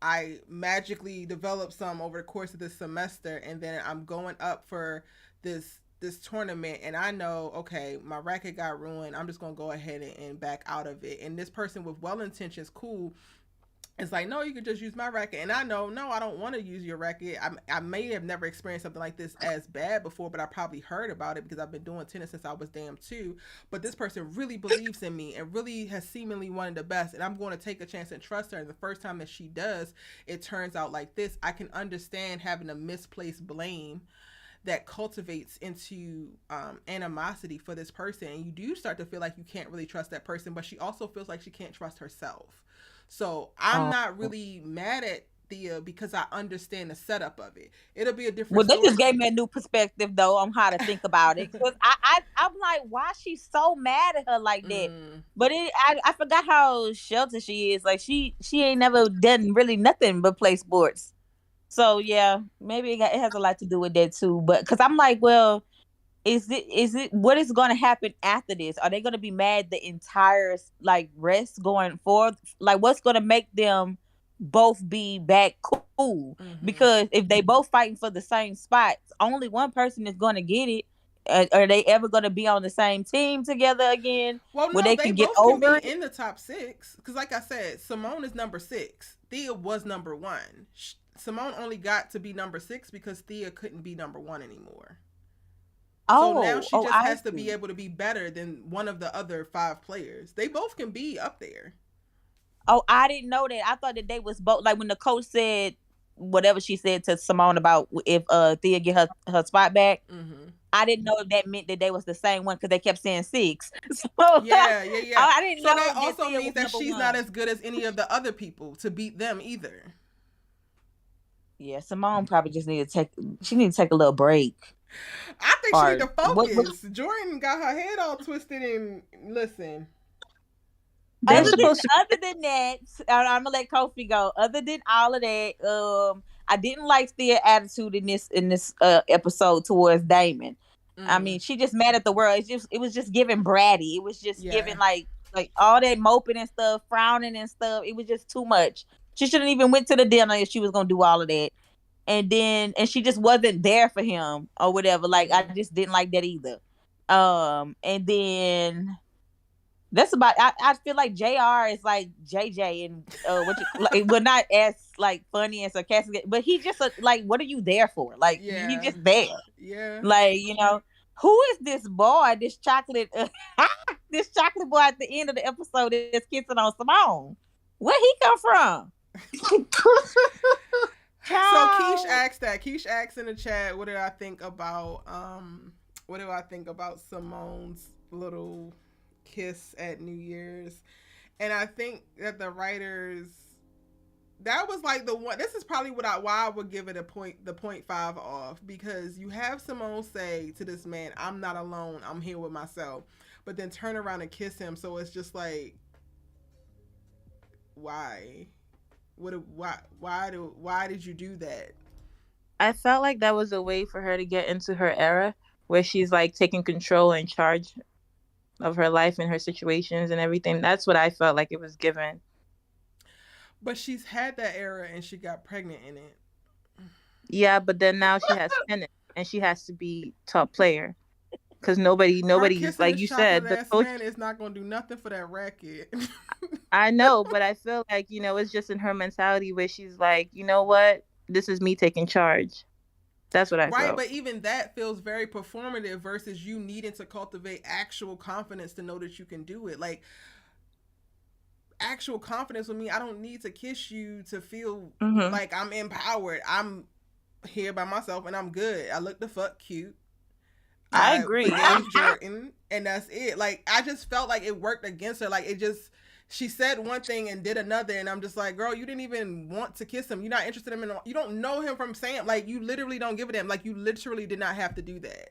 I magically developed some over the course of this semester, and then I'm going up for this tournament, and I know, okay, my racket got ruined, I'm just gonna go ahead and back out of it. And this person with well intentions, cool, it's like, no, you could just use my racket. And I know, no, I don't want to use your racket. I may have never experienced something like this as bad before, but I probably heard about it because I've been doing tennis since I was damn 2. But this person really believes in me and really has seemingly wanted the best. And I'm going to take a chance and trust her. And the first time that she does, it turns out like this. I can understand having a misplaced blame that cultivates into animosity for this person. And you do start to feel like you can't really trust that person, but she also feels like she can't trust herself. So I'm not really mad at Thea because I understand the setup of it. It'll be a different story. They just gave me a new perspective though on how to think about it. Because I'm like, why she's so mad at her like that? But I forgot how sheltered she is. Like she ain't never done really nothing but play sports. So yeah, maybe it has a lot to do with that too. But because I'm like, well, is it what is going to happen after this? Are they going to be mad the entire like rest going forward? Like what's going to make them both be back cool? Because if they both fighting for the same spots, only one person is going to get it. Are they ever going to be on the same team together again? Well, no, where they can get over it? In the top 6. Because like I said, Simone is number 6. Thea was number 1. Simone only got to be number 6 because Thea couldn't be number 1 anymore. So now she just has to be able to be better than one of the other 5 players. They both can be up there. Oh, I didn't know that. I thought that they was both, like when the coach said whatever she said to Simone about if Thea get her spot back. I didn't know if that meant that they was the same one because they kept saying 6. So, yeah. I didn't know that also means that she's not as good as any of the other people to beat them either. Yeah, Simone probably just need to take a little break. I think she need to focus. Jordan got her head all twisted and listen. Other than that, I'm gonna let Kofi go. Other than all of that, I didn't like Thea's attitude in this episode towards Damon. I mean, she just mad at the world. It was just giving bratty. It was just giving like all that moping and stuff, frowning and stuff. It was just too much. She shouldn't even went to the dinner if she was gonna do all of that. And she just wasn't there for him or whatever. Like I just didn't like that either. And then that's about. I feel like JR is like JJ and well, not as like funny and sarcastic, but he just like, what are you there for? Like he just there. Yeah. Like who is this boy? This chocolate boy at the end of the episode that's kissing on Simone. Where he come from? So Keish asked that. Keish asked in the chat, what do I think about Simone's little kiss at New Year's? And I think that the writers, that was like the one. This is probably why I would give it the 0.5 off, because you have Simone say to this man, "I'm not alone. I'm here with myself," but then turn around and kiss him. So it's just like, why? Why did you do that? I felt like that was a way for her to get into her era where she's like taking control and charge of her life and her situations and everything. That's what I felt like it was given. But she's had that era and she got pregnant in it. Yeah, but then now she has tennis and she has to be top player. Because nobody, like you said, the coach man is not going to do nothing for that racket. I know, but I feel like, it's just in her mentality where she's like, you know what? This is me taking charge. That's what I felt. Right, but even that feels very performative versus you needing to cultivate actual confidence to know that you can do it. Like, actual confidence with me, I don't need to kiss you to feel like I'm empowered. I'm here by myself and I'm good. I look the fuck cute. I agree. Jordan, and that's it. Like, I just felt like it worked against her. Like, she said one thing and did another, and I'm just like, girl, you didn't even want to kiss him. You're not interested in him. You don't know him from Sam. Like, you literally don't give a damn. Like, you literally did not have to do that.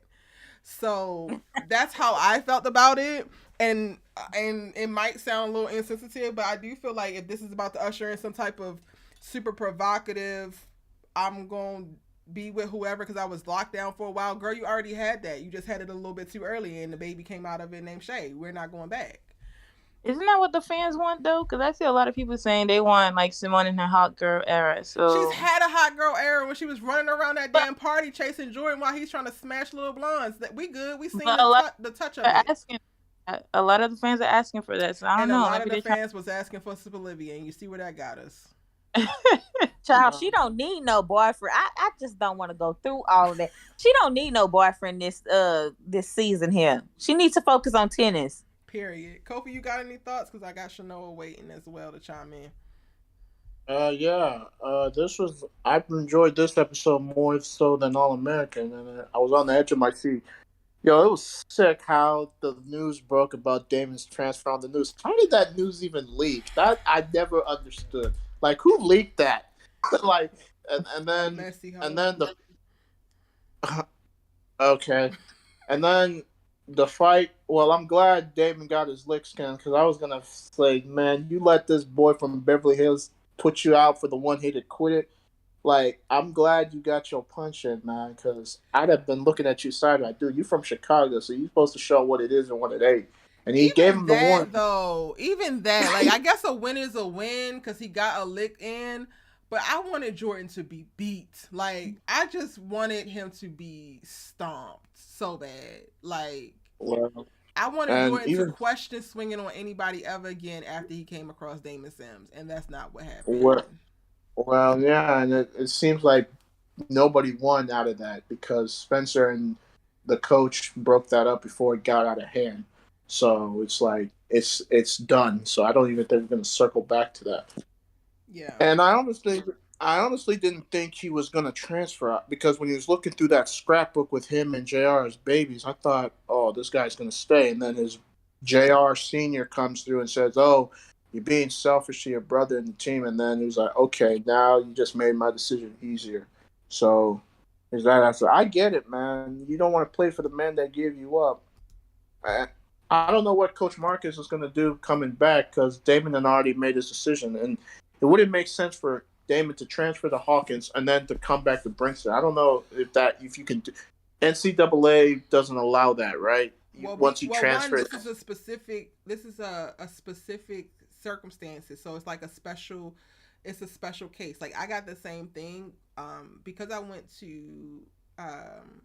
So that's how I felt about it. And it might sound a little insensitive, but I do feel like if this is about to usher in some type of super provocative, I'm going to be with whoever because I was locked down for a while. Girl, you already had that. You just had it a little bit too early, and the baby came out of it named Shay. We're not going back. Isn't that what the fans want though? Because I see a lot of people saying they want like Simone in her hot girl era. So she's had a hot girl era when she was running around that damn party chasing Jordan while he's trying to smash little blondes. That we good. We seen the touch of it. Asking, a lot of the fans are asking for that. So I don't know. And a lot of the fans was asking for Olivia, and you see where that got us. Child, she don't need no boyfriend. I just don't want to go through all of that. She don't need no boyfriend this season here. She needs to focus on tennis. Period. Kofi, you got any thoughts? Because I got Shanoa waiting as well to chime in. I enjoyed this episode more so than All American, and I was on the edge of my seat. Yo, it was sick how the news broke about Damon's transfer on the news. How did that news even leak? That I never understood. Like, who leaked that? Like, and then the okay, and then the fight. Well, I'm glad Damon got his licks in because I was gonna say, man, you let this boy from Beverly Hills put you out for the one-hitter quit it. Like, I'm glad you got your punch in, man, because I'd have been looking at you side-eye. Dude, you from Chicago, so you're supposed to show what it is and what it ain't. And he gave him the one. Though, even that, like, I guess a win is a win because he got a lick in, but I wanted Jordan to be beat. Like, I just wanted him to be stomped so bad. Like, I wanted Jordan to question swinging on anybody ever again after he came across Damon Sims, and that's not what happened. Well, yeah, and it seems like nobody won out of that because Spencer and the coach broke that up before it got out of hand. So it's like it's done. So I don't even think we're going to circle back to that. Yeah. And I honestly didn't think he was going to transfer because when he was looking through that scrapbook with him and JR as babies, I thought, oh, this guy's going to stay. And then his JR senior comes through and says, oh, you're being selfish to your brother and the team. And then he was like, okay, now you just made my decision easier. So is that answer? I get it, man. You don't want to play for the man that gave you up. I don't know what Coach Marcus is going to do coming back because Damon had already made his decision. And it wouldn't make sense for Damon to transfer to Hawkins and then to come back to Brinkston. I don't know if you can do. NCAA doesn't allow that, right? Once you transfer, this is a specific circumstances, so it's like a special case. Like I got the same thing because I went to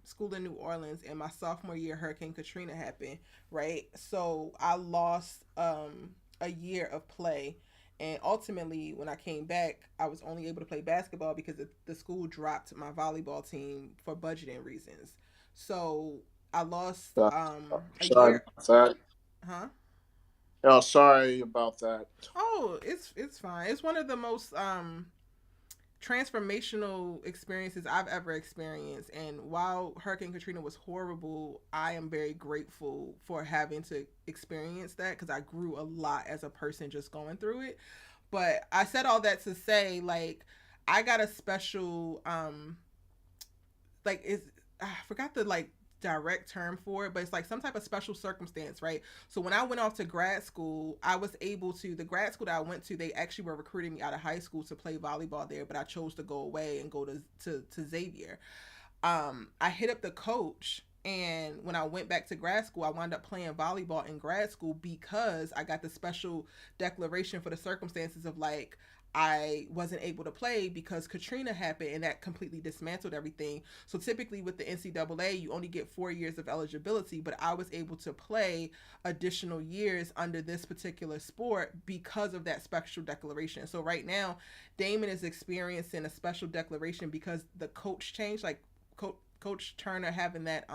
school in New Orleans and my sophomore year Hurricane Katrina happened, right? So I lost a year of play, and ultimately when I came back I was only able to play basketball because the school dropped my volleyball team for budgeting reasons. So I lost a year. Huh? Oh, sorry about that. Oh, it's fine. It's one of the most transformational experiences I've ever experienced. And while Hurricane Katrina was horrible, I am very grateful for having to experience that because I grew a lot as a person just going through it. But I said all that to say, like, I got a special I forgot the direct term for it, but it's like some type of special circumstance, right? So when I went off to grad school, I was able to, the grad school that I went to, they actually were recruiting me out of high school to play volleyball there, but I chose to go away and go to Xavier. I hit up the coach, and when I went back to grad school, I wound up playing volleyball in grad school because I got the special declaration for the circumstances of like, I wasn't able to play because Katrina happened and that completely dismantled everything. So typically with the NCAA, you only get 4 years of eligibility, but I was able to play additional years under this particular sport because of that special declaration. So right now, Damon is experiencing a special declaration because the coach changed, like Coach Turner having that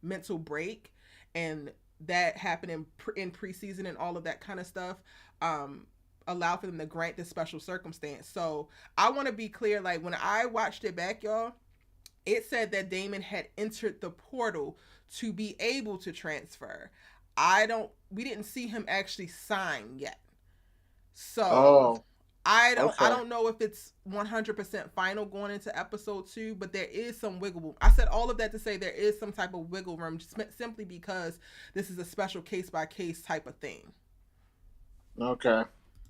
mental break, and that happened in preseason and all of that kind of stuff. Allow for them to grant this special circumstance. So I want to be clear, like when I watched it back, y'all, it said that Damon had entered the portal to be able to transfer. We didn't see him actually sign yet. So I Okay. don't know if it's 100% final going into episode 2, but there is some wiggle room. I said all of that to say there is some type of wiggle room, simply because this is a special case by case type of thing. Okay,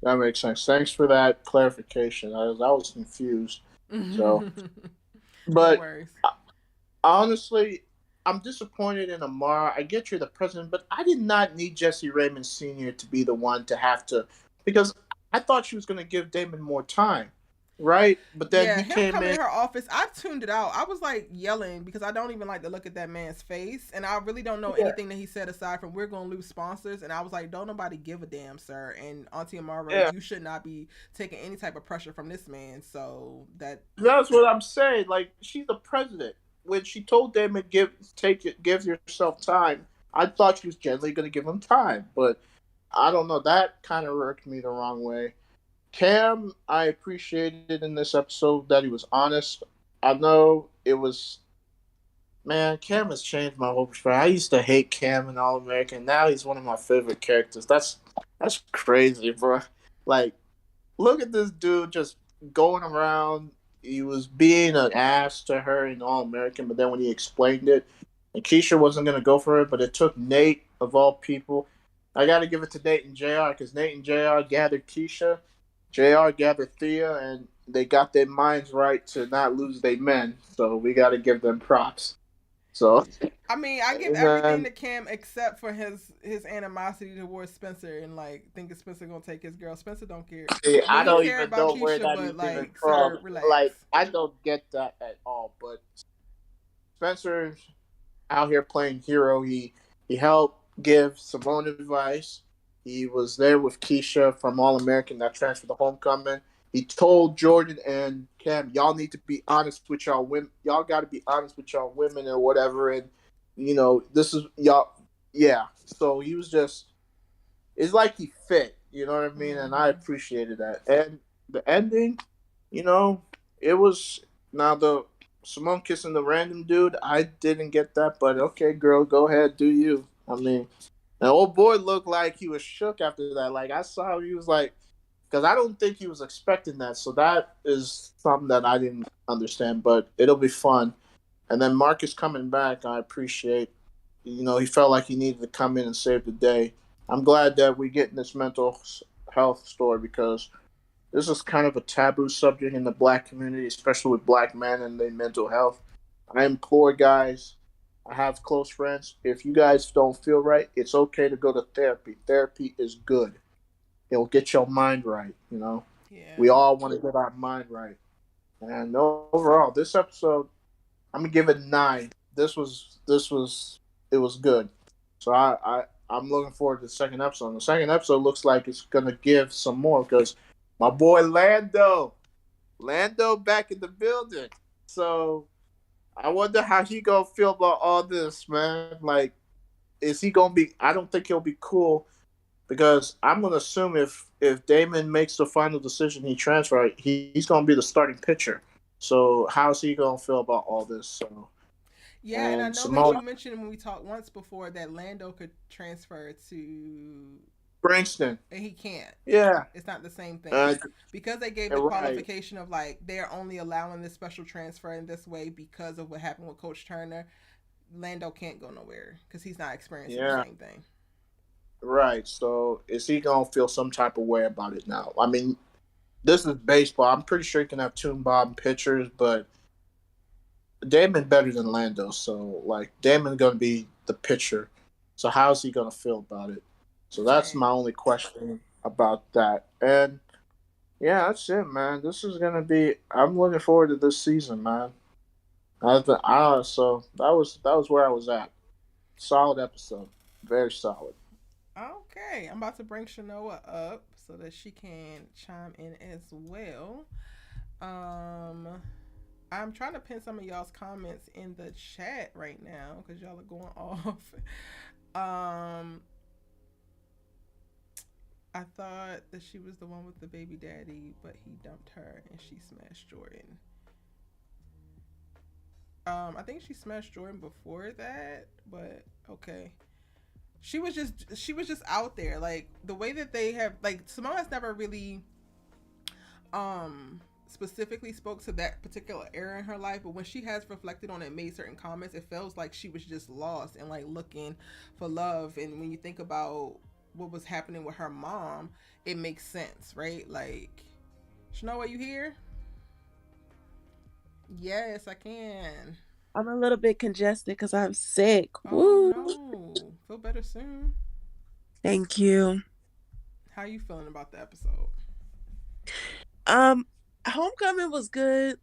that makes sense. Thanks for that clarification. I was confused. So, No but worries. honestly, I'm disappointed in Amara. I get you're the president, but I did not need Jesse Raymond Sr. to be the one to have to, because I thought she was going to give Damon more time, right? But then Yeah, he him came coming in. in her office, I tuned it out. I was like yelling because I don't even like to look at that man's face, and I really don't know anything that he said aside from "we're gonna lose sponsors." And I was like, "Don't nobody give a damn, sir." And Auntie Amara, Yeah, you should not be taking any type of pressure from this man. So that's what I'm saying. Like, she's the president. When she told Damon, give yourself time, I thought she was generally going to give him time, but I don't know. That kind of irked me the wrong way. Cam, I appreciated in this episode that he was honest. I know it was, man, Cam has changed my whole perspective. I used to hate Cam in All American. Now he's one of my favorite characters. That's crazy, bro. Like, look at this dude just going around. He was being an ass to her in All American, but then when he explained it, and Keisha wasn't going to go for it, but it took Nate, of all people. I got to give it to Nate and JR, because Nate and JR gathered Keisha, JR gathered Thea, and they got their minds right to not lose their men. So we got to give them props. So, I mean, I give everything to Cam except for his animosity towards Spencer and like thinking Spencer gonna take his girl. Spencer don't care. I don't care even about know Keisha, where that but is like, even sir, from. relax. Like, I don't get that at all. But Spencer's out here playing hero. He helped give Simone advice. He was there with Keisha from All American that transferred to Homecoming. He told Jordan and Cam, y'all need to be honest with y'all women. Y'all got to be honest with y'all women or whatever. And, this is y'all. Yeah. So he was just, it's like he fit. You know what I mean? And I appreciated that. And the ending, it was, now the Simone kissing the random dude, I didn't get that, but okay, girl, go ahead, do you. I mean, the old boy looked like he was shook after that. Like, I saw he was like, because I don't think he was expecting that. So that is something that I didn't understand, but it'll be fun. And then Marcus coming back, I appreciate. He felt like he needed to come in and save the day. I'm glad that we're getting this mental health story, because this is kind of a taboo subject in the black community, especially with black men and their mental health. I implore guys, I have close friends, if you guys don't feel right, it's okay to go to therapy. Therapy is good. It'll get your mind right, Yeah. We all want to get our mind right. And overall, this episode, I'm gonna give it 9. It was good. So I'm looking forward to the second episode. The second episode looks like it's gonna give some more, because my boy Lando back in the building. So I wonder how he gonna feel about all this, man. Like, is he gonna be? I don't think he'll be cool, because I'm gonna assume if Damon makes the final decision, he transfer, he's gonna be the starting pitcher. So how's he gonna feel about all this? So yeah, and I know Simone, that you mentioned when we talked once before that Lando could transfer to Princeton, and he can't. Yeah, it's not the same thing, because they gave the qualification of like they're only allowing this special transfer in this way because of what happened with Coach Turner. Lando can't go nowhere because he's not experiencing the same thing. Right. So is he gonna feel some type of way about it now? I mean, this is baseball. I'm pretty sure you can have two bomb pitchers, but Damon better than Lando. So like Damon's gonna be the pitcher. So how's he gonna feel about it? So that's my only question about that. And yeah, that's it, man. This is gonna be. I'm looking forward to this season, man. So that was where I was at. Solid episode, very solid. Okay, I'm about to bring Shanoa up so that she can chime in as well. I'm trying to pin some of y'all's comments in the chat right now because y'all are going off. I thought that she was the one with the baby daddy, but he dumped her and she smashed Jordan. I think she smashed Jordan before that, but okay. She was just out there. Like the way that they have, like Simone has never really specifically spoke to that particular era in her life, but when she has reflected on it and made certain comments, it feels like she was just lost and like looking for love. And when you think about what was happening with her mom, it makes sense, right? Like, Shano, are you here? Yes, I can. I'm a little bit congested because I'm sick. Oh, Woo. no. Feel better soon. Thank you. How you feeling about the episode? Homecoming was good.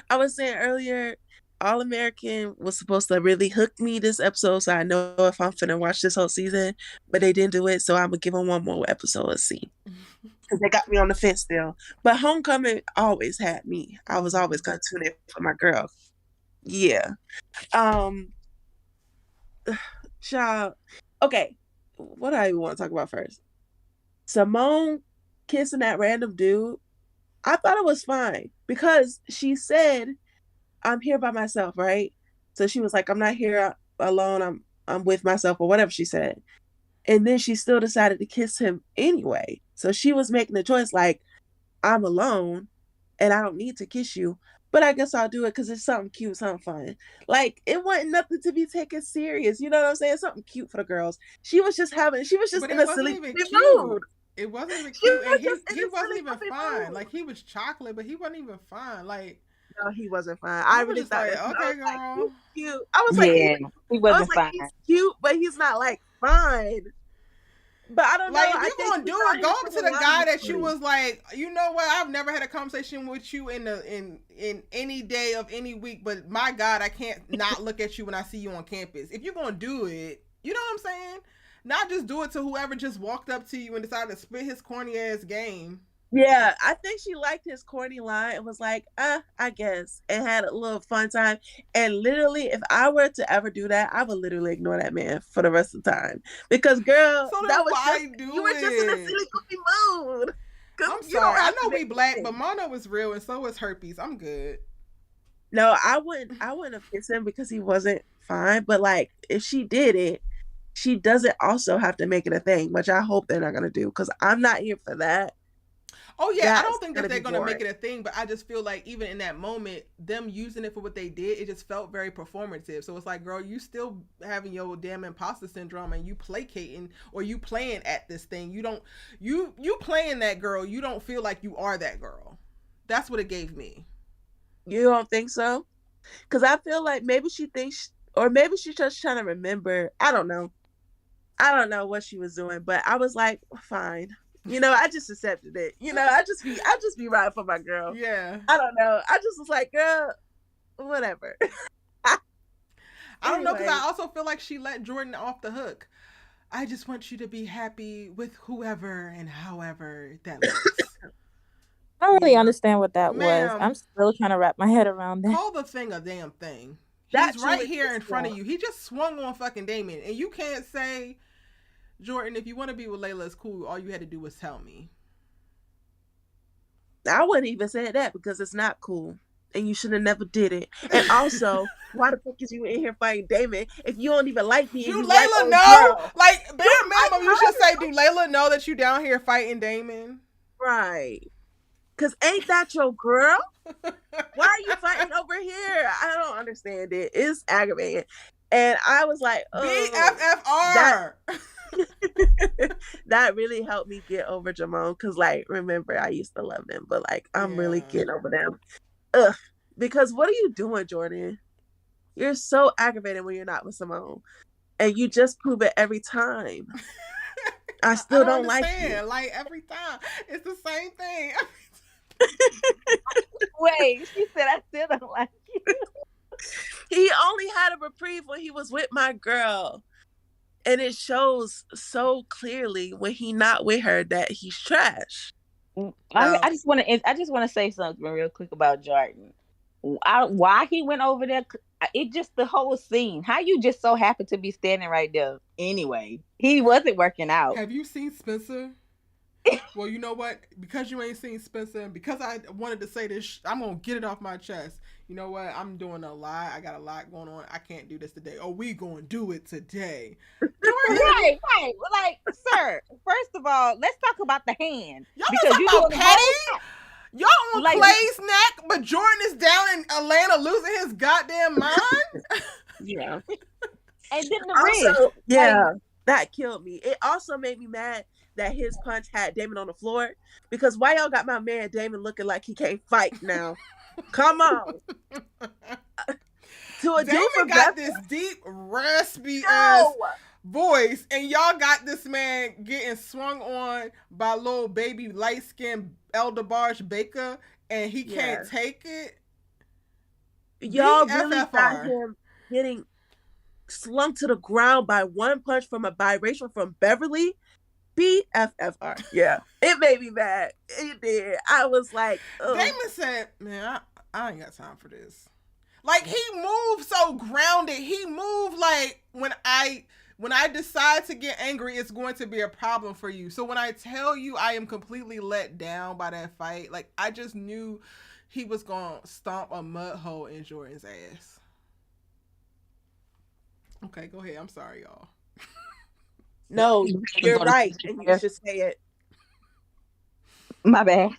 I was saying earlier, All American was supposed to really hook me this episode, so I know if I'm finna watch this whole season, but they didn't do it, so I'm gonna give them one more episode and see. Because they got me on the fence still. But Homecoming always had me. I was always gonna tune in for my girl. Yeah. Child. Okay. What do I even want to talk about first? Simone kissing that random dude. I thought it was fine because she said, "I'm here by myself," right? So she was like, "I'm not here alone. I'm with myself," or whatever she said. And then she still decided to kiss him anyway. So she was making the choice like, "I'm alone and I don't need to kiss you, but I guess I'll do it because it's something cute, something fun." Like, it wasn't nothing to be taken serious. You know what I'm saying? Something cute for the girls. She was just in a silly mood. It wasn't even cute, and he wasn't even fine. Like, he was chocolate, but he wasn't even fine. Like, no, he wasn't fine. I really thought, like, okay, girl, like, he's cute. I was like, yeah, he wasn't fine. He's cute, but he's not like fine. But I don't know. Like, if you're gonna do it, go up to the guy that you was like, you know what? I've never had a conversation with you in any day of any week, but my God, I can't not look at you when I see you on campus. If you're gonna do it, you know what I'm saying? Not just do it to whoever just walked up to you and decided to spit his corny ass game. Yeah, I think she liked his corny line and was like, I guess, and had a little fun time. And literally, if I were to ever do that, I would literally ignore that man for the rest of the time. Because, girl, so that was you were just in a silly, goofy mood. I'm sorry. I know we black, but mono is real, and so is herpes. I'm good. No, I wouldn't have kissed him because he wasn't fine. But, like, if she did it, she doesn't also have to make it a thing, which I hope they're not going to do, because I'm not here for that. Oh, yeah, I don't think that they're going to make it a thing, but I just feel like even in that moment, them using it for what they did, it just felt very performative. So it's like, girl, you still having your damn imposter syndrome and you placating or you playing at this thing. You playing that girl. You don't feel like you are that girl. That's what it gave me. You don't think so? Because I feel like maybe she thinks, or maybe she's just trying to remember. I don't know what she was doing, but I was like, fine. You know, I just accepted it. You know, I just be riding for my girl. Yeah. I don't know. I just was like, girl, whatever. I don't know, because I also feel like she let Jordan off the hook. I just want you to be happy with whoever and however that looks. I don't really understand what that was. I'm still trying to wrap my head around that. Call the thing a damn thing. He's right here in front of you. He just swung on fucking Damon. And you can't say, Jordan, if you want to be with Layla, it's cool. All you had to do was tell me. I wouldn't even say that because it's not cool. And you should have never did it. And also, why the fuck is you in here fighting Damon if you don't even like me? Do Layla know? Girl? Like, bare minimum, you should say, do Layla know that you down here fighting Damon? Right. Because ain't that your girl? Why are you fighting over here? I don't understand it. It's aggravating. And I was like, BFFR. That really helped me get over Jamon. Because, like, remember, I used to love them. But, like, I'm really getting over them. Ugh. Because what are you doing, Jordan? You're so aggravated when you're not with Simone. And you just prove it every time. I still don't like you. Like, every time. It's the same thing. Wait, she said I still don't like you. He only had a reprieve when he was with my girl. And it shows so clearly when he not with her that he's trash. I just want to say something real quick about Jordan. Why he went over there? It just the whole scene. How you just so happen to be standing right there? Anyway, he wasn't working out. Have you seen Spencer? Well, you know what? Because you ain't seen Spencer, and because I wanted to say this, I'm gonna get it off my chest. You know what? I'm doing a lot. I got a lot going on. I can't do this today. Oh, we gonna do it today. Right. Like, sir, first of all, let's talk about the hand. Y'all because you talking about petty? Y'all on Clay's neck, but Jordan is down in Atlanta losing his goddamn mind. Yeah. And then the wrist. Also, that killed me. It also made me mad that his punch had Damon on the floor, because why y'all got my man Damon looking like he can't fight now? Come on. Damon got this deep, raspy ass voice, and y'all got this man getting swung on by little baby light-skinned Elder Barge Baker, and he can't take it. Y'all really got him getting slung to the ground by one punch from a biracial from Beverly. BFFR. Yeah. It made me mad. It did. I was like, ugh. Damon said, man, I ain't got time for this. Like, he moved so grounded. He moved like, when I decide to get angry, it's going to be a problem for you. So when I tell you I am completely let down by that fight, like, I just knew he was going to stomp a mud hole in Jordan's ass. Okay, go ahead. I'm sorry, y'all. No, you're right, and you should say it. My bad.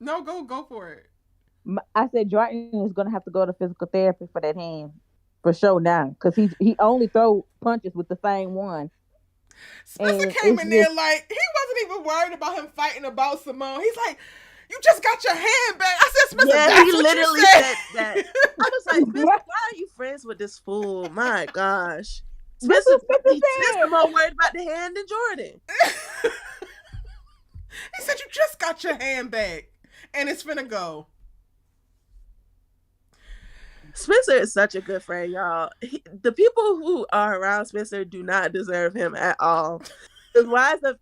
No, go for it. I said Jordan is gonna have to go to physical therapy for that hand, for sure now, because he only throw punches with the same one. Spencer came in there like he wasn't even worried about him fighting about Simone. He's like, "You just got your hand back." I said, "Spencer, that's he what literally you said." that. I was like, Spencer, why are you friends with this fool? My gosh. Spencer more worried about the hand than Jordan. He said, "You just got your hand back, and it's finna go." Spencer is such a good friend, y'all. The people who are around Spencer do not deserve him at all. Why is that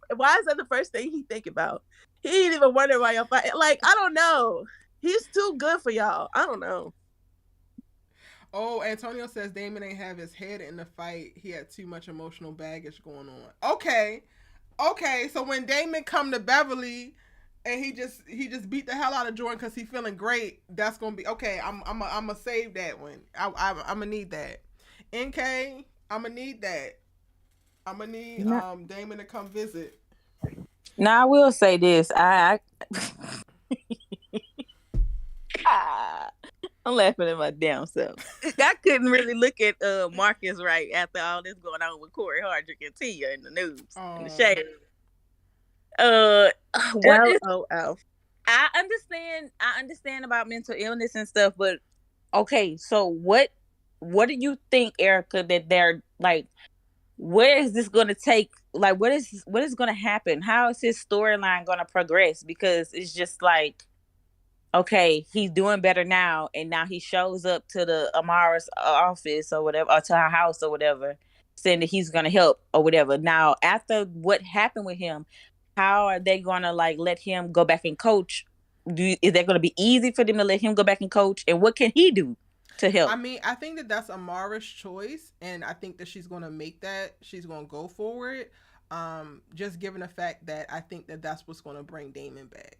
the first thing he think about? He ain't even wonder why y'all fight. Like, I don't know. He's too good for y'all. I don't know. Oh, Antonio says Damon ain't have his head in the fight. He had too much emotional baggage going on. Okay. So when Damon come to Beverly and he just beat the hell out of Jordan because he feeling great, that's gonna be okay. I'm gonna save that one. I'm gonna need that. NK, I'm gonna need that. I'm gonna need Damon to come visit. Now I will say this. I'm laughing at my damn self. I couldn't really look at Marcus right after all this going on with Cory, Hardrict, and Thea in the news, in the shade. LOL. I understand about mental illness and stuff, but okay, so what do you think, Erica, that they're like, where is this going to take? Like, what is going to happen? How is his storyline going to progress? Because it's just like, okay, he's doing better now, and now he shows up to the Amara's office or whatever, or to her house or whatever, saying that he's going to help or whatever. Now, after what happened with him, how are they going to like let him go back and coach? Is that going to be easy for them to let him go back and coach? And what can he do to help? I mean, I think that that's Amara's choice, and I think that she's going to make that. She's going to go for it. Just given the fact that I think that that's what's going to bring Damon back.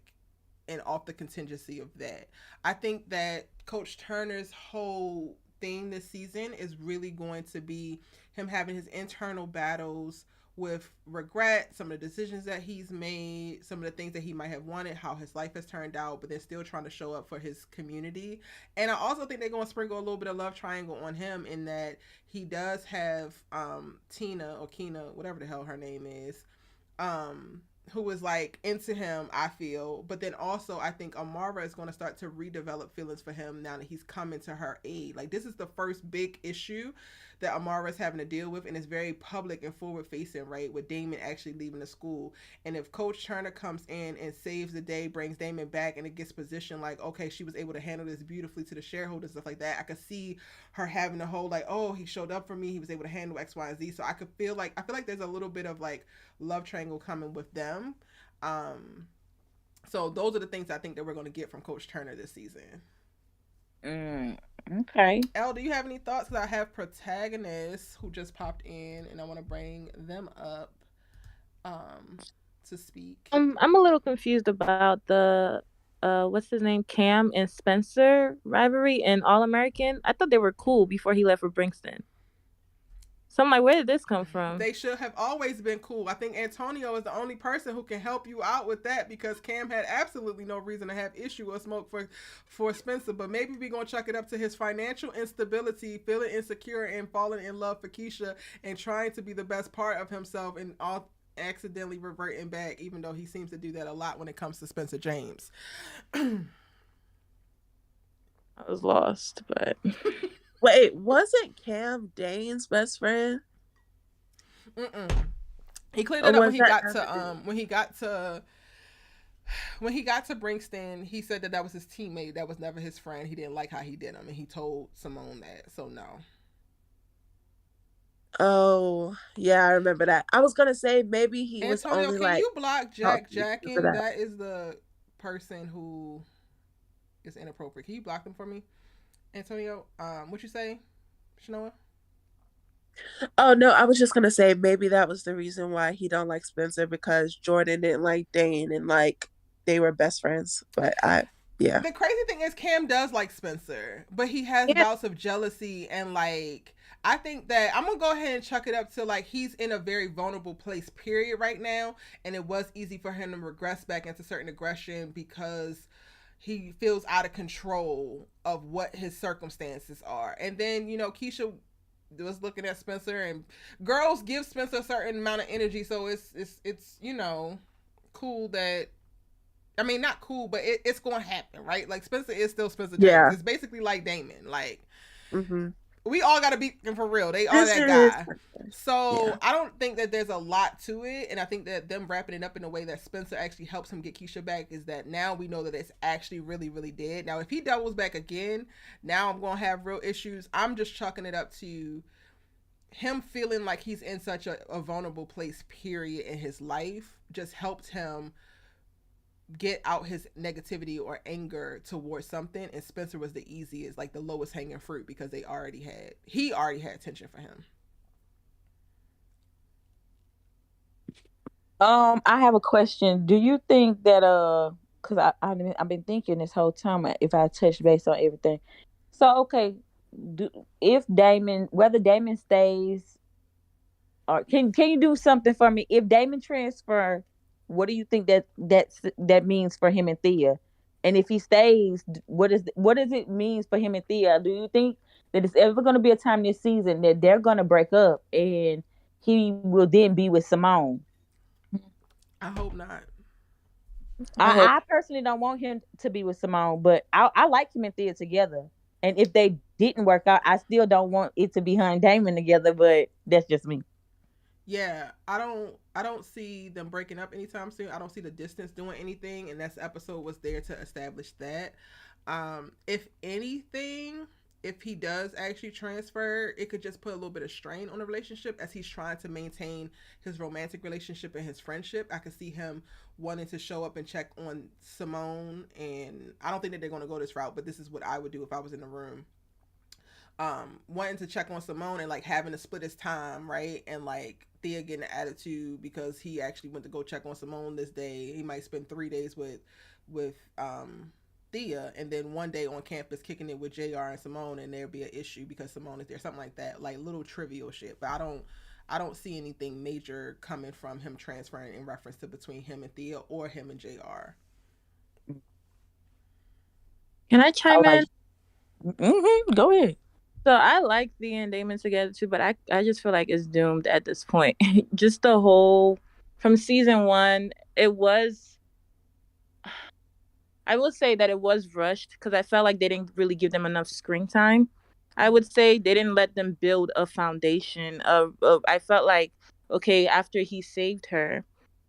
And off the contingency of that, I think that Coach Turner's whole thing this season is really going to be him having his internal battles with regret, some of the decisions that he's made, some of the things that he might have wanted, how his life has turned out, but they're still trying to show up for his community. And I also think they're going to sprinkle a little bit of love triangle on him in that he does have Tina or Keena, whatever the hell her name is, who is like into him, I feel. But then also I think Amara is going to start to redevelop feelings for him now that he's coming to her aid. Like, this is the first big issue that Amara is having to deal with, and it's very public and forward facing, right, with Damon actually leaving the school. And if Coach Turner comes in and saves the day, brings Damon back, and it gets positioned like, okay, she was able to handle this beautifully to the shareholders, stuff like that, I could see her having the whole like, oh, he showed up for me, he was able to handle X, Y, and Z. So I feel like there's a little bit of like love triangle coming with them. So those are the things I think that we're going to get from Coach Turner this season. Okay. Elle, do you have any thoughts? Because I have protagonists who just popped in, and I want to bring them up to speak. I'm a little confused about the what's his name, Cam and Spencer rivalry in All American. I thought they were cool before he left for Brinkston. So I'm like, where did this come from? They should have always been cool. I think Antonio is the only person who can help you out with that because Cam had absolutely no reason to have issue or smoke for Spencer. But maybe we're going to chuck it up to his financial instability, feeling insecure, and falling in love for Keisha and trying to be the best part of himself and all accidentally reverting back, even though he seems to do that a lot when it comes to Spencer James. I was lost, but wait, wasn't Cam Dane's best friend? He cleared it up when he got to when he got to Brinkston. He said that was his teammate. That was never his friend. He didn't like how he did him, and he told Simone that. So no. Oh yeah, I remember that. I was gonna say maybe he was only can like. You block Jack Jackin? That is the person who is inappropriate. Can you block them for me, Antonio? What you say, Shanoa? Oh no, I was just gonna say maybe that was the reason why he don't like Spencer, because Jordan didn't like Dane and like they were best friends. But yeah. The crazy thing is Cam does like Spencer, but he has bouts of jealousy and like I think that I'm gonna go ahead and chuck it up to like he's in a very vulnerable place period right now, and it was easy for him to regress back into certain aggression because he feels out of control of what his circumstances are. And then, you know, Keisha was looking at Spencer, and girls give Spencer a certain amount of energy, so it's you know, cool that I mean not cool, but it's gonna happen, right? Like Spencer is still Spencer James. Yeah. It's basically like Damon. Like we all gotta beat him for real. They are that guy. So yeah. I don't think that there's a lot to it, and I think that them wrapping it up in a way that Spencer actually helps him get Keisha back is that now we know that it's actually really, really dead. Now if he doubles back again, now I'm gonna have real issues. I'm just chalking it up to him feeling like he's in such a vulnerable place period in his life just helped him get out his negativity or anger towards something, and Spencer was the easiest, like the lowest hanging fruit, because he already had attention for him. I have a question. Do you think that because I've been thinking this whole time if I touch base on everything. So okay, whether Damon stays, or can you do something for me if Damon transfer? What do you think that means for him and Thea? And if he stays, what does it means for him and Thea? Do you think that it's ever going to be a time this season that they're going to break up and he will then be with Simone? I hope not. I personally don't want him to be with Simone, but I like him and Thea together. And if they didn't work out, I still don't want it to be her and Damon together, but that's just me. Yeah, I don't see them breaking up anytime soon. I don't see the distance doing anything, and this episode was there to establish that. If anything, if he does actually transfer, it could just put a little bit of strain on the relationship as he's trying to maintain his romantic relationship and his friendship. I could see him wanting to show up and check on Simone, and I don't think that they're going to go this route, but this is what I would do if I was in the room. Wanting to check on Simone and like having to split his time, right? And like Thea getting an attitude because he actually went to go check on Simone this day. He might spend 3 days with Thea, and then one day on campus kicking it with JR and Simone, and there'd be an issue because Simone is there, something like that, like little trivial shit. But I don't see anything major coming from him transferring in reference to between him and Thea or him and JR. Can I chime in? Go ahead. So I like Thea and Damon together too, but I just feel like it's doomed at this point. Just the whole from season 1, it was. I will say that it was rushed because I felt like they didn't really give them enough screen time. I would say they didn't let them build a foundation of I felt like, okay, after he saved her,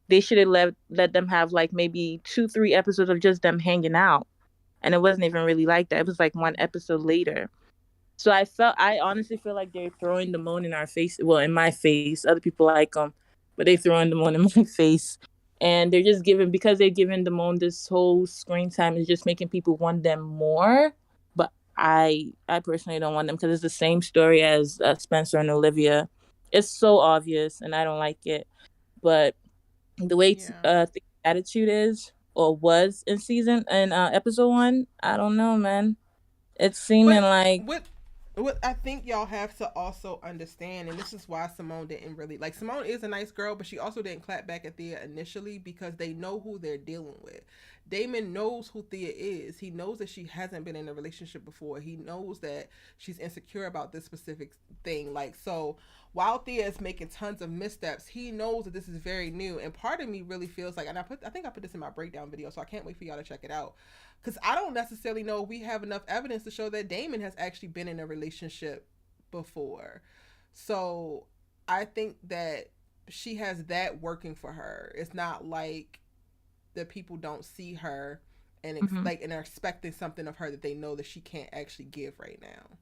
they should have let them have like maybe 2-3 episodes of just them hanging out. And it wasn't even really like that. It was like 1 episode later. So I honestly feel like they're throwing the moon in our face. Well, in my face. Other people like them, but they're throwing the moon in my face. And they're just because they're giving Damon this whole screen time is just making people want them more. But I personally don't want them because it's the same story as Spencer and Olivia. It's so obvious, and I don't like it. But the way the attitude is or was in episode 1, I don't know, man. It's seeming what I think y'all have to also understand, and this is why Simone didn't really like. Simone is a nice girl, but she also didn't clap back at Thea initially because they know who they're dealing with. Damon knows who Thea is. He knows that she hasn't been in a relationship before. He knows that she's insecure about this specific thing. Like, so while Thea is making tons of missteps, he knows that this is very new. And part of me really feels like, and I think I put this in my breakdown video, so I can't wait for y'all to check it out. Because I don't necessarily know we have enough evidence to show that Damon has actually been in a relationship before. So I think that she has that working for her. It's not like the people don't see her and like and are expecting something of her that they know that she can't actually give right now.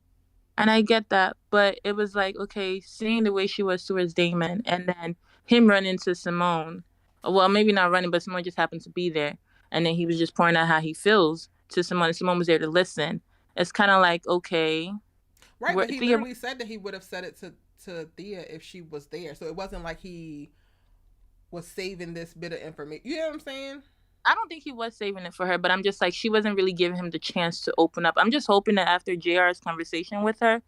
And I get that, but it was like, okay, seeing the way she was towards Damon and then him running to Simone. Well, maybe not running, but Simone just happened to be there. And then he was just pouring out how he feels to Simone, and Simone was there to listen. It's kind of like, okay. Right, but he literally said that he would have said it to Thea if she was there. So it wasn't like he was saving this bit of information. You know what I'm saying? I don't think he was saving it for her, but I'm just like, she wasn't really giving him the chance to open up. I'm just hoping that after JR's conversation with her,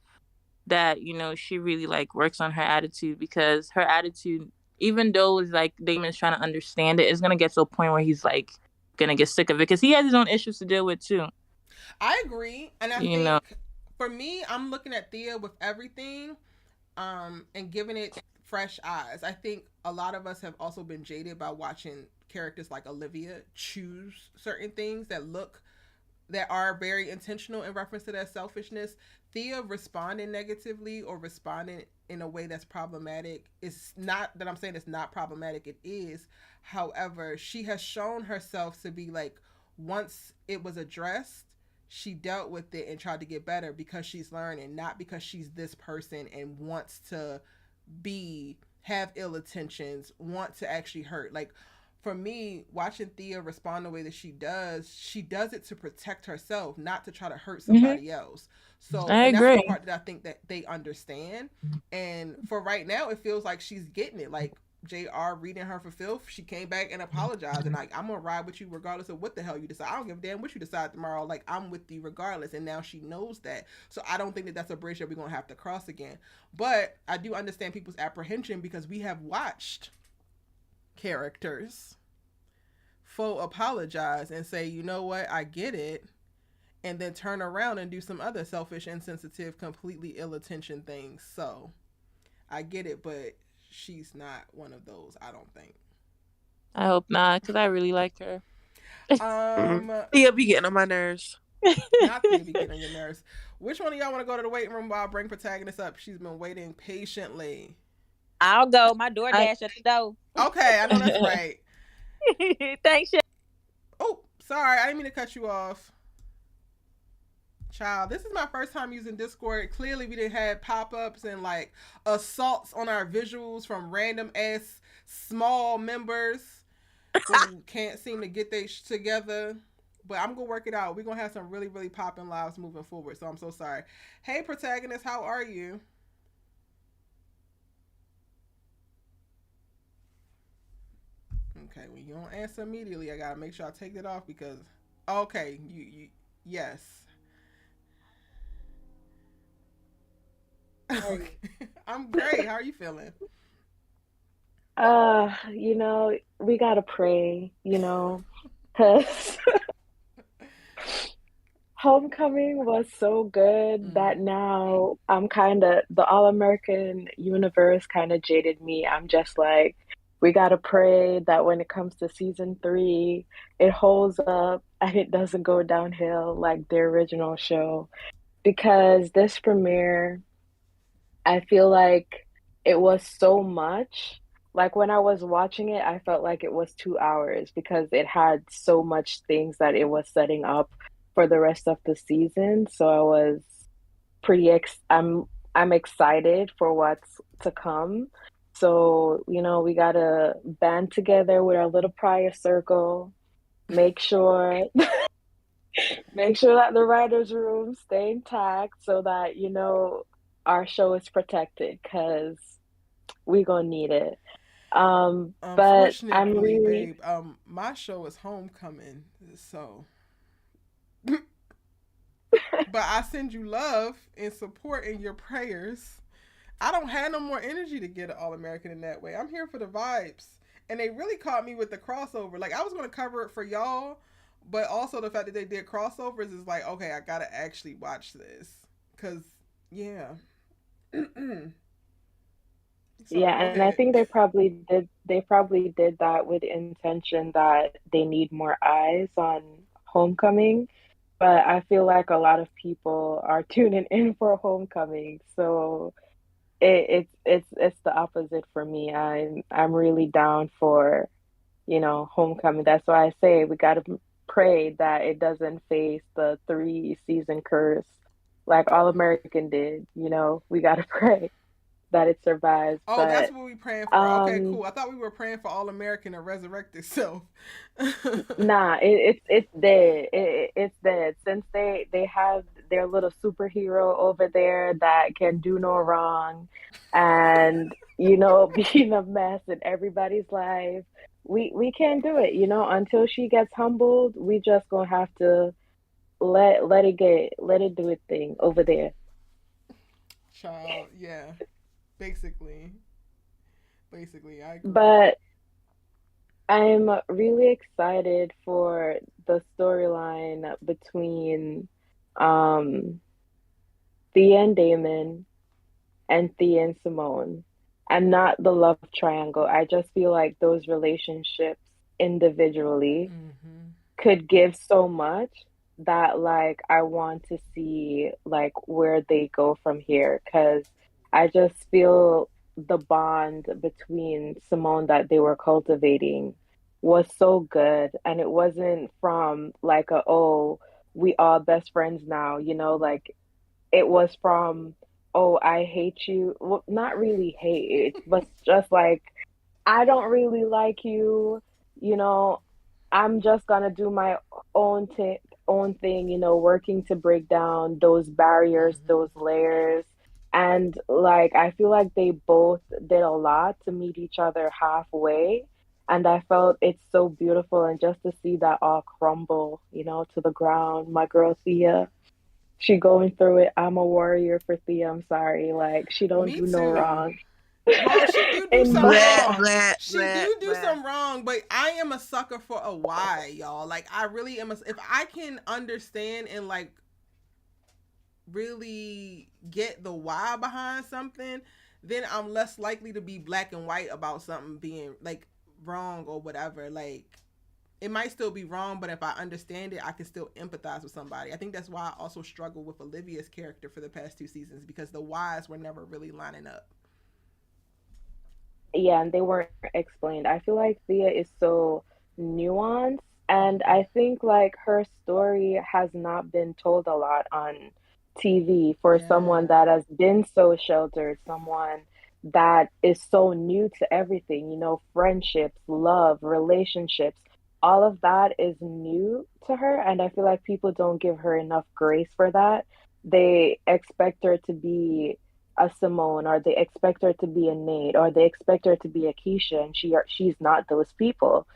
that, you know, she really like works on her attitude, because her attitude, even though it's like Damon's trying to understand it, it's going to get to a point where he's like going to get sick of it, because he has his own issues to deal with too. I agree. And I think for me, I'm looking at Thea with everything and giving it fresh eyes. I think a lot of us have also been jaded by watching characters like Olivia choose certain things that are very intentional in reference to their selfishness. Thea responding negatively or responding in a way that's problematic is not that I'm saying it's not problematic. It is. However, she has shown herself to be like, once it was addressed, she dealt with it and tried to get better because she's learning, not because she's this person and wants to have ill intentions, want to actually hurt. Like, for me, watching Thea respond the way that she does it to protect herself, not to try to hurt somebody else. So I agree. That's the part that I think that they understand. And for right now, it feels like she's getting it. Like, JR reading her for filth, she came back and apologized and like, I'm gonna ride with you regardless of what the hell you decide. I don't give a damn what you decide tomorrow. Like, I'm with you regardless. And now she knows that. So I don't think that that's a bridge that we're gonna have to cross again. But I do understand people's apprehension because we have watched characters full apologize and say, you know what, I get it, and then turn around and do some other selfish, insensitive, completely ill-intentioned things. So I get it, but she's not one of those, I don't think. I hope not, because I really like her. Thea be getting on my nerves. Not Thea be getting on your nerves. Which one of y'all want to go to the waiting room while I bring protagonist up? She's been waiting patiently. I'll go. My DoorDash at the door. Okay, I know that's right. Thanks. Oh, sorry, I didn't mean to cut you off. Child, this is my first time using Discord. Clearly, we didn't have pop-ups and like assaults on our visuals from random ass small members who can't seem to get their together. But I'm gonna work it out. We're gonna have some really, really popping lives moving forward. So I'm so sorry. Hey, protagonist, how are you? Okay, when you don't answer immediately, I gotta make sure I take that off because okay, you yes. Okay. I'm great. How are you feeling? You know, we gotta pray, you know, because Homecoming was so good that now I'm kind of, the All-American universe kind of jaded me. I'm just like, we gotta pray that when it comes to season 3, it holds up and it doesn't go downhill like the original show. Because this premiere, I feel like it was so much. Like when I was watching it, I felt like it was 2 hours because it had so much things that it was setting up for the rest of the season. So I was I'm excited for what's to come. So, you know, we gotta band together with our little prayer circle, make sure that the writers' room stay intact so that, you know, our show is protected because we gonna need it. But I'm really babe, my show is Homecoming, so But I send you love and support and your prayers. I don't have no more energy to get an All-American in that way. I'm here for the vibes. And they really caught me with the crossover. Like, I was going to cover it for y'all, but also the fact that they did crossovers is like, okay, I got to actually watch this. Because, yeah. So, Yeah, and I think they probably did that with intention that they need more eyes on Homecoming. But I feel like a lot of people are tuning in for Homecoming, so it's the opposite for me. I'm really down for, Homecoming. That's why I say we gotta pray that it doesn't face the 3-season curse like All American did. We gotta pray that it survives. Oh, that's But what we praying for. Okay, cool. I thought we were praying for All American to resurrect itself. nah, it's dead. It's dead. Since they have their little superhero over there that can do no wrong, and being a mess in everybody's life, we can't do it. Until she gets humbled, we just gonna have to let it do its thing over there. Child, yeah. Basically, I agree. But I'm really excited for the storyline between Thea and Damon and Thea and Simone, and not the love triangle. I just feel like those relationships individually could give so much that like I want to see like where they go from here, because I just feel the bond between Simone that they were cultivating was so good, and it wasn't from like we are best friends now, like it was from, oh, I hate you. Well, not really hate, it was just like, I don't really like you, I'm just gonna do my own thing, working to break down those barriers, those layers. And like I feel like they both did a lot to meet each other halfway. And I felt it's so beautiful, and just to see that all crumble, to the ground. My girl Thea, she going through it. I'm a warrior for Thea. I'm sorry. Like, she don't Me do no too. wrong. Well, she do In some my wrong. eyes. She do some wrong, but I am a sucker for a why, y'all. Like, I really am. If I can understand and like really get the why behind something, then I'm less likely to be black and white about something being like wrong or whatever. Like, it might still be wrong, but if I understand it, I can still empathize with somebody. I think that's why I also struggle with Olivia's character for the past 2 seasons, because the whys were never really lining up. Yeah, and they weren't explained. I feel like Thea is so nuanced, and I think like her story has not been told a lot on TV for someone that has been so sheltered, someone that is so new to everything, friendships, love, relationships. All of that is new to her, and I feel like people don't give her enough grace for that. They expect her to be a Simone, or they expect her to be a Nate, or they expect her to be a Keisha, and she's not those people.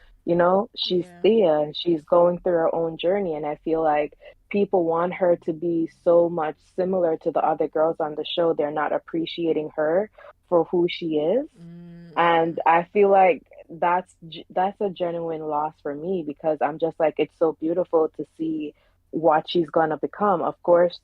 She's Thea, and she's going through her own journey, and I feel like people want her to be so much similar to the other girls on the show. They're not appreciating her for who she is. And I feel like that's a genuine loss for me, because I'm just like, it's so beautiful to see what she's gonna become. Of course,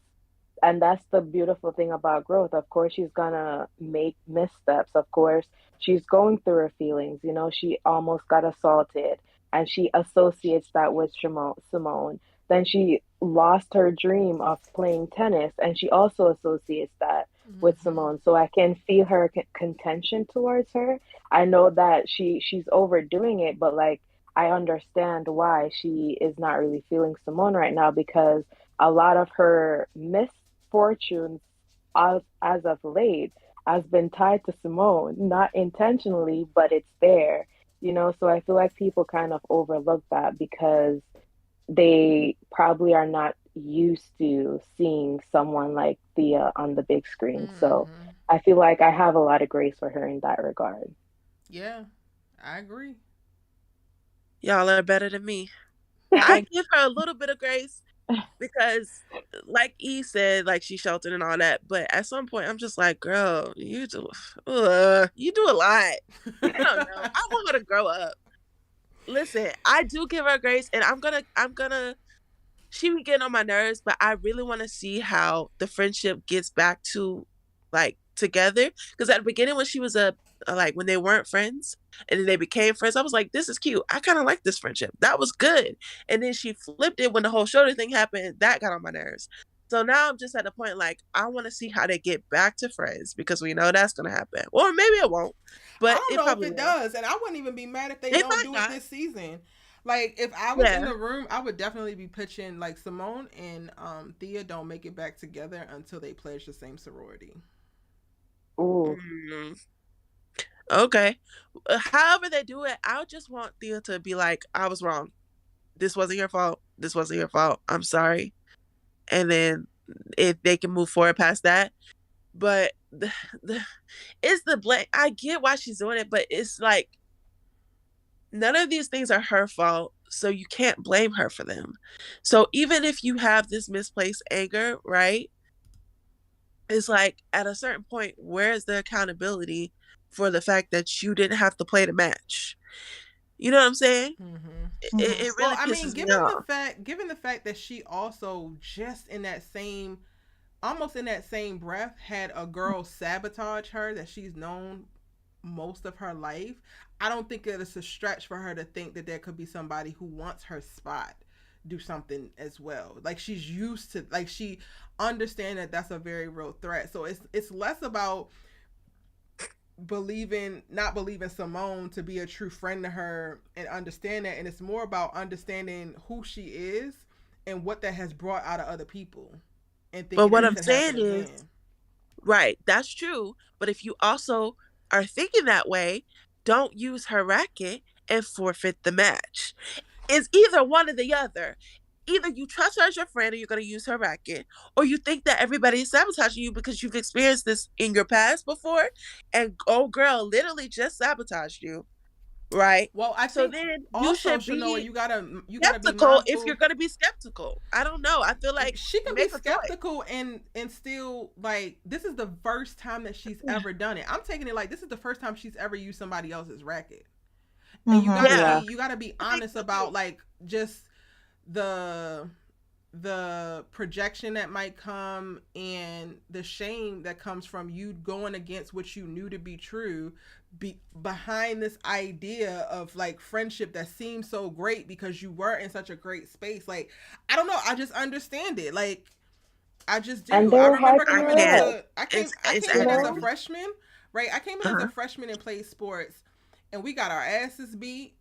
and that's the beautiful thing about growth. Of course, she's gonna make missteps. Of course, she's going through her feelings. She almost got assaulted, and she associates that with Simone. Then she lost her dream of playing tennis, and she also associates that with Simone. So I can feel her contention towards her. I know that she's overdoing it, but like, I understand why she is not really feeling Simone right now, because a lot of her misfortunes as of late has been tied to Simone, not intentionally, but it's there, so I feel like people kind of overlook that because they probably are not used to seeing someone like Thea on the big screen. So I feel like I have a lot of grace for her in that regard. Yeah, I agree. Y'all are better than me. I give her a little bit of grace Because like E said, like she's sheltered and all that, but at some point I'm just like, girl, you do a lot. I don't know. I want her to grow up. Listen, I do give her grace, and I'm gonna she be getting on my nerves, but I really want to see how the friendship gets back to like together. Because at the beginning, when she was like when they weren't friends and then they became friends, I was like, this is cute. I kind of like this friendship. That was good. And then she flipped it when the whole shoulder thing happened. That got on my nerves. So now I'm just at the point like I want to see how they get back to friends, because we know that's gonna happen. Or maybe it won't. But I don't know if it does, and I wouldn't even be mad if they don't do it this season. Like, if I was in the room, I would definitely be pitching, like, Simone and Thea don't make it back together until they pledge the same sorority. Ooh. Okay. However they do it, I just want Thea to be like, I was wrong. This wasn't your fault. This wasn't your fault. I'm sorry. And then if they can move forward past that. But it's the blame. I get why she's doing it, but it's like, none of these things are her fault, so you can't blame her for them. So even if you have this misplaced anger, right? It's like, at a certain point, where is the accountability for the fact that you didn't have to play the match? You know what I'm saying? Mm-hmm. It really pisses me off. Given the fact that she also just in that same, almost in that same breath, had a girl sabotage her that she's known most of her life, I don't think that it's a stretch for her to think that there could be somebody who wants her spot do something as well. Like, she's used to, like, she understands that that's a very real threat. So it's less about not believing Simone to be a true friend to her and understand that, and it's more about understanding who she is and what that has brought out of other people. And but what I'm saying is, right, that's true. But if you also are thinking that way, don't use her racket and forfeit the match. It's either one or the other. Either you trust her as your friend and you're going to use her racket, or you think that everybody is sabotaging you because you've experienced this in your past before, and old girl literally just sabotaged you, right? Well, I think then also, you should Shanoa, be you gotta be skeptical if you're going to be skeptical. I don't know. I feel like she can be skeptical and still, like, this is the first time that she's ever done it. I'm taking it like this is the first time she's ever used somebody else's racket. And you gotta be honest about, like, just the projection that might come and the shame that comes from you going against what you knew to be true behind this idea of, like, friendship that seems so great because you were in such a great space. Like, I don't know, I just understand it. Like, I just do. And I remember I came in as a freshman, right? I came in as a freshman and played sports, and we got our asses beat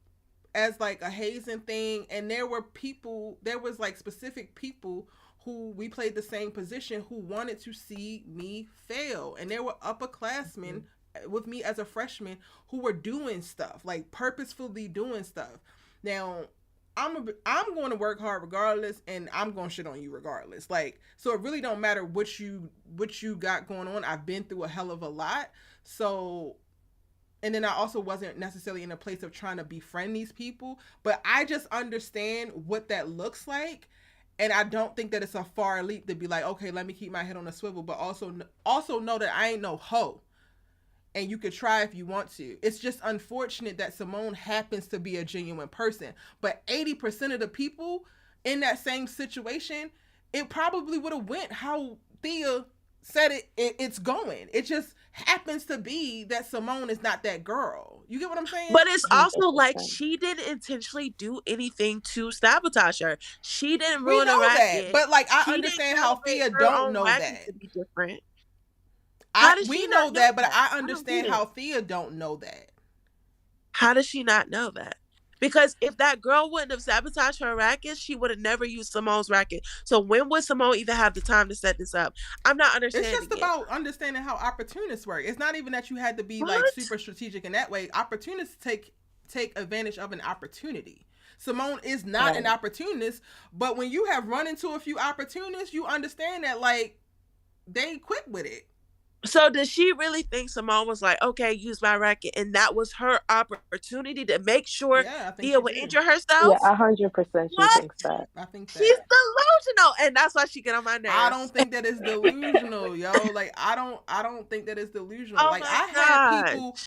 as, like, a hazing thing, and there was like specific people who we played the same position who wanted to see me fail, and there were upperclassmen with me as a freshman who were doing stuff, like purposefully doing stuff. Now I'm going to work hard regardless, and I'm going to shit on you regardless. Like, so it really don't matter what you got going on. I've been through a hell of a lot. So, and then I also wasn't necessarily in a place of trying to befriend these people, but I just understand what that looks like. And I don't think that it's a far leap to be like, okay, let me keep my head on a swivel, but also know that I ain't no hoe. And you could try if you want to. It's just unfortunate that Simone happens to be a genuine person. But 80% of the people in that same situation, it probably would have went how Thea said it's going. It just happens to be that Simone is not that girl. You get what I'm saying? But it's also like she didn't intentionally do anything to sabotage her. She didn't ruin a racket. But, like, I understand how Thea don't know that. To be different. We know that, but I understand how Thea don't know that. How does she not know that? Because if that girl wouldn't have sabotaged her racket, she would have never used Simone's racket. So when would Simone even have the time to set this up? I'm not understanding. It's just about understanding how opportunists work. It's not even that you had to be like super strategic in that way. Opportunists take advantage of an opportunity. Simone is not an opportunist, but when you have run into a few opportunists, you understand that, like, they quick with it. So does she really think Simone was like, okay, use my racket, and that was her opportunity to make sure Yeah, I think Thea she would did. injure Yeah, herself? 100% she What? thinks that. I think that. She's delusional, and that's why she get on my nerves. I don't think that it's delusional, yo. Like I don't think that it's delusional. Oh like my I had gosh. people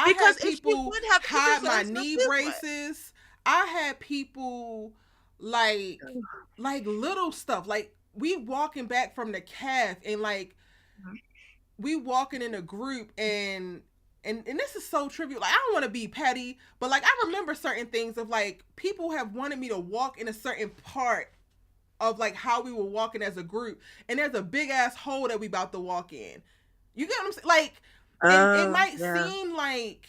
Because had if she people would have hide injured my herself, knee then what? braces. I had people like little stuff. Like we walking back from the calf and like we walking in a group and this is so trivial. Like I don't want to be petty, but like I remember certain things of like people have wanted me to walk in a certain part of like how we were walking as a group, and there's a big ass hole that we about to walk in. You get what I'm saying? Like it might seem like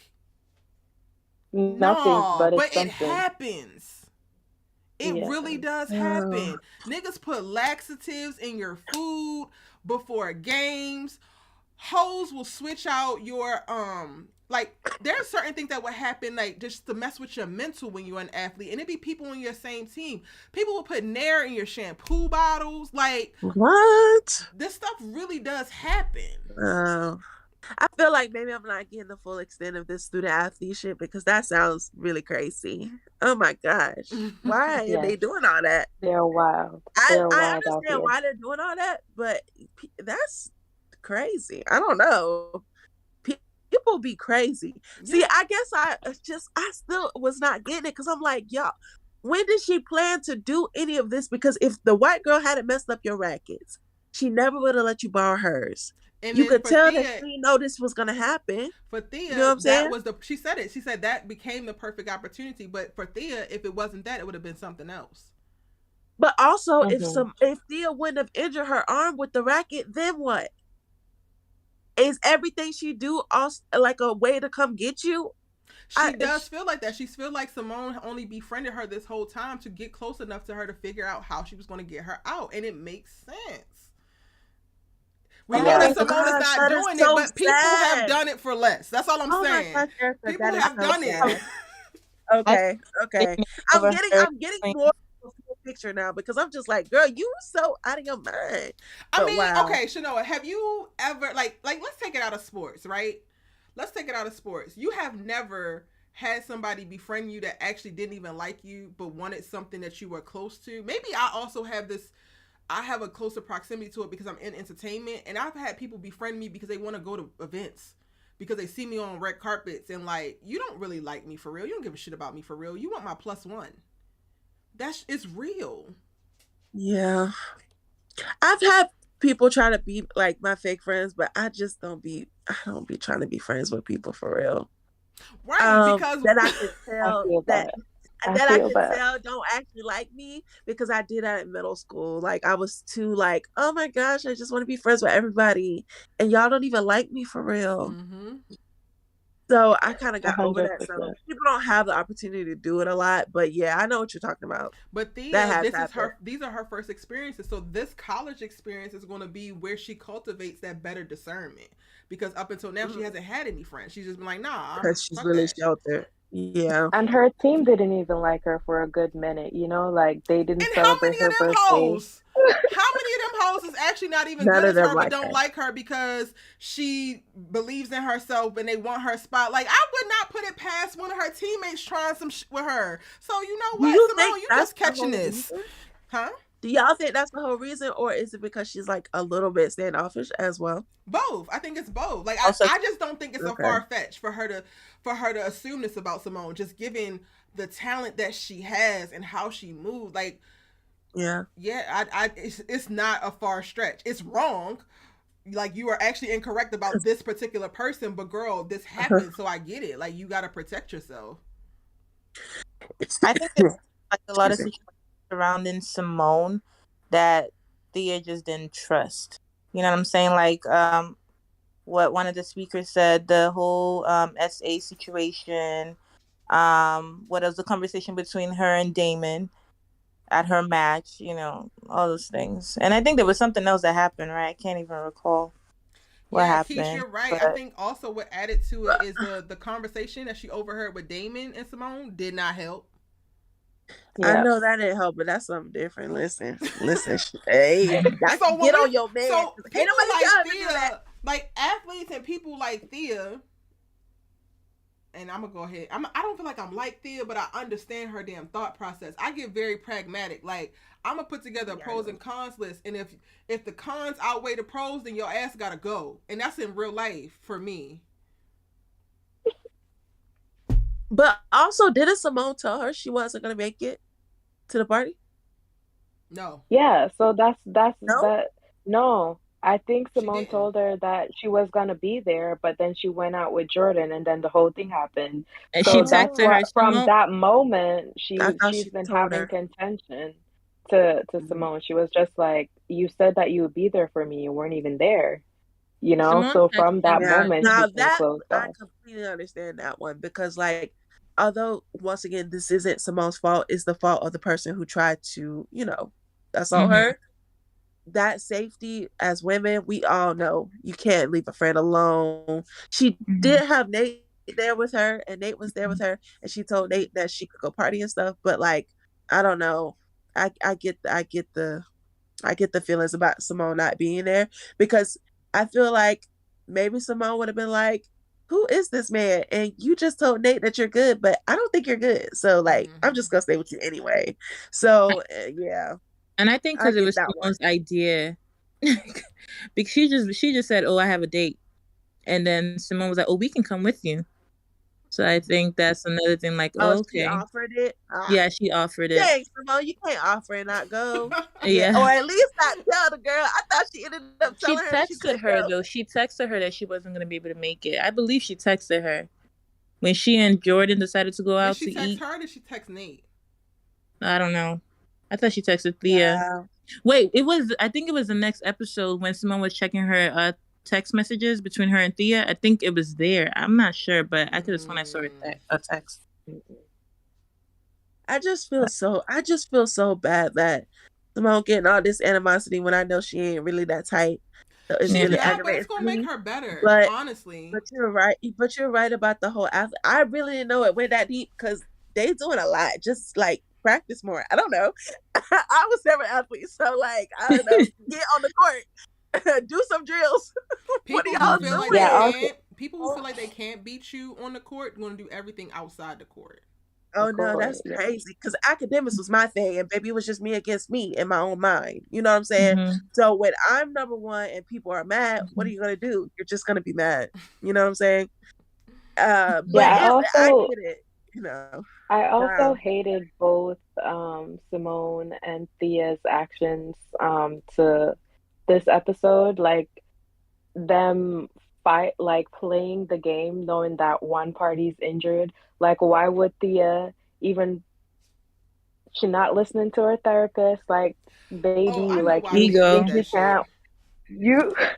Nothing, no, but but it's it something. happens. It Yeah. really does happen. Niggas put laxatives in your food before games. Hoes will switch out your like there's certain things that would happen like just to mess with your mental when you're an athlete, and it'd be people on your same team. People will put Nair in your shampoo bottles. Like What? this stuff really does happen. I feel like maybe I'm not getting the full extent of this student athlete shit because that sounds really crazy. Oh my gosh. Why are they Yes. doing all that? They're wild. I They're wild out understand here. why they're doing all that, but that's crazy. I don't know. People be crazy. Yeah. See, I guess I still was not getting it because I'm like, y'all, when did she plan to do any of this? Because if the white girl hadn't messed up your rackets, she never would have let you borrow hers. And You then could for tell Thea, that she know this was gonna happen. For Thea, You know what I'm saying? that was she said it. She said that became the perfect opportunity. But for Thea, if it wasn't that, it would have been something else. But also, Mhm. if Thea wouldn't have injured her arm with the racket, then what? Is everything she do also like a way to come get you? She does feel like that. She feel like Simone only befriended her this whole time to get close enough to her to figure out how she was going to get her out, and it makes sense. We know that Simone is not doing it, but people have done it for less. That's all I'm saying. My gosh, people have done it. Okay. I'm getting more of a picture now because I'm just like, girl, you so out of your mind. I mean, okay, Shanoa, have you ever like let's take it out of sports, right? Let's take it out of sports. You have never had somebody befriend you that actually didn't even like you, but wanted something that you were close to. Maybe I also have this. I have a closer proximity to it because I'm in entertainment, and I've had people befriend me because they want to go to events, because they see me on red carpets, and like, you don't really like me for real. You don't give a shit about me for real. You want my +1. It's real. Yeah. I've had people try to be like my fake friends, but I don't be trying to be friends with people for real. Right, because that I could tell that I could that. tell don't actually like me because I did that in middle school. Like I was too like, oh my gosh, I just want to be friends with everybody, and y'all don't even like me for real. Mm-hmm. So I kind of got over that. 100%. So people don't have the opportunity to do it a lot, but yeah, I know what you're talking about. But Thea, these are her first experiences. So this college experience is going to be where she cultivates that better discernment, because up until now she hasn't had any friends. She's just been like, nah, because she's really sheltered. Yeah. And her team didn't even like her for a good minute, you know, like they didn't celebrate her birthday. How many of them hoes is actually not even good as her, but don't like her because she believes in herself and they want her spot? Like, I would not put it past one of her teammates trying some shit with her. So you know what, Simone, you just catching this. Huh? Do y'all think that's the whole reason, or is it because she's like a little bit standoffish as well? Both. I think it's both. Like, I just don't think it's so far-fetched for her to assume this about Simone, just given the talent that she has and how she moves. Like, it's not a far stretch. It's wrong. Like, you are actually incorrect about this particular person, but girl, this happened, so I get it. Like, you got to protect yourself. I think there's like a lot of situations surrounding Simone that Thea just didn't trust. You know what I'm saying? Like, what one of the speakers said, the whole SA situation. What was the conversation between her and Damon at her match? You know, all those things. And I think there was something else that happened, right? I can't even recall what happened. Keisha, you're right. But I think also what added to it is the conversation that she overheard with Damon and Simone did not help. Yeah. I know that didn't help, but that's something different. Listen. Hey, I can get on your man. So like athletes and people like Thea. And I'm gonna go ahead. I don't feel like I'm like Thea, but I understand her damn thought process. I get very pragmatic. Like I'm gonna put together a pros and cons list, and if the cons outweigh the pros, then your ass gotta go, and that's in real life for me. But also, didn't Simone tell her she wasn't gonna make it to the party? No. Yeah, so that's No? that. No, I think She Simone didn't. told her that she was gonna be there, but then she went out with Jordan, and then the whole thing happened. And So she that's texted her, what, from Simone. that moment, I thought she's she been told having her. contention to Simone. She was just like, "You said that you would be there for me. You weren't even there." You know? Simone So texted from that her. Yeah, moment, now she's been that closed I off. completely understand that one because, like, although once again this isn't Simone's fault, it's the fault of the person who tried to, assault her. That safety as women, we all know you can't leave a friend alone. She did have Nate there with her, and Nate was there with her, and she told Nate that she could go party and stuff. But like, I don't know. I get the feelings about Simone not being there because I feel like maybe Simone would have been like, "Who is this man?" And you just told Nate that you're good, but I don't think you're good. So like, I'm just gonna stay with you anyway. So yeah. And I think because it was Simone's idea, because she just said, "Oh, I have a date," and then Simone was like, "Oh, we can come with you." So I think that's another thing. Like, okay, she offered it. Yeah, she offered it. Dang, Simone, you can't offer and not go. Yeah, or at least not tell the girl. I thought she ended up telling her she texted her though. She texted her that she wasn't gonna be able to make it. I believe she texted her when she and Jordan decided to go out to eat. Did she text her or did she text Nate? I don't know. I thought she texted Thea. Wow. Wait, I think it was the next episode when Simone was checking her text messages between her and Thea. I think it was there. I'm not sure, but I could have sworn I saw a text. I just feel so bad that Simone getting all this animosity when I know she ain't really that tight. So it's really aggravating. But it's gonna make her better, honestly. But you're right. But you're right about the whole athlete. I really didn't know it went that deep because they doing a lot. Just like practice more. I don't know. I was never an athlete, so like I don't know. Get on the court, do some drills. What do y'all do? People who feel like they can't beat you on the court going to do everything outside the court. Oh no, that's crazy. Because academics was my thing, and baby, it was just me against me in my own mind. You know what I'm saying? So when I'm number one and people are mad, what are you gonna do? You're just gonna be mad. You know what I'm saying? But I get it. I also hated both Simone and Thea's actions to this episode, like them playing the game knowing that one party's injured. Like, why would Thea even, she not listening to her therapist? Like, baby, ego. You can't.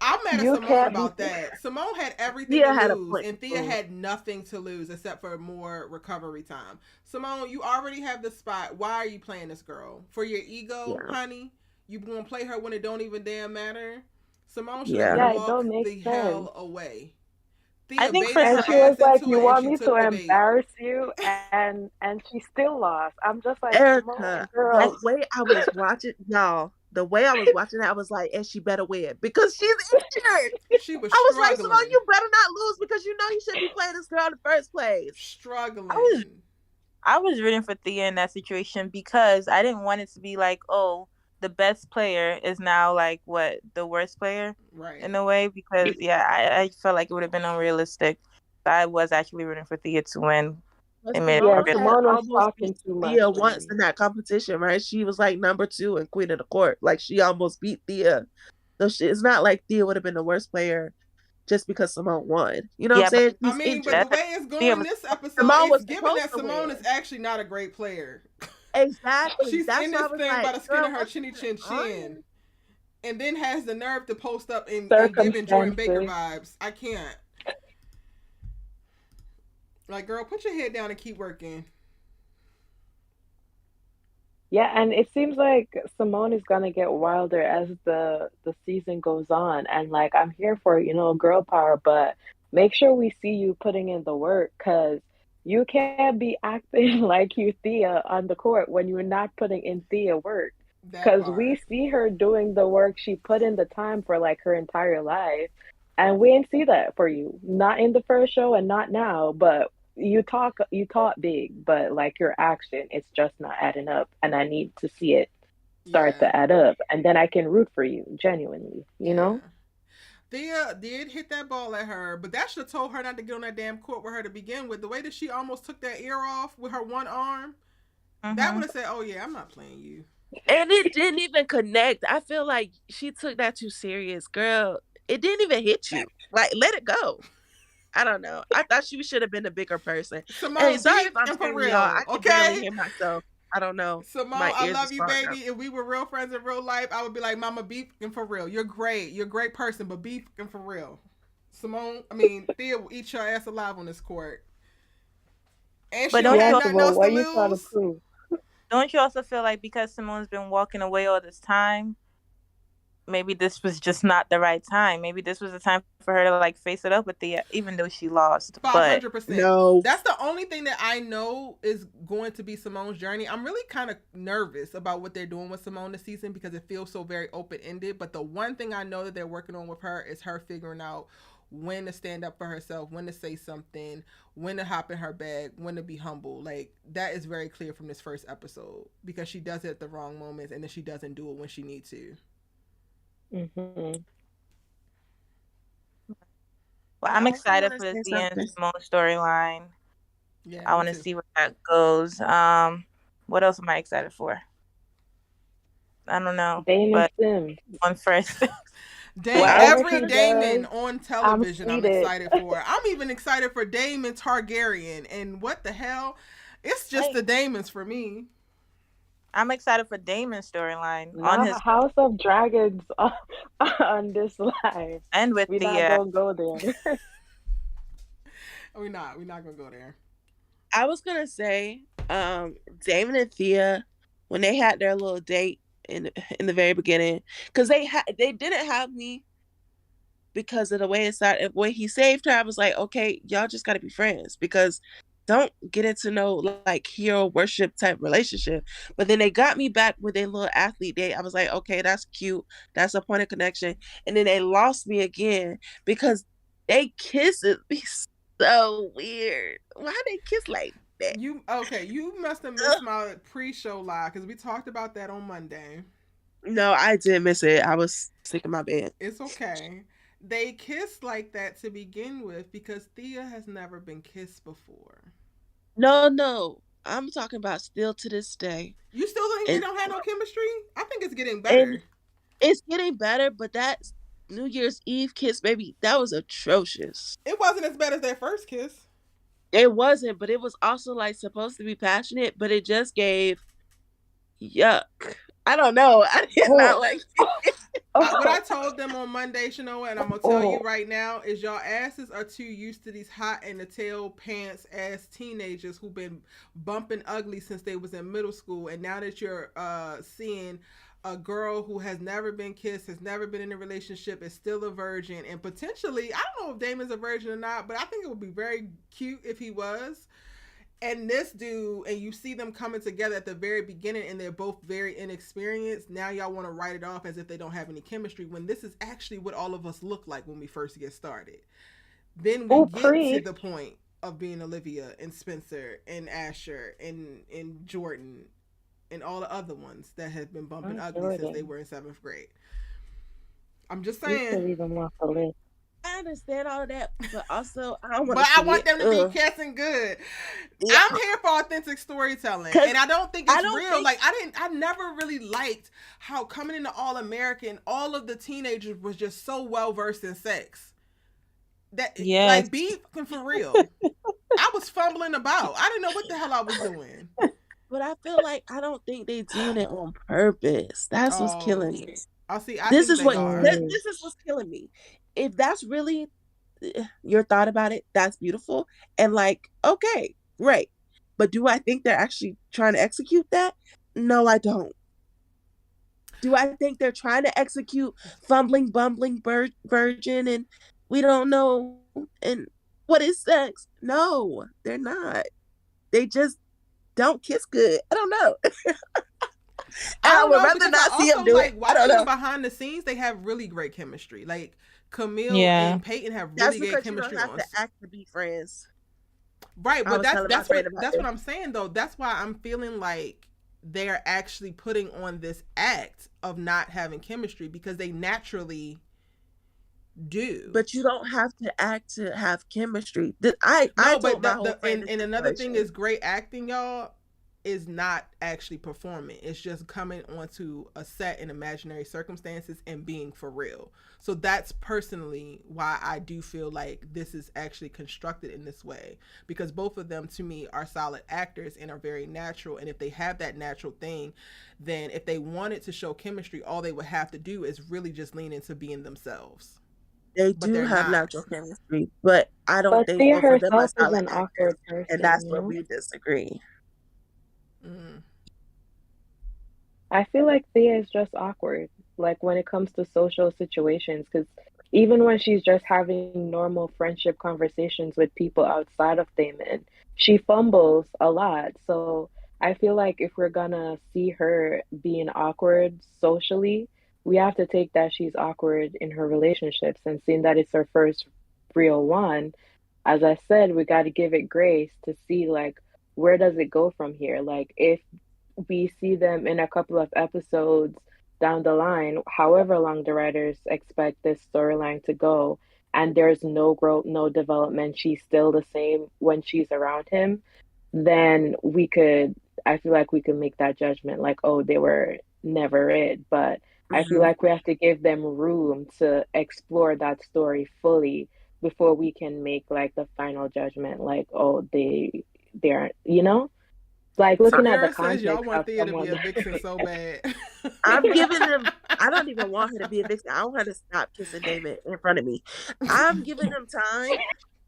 I'm mad at Simone about that. Simone had everything to lose, and Thea had nothing to lose except for more recovery time. Simone, you already have the spot. Why are you playing this girl? For your ego, honey? You gonna play her when it don't even damn matter? Simone should have walked the hell away. Thea, I think and she was like, "You want me to embarrass you?" And she still lost. I'm just like, Erica, the way I was watching, y'all. The way I was watching it, I was like, and she better win because she's injured. She was I was like, Simone, you better not lose because you know you shouldn't be playing this girl in the first place. Struggling. I was rooting for Thea in that situation because I didn't want it to be like, oh, the best player is now like what, the worst player? Right. In a way, because I felt like it would have been unrealistic. I was actually rooting for Thea to win. Simone was talking too much. Thea once in that competition, right? She was like number 2 and queen of the court. Like she almost beat Thea. So it's not like Thea would have been the worst player just because Simone won. You know what I'm saying? But the way it's going this episode, it's given that Simone is actually not a great player. Exactly. She's in this thing by the skin of her chinny chin chin. And then has the nerve to post up and give Jordan Baker vibes. I can't. Like, girl, put your head down and keep working. Yeah, and it seems like Simone is gonna get wilder as the season goes on. And like, I'm here for, girl power, but make sure we see you putting in the work, because you can't be acting like you Thea on the court when you're not putting in Thea work. Because we see her doing the work. She put in the time for like her entire life. And we didn't see that for you. Not in the first show and not now, but you talk big, but like your action, it's just not adding up. And I need to see it start Yeah. to add up. And then I can root for you, genuinely, you Yeah. know? Thea did hit that ball at her, but that should have told her not to get on that damn court with her to begin with. The way that she almost took that ear off with her one arm, that would have said, "Oh yeah, I'm not playing you." And it didn't even connect. I feel like she took that too serious, girl. It didn't even hit you. Like, let it go. I don't know. I thought she should have been a bigger person. Simone, Hey, sorry deep if I'm and for screaming, y'all. I real, can barely okay? hear myself. I don't know. Simone, My I ears love is you, fogged baby. up. If we were real friends in real life, I would be like, Mama, be fucking for real. You're great. You're a great person, but be fucking for real. Thea will eat your ass alive on this court. And she But don't don't have you Yeah, nothing well, else what to are you trying to lose. prove? don't you also feel like because Simone's been walking away all this time, maybe this was just not the right time. Maybe this was the time for her to like face it up with Thea, even though she lost. But 500%. No. That's the only thing that I know is going to be Simone's journey. I'm really kind of nervous about what they're doing with Simone this season because it feels so very open ended. But the one thing I know that they're working on with her is her figuring out when to stand up for herself, when to say something, when to hop in her bag, when to be humble. Like, that is very clear from this first episode because she does it at the wrong moments and then she doesn't do it when she needs to. Mm-hmm. well, I'm I also excited want for to the say Thea and something. Simone storyline. Yeah, I want me to too. see where that goes. What else am I excited for? I don't know, Damon but Sims. on first. Whatever Every he Damon does, on I'm television, I'm seated. excited for. I'm even excited for Damon Targaryen. And what the hell? It's just Hey. the Damons for me. I'm excited for Damon's storyline on Not his House of Dragons on this live. and with We're not Thea. gonna go there. We're not gonna go there. I was gonna say, Damon and Thea, when they had their little date in the very beginning, because they didn't have me because of the way it started. When he saved her, I was like, okay, y'all just gotta be friends because don't get into no like hero worship type relationship. But then they got me back with a little athlete date. I was like, okay, that's cute. That's a point of connection. And then they lost me again because they kisses be so weird. Why they kiss like that? You must have missed my pre-show live because we talked about that on Monday. No, I did miss it. I was sick in my bed. It's okay. They kissed like that to begin with because Thea has never been kissed before. No. I'm talking about still to this day. You still think they don't have no chemistry? I think it's getting better. And it's getting better, but that New Year's Eve kiss, baby, that was atrocious. It wasn't as bad as their first kiss. It wasn't, but it was also like supposed to be passionate, but it just gave yuck. I don't know. I did not like it. What I told them on Monday, Shanoa, and I'm gonna tell you right now, is y'all asses are too used to these hot in the tail pants ass teenagers who've been bumping ugly since they was in middle school, and now that you're seeing a girl who has never been kissed, has never been in a relationship, is still a virgin, and potentially, I don't know if Damon's a virgin or not, but I think it would be very cute if he was. And this dude, and you see them coming together at the very beginning, and they're both very inexperienced. Now y'all want to write it off as if they don't have any chemistry, when this is actually what all of us look like when we first get started. Then we get to the point of being Olivia and Spencer and Asher and Jordan and all the other ones that have been bumping ugly since they were in 7th grade. I'm just saying. I understand all of that, but also I want. But I want them to be kissing good. Yeah. I'm here for authentic storytelling, and I don't think it's real. Like I never really liked how coming into All American, all of the teenagers was just so well versed in sex. That like be for real. I was fumbling about. I didn't know what the hell I was doing. But I feel like I don't think they're doing it on purpose. That's what's killing me. This is what's killing me. If that's really your thought about it, that's beautiful. And like, okay, great. But do I think they're actually trying to execute that? No, I don't. Do I think they're trying to execute fumbling, bumbling virgin and we don't know and what is sex? No, they're not. They just don't kiss good. I don't know. I I would know, rather because not I see him also do like it. I don't watching know. behind the scenes. They have really great chemistry. Like Camille Yeah. and Peyton have That's really good because you chemistry don't have on. to act to be friends. Right, I but was telling my friend about that's this. what I'm saying though. That's why I'm feeling like they're actually putting on this act of not having chemistry because they naturally do. But you don't have to act to have chemistry. I No, told but my whole friend and this another thing situation. is great acting, y'all, is not actually performing. It's just coming onto a set in imaginary circumstances and being for real. So that's personally why I do feel like this is actually constructed in this way, because both of them to me are solid actors and are very natural. And if they have that natural thing, then if they wanted to show chemistry, all they would have to do is really just lean into being themselves. They But do they're have not. natural chemistry, but I don't But think Thea both of them are herself is solid an actors, awkward and person, that's you where know? we disagree. Mm. I feel like Thea is just awkward, like when it comes to social situations, because even when she's just having normal friendship conversations with people outside of Damon, she fumbles a lot. So I feel like if we're gonna see her being awkward socially, we have to take that she's awkward in her relationships, and seeing that it's her first real one, as I said, we got to give it grace to see like where does it go from here? Like if we see them in a couple of episodes down the line, however long the writers expect this storyline to go, and there's no growth, no development, she's still the same when she's around him, then I feel like we could make that judgment like, oh, they were never it. But I feel Mhm. like we have to give them room to explore that story fully before we can make like the final judgment, like, oh, they aren't, you know? Like looking at the Sierra says y'all context want of Thea to be someone. a vixen so bad. I'm giving them. I don't even want her to be a vixen. I want her to stop kissing Damon in front of me. I'm giving them time,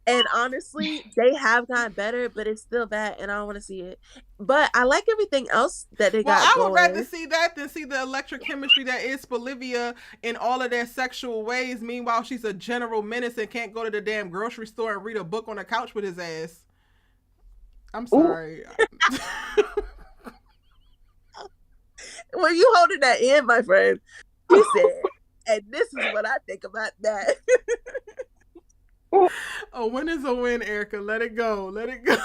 and honestly, they have gotten better, but it's still bad, and I don't want to see it. But I like everything else that they Well, got I would rather going. see that than see the electric chemistry that is Olivia in all of their sexual ways. Meanwhile, she's a general menace and can't go to the damn grocery store and read a book on the couch with his ass. I'm sorry. When you holding that in, my friend, she said, and this is what I think about that. A win is a win, Erica. Let it go. Let it go.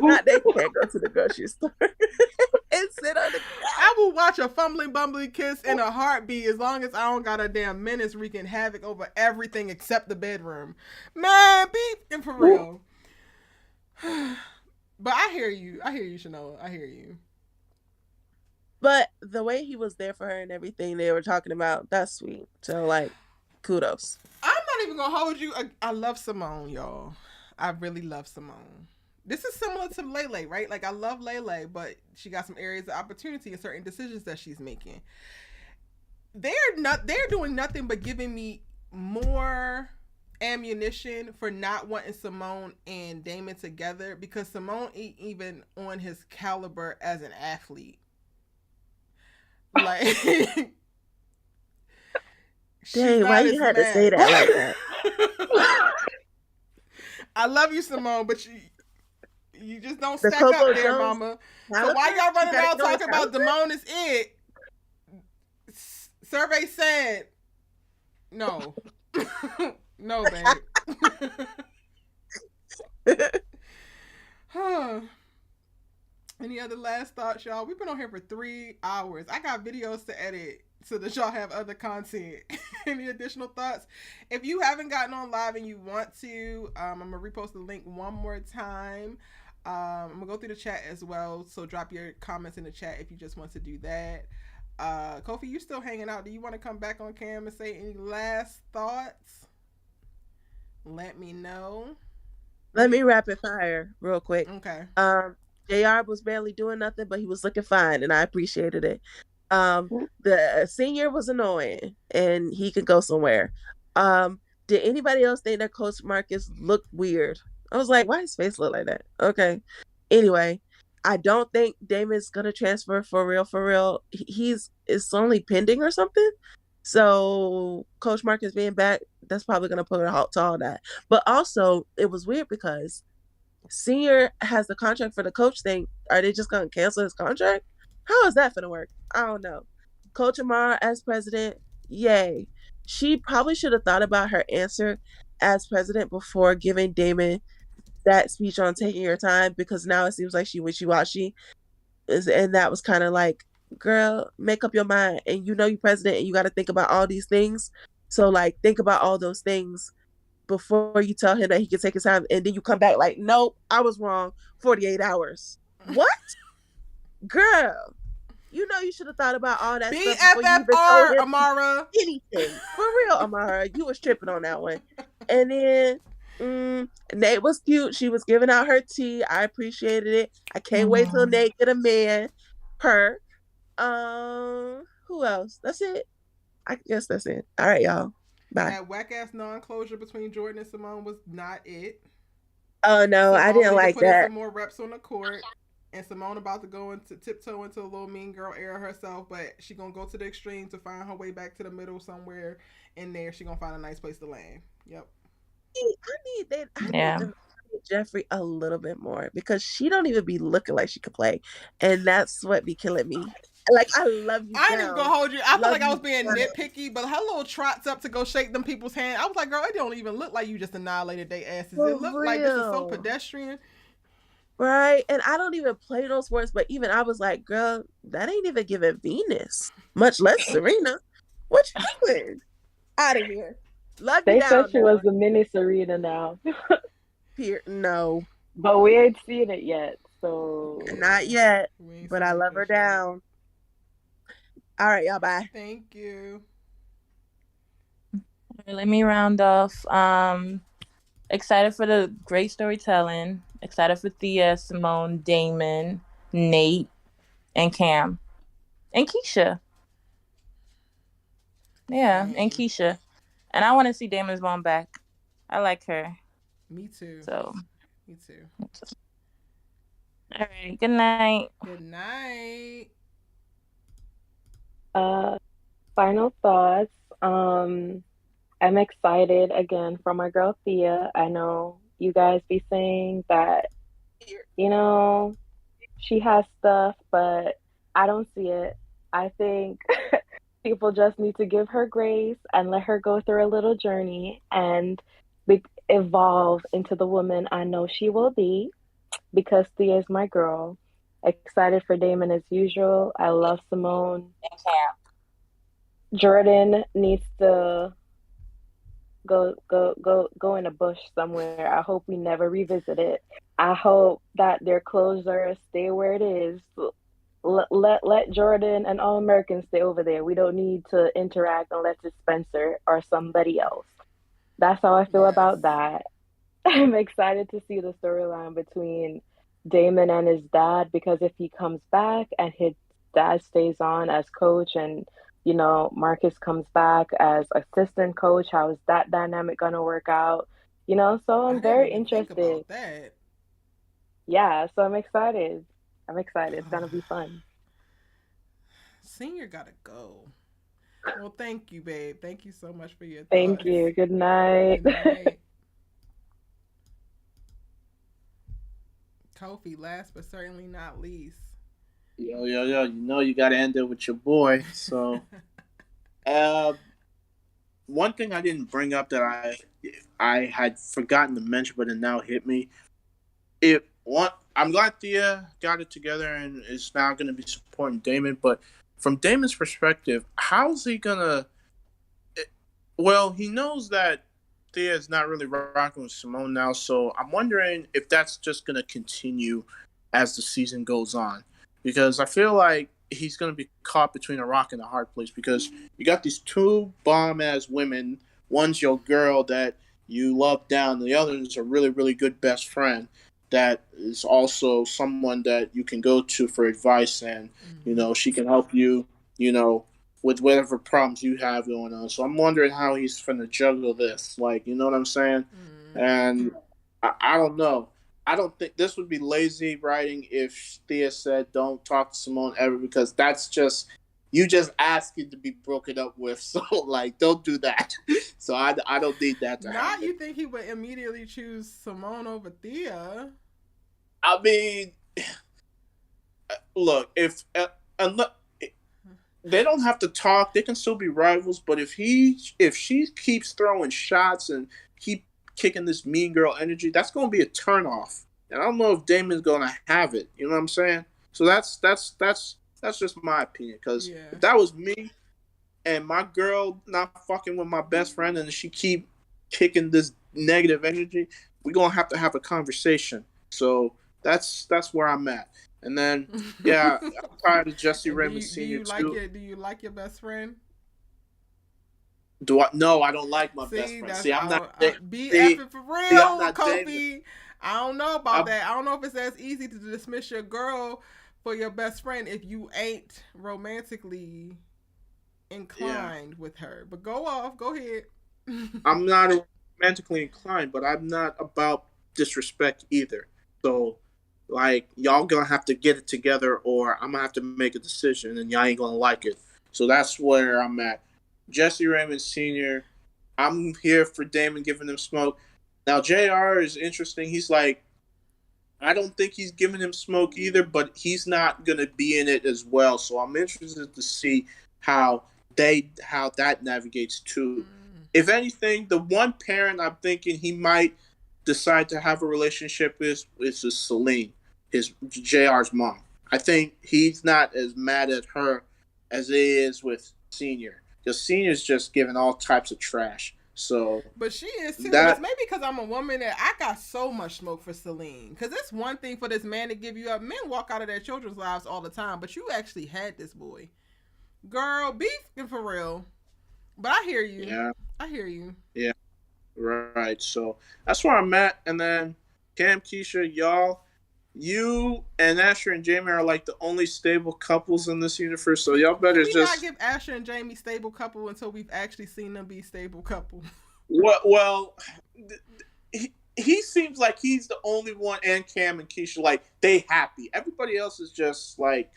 Not they can't go to the grocery store and sit on the couch. I will watch a fumbling, bumbling kiss in a heartbeat as long as I don't got a damn menace wreaking havoc over everything except the bedroom. Man, and for real. But I hear you. I hear you, Shanoa. I hear you. But the way he was there for her and everything they were talking about, that's sweet. So, like, kudos. I'm not even gonna hold you. I love Simone, y'all. I really love Simone. This is similar to Layla, right? Like I love Layla, but she got some areas of opportunity in certain decisions that she's making. They're doing nothing but giving me more ammunition for not wanting Simone and Damon together, because Simone ain't even on his caliber as an athlete. Like, dang, why you had to say that like that? I love you, Simone, but you just don't The stack Coco up there, Jones mama. caliber? So why y'all running You gotta around know his talking about caliber? Damon is it? Survey said no. No, babe. Huh. Any other last thoughts, y'all? We've been on here for 3 hours. I got videos to edit so that y'all have other content. Any additional thoughts? If you haven't gotten on live and you want to, I'm going to repost the link one more time. I'm going to go through the chat as well. So drop your comments in the chat if you just want to do that. Kofi, you still hanging out. Do you want to come back on cam and say any last thoughts? Let me know. Let me rapid fire real quick. Okay. JR was barely doing nothing, but he was looking fine, and I appreciated it. The senior was annoying, and he could go somewhere. Did anybody else think that Coach Marcus looked weird? I was like, why his face look like that? Okay. Anyway, I don't think Damon's gonna transfer for real. For real, it's only pending or something. So Coach Marcus being back, that's probably gonna put a halt to all that. But also, it was weird because Senior has the contract for the coach thing. Are they just gonna cancel his contract? How is that gonna work? I don't know. Coach Amara as president, yay. She probably should have thought about her answer as president before giving Damon that speech on taking your time, because now it seems like she wishy-washy. And that was kind of like, girl, make up your mind. And you know you're president and you got to think about all these things. So, like, think about all those things before you tell him that he can take his time. And then you come back like, nope, I was wrong. 48 hours. What? Girl, you know you should have thought about all that stuff before you even told him Amara. anything. For real, Amara. You was tripping on that one. And then Nate was cute. She was giving out her tea. I appreciated it. I can't wait till Nate get a man. Her. Who else? That's it. I guess that's it. All right, y'all. Bye. That whack-ass non-closure between Jordan and Simone was not it. Oh, no. I didn't like that. Some more reps on the court. And Simone about to go into tiptoe into a little mean girl era herself, but she gonna go to the extreme to find her way back to the middle somewhere in there. She gonna find a nice place to land. Yep. I need to Geffri a little bit more, because she don't even be looking like she could play, and that's what be killing me. Like, I love you. I ain't even gonna hold you. I feel like I was being nitpicky, but her little trots up to go shake them people's hand. I was like, girl, it don't even look like you just annihilated their asses. For it looked like this is so pedestrian. Right. And I don't even play those sports, but even I was like, girl, that ain't even giving Venus, much less Serena. What you doing? Out of here. Love they you. They said she was a mini Serena now. No. But we ain't seen it yet, so. Not yet. But I love her down. All right, y'all. Bye. Thank you. Let me round off. Excited for the great storytelling. Excited for Thea, Simone, Damon, Nate, and Cam. And Keisha. Yeah, and Keisha. And I want to see Damon's mom back. I like her. Me too. So. Me too. All right. Good night. Good night. Final thoughts. I'm excited again for my girl Thea. I know you guys be saying that, you know, she has stuff, but I don't see it. I think people just need to give her grace and let her go through a little journey and evolve into the woman I know she will be, because Thea is my girl. Excited for Damon as usual. I love Simone. Jordan needs to go in a bush somewhere. I hope we never revisit it. I hope that their closer stay where it is. Let Jordan and All Americans stay over there. We don't need to interact unless it's Spencer or somebody else. That's how I feel about that. I'm excited to see the storyline between Damon and his dad, because if he comes back and his dad stays on as coach and, you know, Marcus comes back as assistant coach, how is that dynamic going to work out? You know, so I'm very interested. Think about that. Yeah, so I'm excited. It's going to be fun. Senior got to go. Well, thank you, babe. Thank you so much for your thoughts. Thank you. Good night. Good night. Kofi, last but certainly not least. Yo. You know you got to end it with your boy. So, one thing I didn't bring up that I had forgotten to mention, but it now hit me. I'm glad Thea got it together and is now going to be supporting Damon. But from Damon's perspective, how's he going to... Well, he knows that Thea is not really rocking with Simone now, so I'm wondering if that's just going to continue as the season goes on. Because I feel like he's going to be caught between a rock and a hard place, because you got these two bomb-ass women. One's your girl that you love down. The other is a really, really good best friend that is also someone that you can go to for advice, and, you know, she can help you, you know, with whatever problems you have going on. So I'm wondering how he's finna juggle this. Like, you know what I'm saying? And I don't know. I don't think this would be lazy writing if Thea said don't talk to Simone ever, because that's just you just asking to be broken up with. So, like, don't do that. So I don't need that to happen. Not you think he would immediately choose Simone over Thea? I mean, look, they don't have to talk. They can still be rivals. But if she keeps throwing shots and keep kicking this mean girl energy, that's going to be a turnoff. And I don't know if Damon's going to have it. You know what I'm saying? So that's just my opinion. Because if that was me and my girl not fucking with my best friend and she keep kicking this negative energy, we're going to have a conversation. So that's where I'm at. And then, yeah, I'm tired of Jessie Raymond Sr. too. Do you like your best friend? No, I don't like my best friend. See, I'm not. Be effing for real, Kofi. I don't know about that. I don't know if it's as easy to dismiss your girl for your best friend if you ain't romantically inclined with her. But go ahead. I'm not romantically inclined, but I'm not about disrespect either. So, like, y'all gonna have to get it together, or I'm gonna have to make a decision, and y'all ain't gonna like it. So that's where I'm at. Jessie Raymond Sr., I'm here for Damon giving him smoke. Now, JR is interesting. He's like, I don't think he's giving him smoke either, but he's not going to be in it as well. So I'm interested to see how that navigates too. If anything, the one parent I'm thinking he might decide to have a relationship is Celine, his JR's mom. I think he's not as mad at her as he is with Senior. Because Senior's just giving all types of trash. So, but she is too. It's maybe because I'm a woman that I got so much smoke for Celine. Because it's one thing for this man to give you up. Men walk out of their children's lives all the time, but you actually had this boy, girl. Be for real. But I hear you. Yeah, I hear you. Yeah, right. So that's where I'm at. And then Cam, Keisha, y'all. You and Asher and Jamie are like the only stable couples in this universe, so y'all better just not give Asher and Jamie stable couple until we've actually seen them be stable couple. Well, he seems like he's the only one, and Cam and Keisha, like they happy. Everybody else is just like,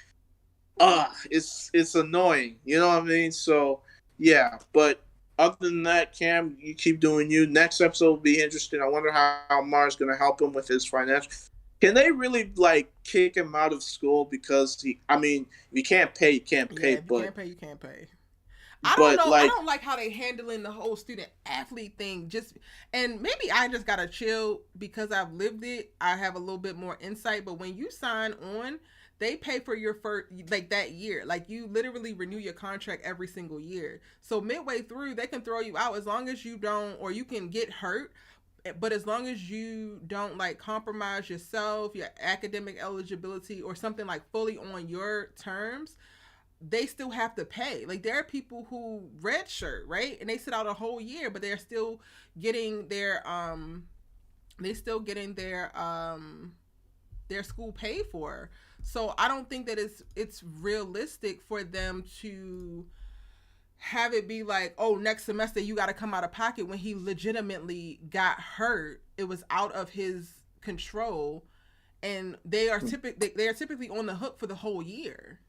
it's annoying. You know what I mean? So yeah, but other than that, Cam, you keep doing you. Next episode will be interesting. I wonder how Amara's going to help him with his financial. Can they really like kick him out of school because if you can't pay, you can't pay. Yeah, you can't pay. I don't know. I don't like how they handling the whole student athlete thing. And maybe I just gotta chill because I've lived it. I have a little bit more insight. But when you sign on, they pay for your first that year. Like you literally renew your contract every single year. So midway through, they can throw you out as long as you don't, or you can get hurt. But as long as you don't like compromise yourself, your academic eligibility, or something like fully on your terms, they still have to pay. Like there are people who redshirt, right? And they sit out a whole year, but they're still getting their school paid for. So I don't think that it's realistic for them to have it be like, oh, next semester you got to come out of pocket when he legitimately got hurt. It was out of his control, and they are typically on the hook for the whole year.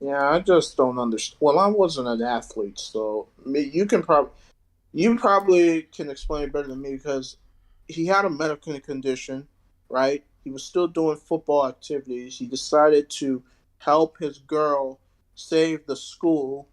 Yeah, I just don't understand. Well, I wasn't an athlete, so you probably can explain it better than me because he had a medical condition, right? He was still doing football activities. He decided to help his girl save the school.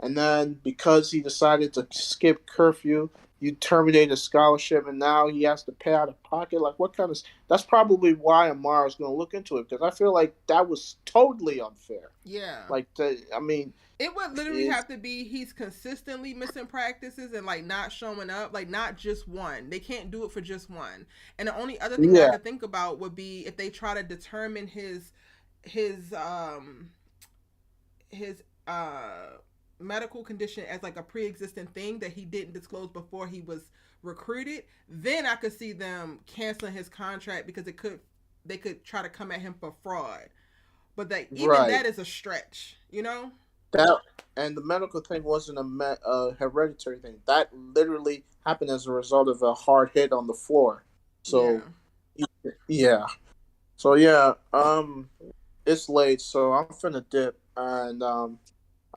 And then because he decided to skip curfew, you terminate his scholarship, and now he has to pay out of pocket. Like, what kind of? That's probably why Amara's going to look into it, because I feel like that was totally unfair. Yeah. Like, it would literally have to be he's consistently missing practices and like not showing up, like not just one. They can't do it for just one. And the only other thing I could think about would be if they try to determine his medical condition as like a pre-existing thing that he didn't disclose before he was recruited, then I could see them canceling his contract because they could try to come at him for fraud. But that that is a stretch, you know? That and the medical thing wasn't a hereditary thing. That literally happened as a result of a hard hit on the floor. So yeah. So yeah, it's late, so I'm finna dip, and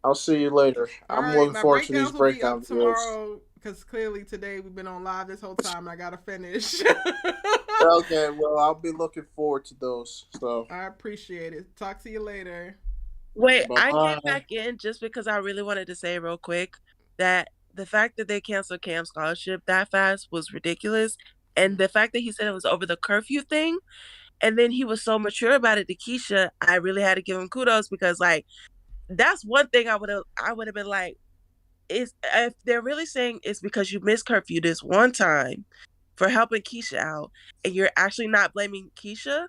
I'll see you later. I'm looking forward to these breakdown tomorrow because clearly today we've been on live this whole time. I gotta finish. Okay, well I'll be looking forward to those. So I appreciate it. Talk to you later. Wait, I Bye-bye. came back in just because I really wanted to say real quick that the fact that they canceled Cam's scholarship that fast was ridiculous. And the fact that he said it was over the curfew thing, and then he was so mature about it to Keisha, I really had to give him kudos because, like, that's one thing I would have been like, is if they're really saying it's because you missed curfew this one time for helping Keisha out, and you're actually not blaming Keisha,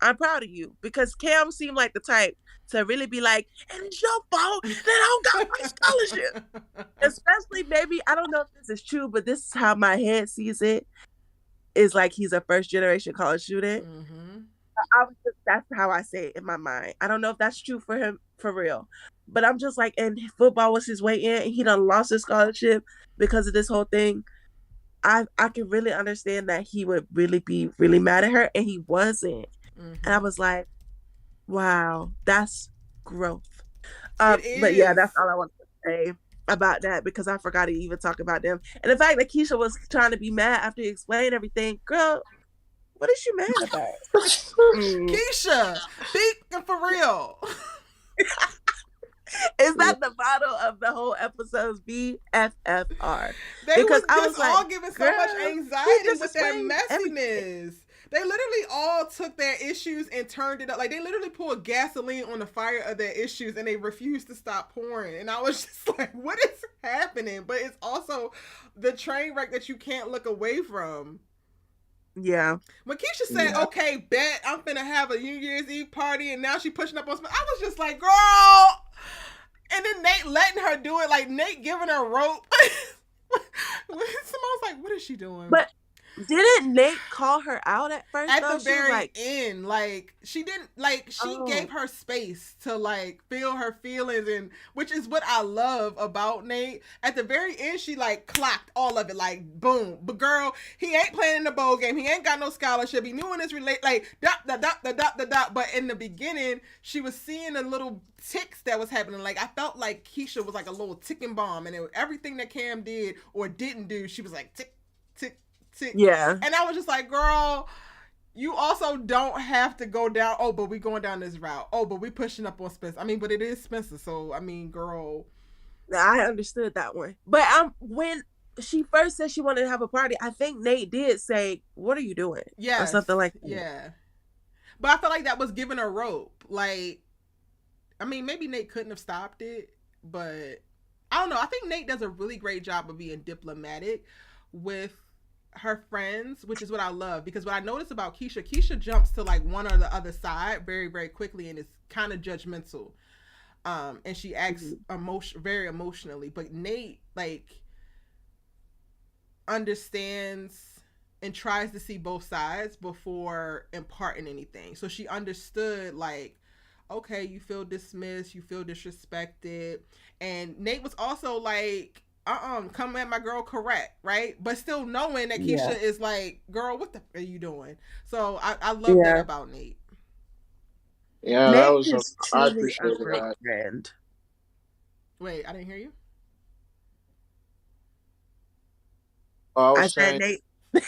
I'm proud of you, because Cam seemed like the type to really be like, and it's your fault that I don't got my scholarship. Especially, maybe, I don't know if this is true, but this is how my head sees it, is like he's a first generation college student. That's how I say it in my mind. I don't know if that's true for him for real, but I'm just like, and football was his way in, and he done lost his scholarship because of this whole thing. I can really understand that he would really be really mad at her, and he wasn't. And I was like, wow, that's growth. But yeah, that's all I wanted to say about that, because I forgot to even talk about them. And the fact that Keisha was trying to be mad after he explained everything, girl, what is she mad about? Keisha, speak for real. Is that the motto of the whole episode's BFFR? They because was I was all like, giving so much anxiety with their explained messiness. everything. They literally all took their issues and turned it up. Like, they literally poured gasoline on the fire of their issues, and they refused to stop pouring. And I was just like, what is happening? But it's also the train wreck that you can't look away from. Yeah. When Keisha said, okay, bet I'm finna have a New Year's Eve party, and now she pushing up on Smith, I was just like, girl. And then Nate letting her do it, like Nate giving her rope. Simone's like, what is she doing? But didn't Nate call her out at first? At though? the very end, she didn't, like, she gave her space to, like, feel her feelings, and which is what I love about Nate. At the very end, she, like, clocked all of it, like, boom. But girl, he ain't playing in the bowl game. He ain't got no scholarship. He knew in his like, dot. But in the beginning, she was seeing the little ticks that was happening. Like, I felt like Keisha was like a little ticking bomb, and everything that Cam did or didn't do, she was like, tick, tick, tick. Yeah. And I was just like, girl, you also don't have to go down, oh, but we going down this route. Oh, but we pushing up on Spencer. I mean, but it is Spencer, so, I mean, girl. I understood that one. But when she first said she wanted to have a party, I think Nate did say, what are you doing? Yeah. Or something like that. Yeah. But I felt like that was giving her rope. Like, I mean, maybe Nate couldn't have stopped it, but I don't know. I think Nate does a really great job of being diplomatic with her friends, which is what I love, because what I noticed about Keisha jumps to, like, one or the other side very, very quickly, and is kind of judgmental. And she acts very emotionally, but Nate, like, understands and tries to see both sides before imparting anything. So she understood, like, okay, you feel dismissed, you feel disrespected. And Nate was also like, come at my girl correct, right? But still knowing that Keisha is like, girl, what the f are you doing? So I love that about Nate. Yeah, Nate that was I truly appreciate a great that. friend. Wait, I didn't hear you. Oh, I I was said saying, Nate.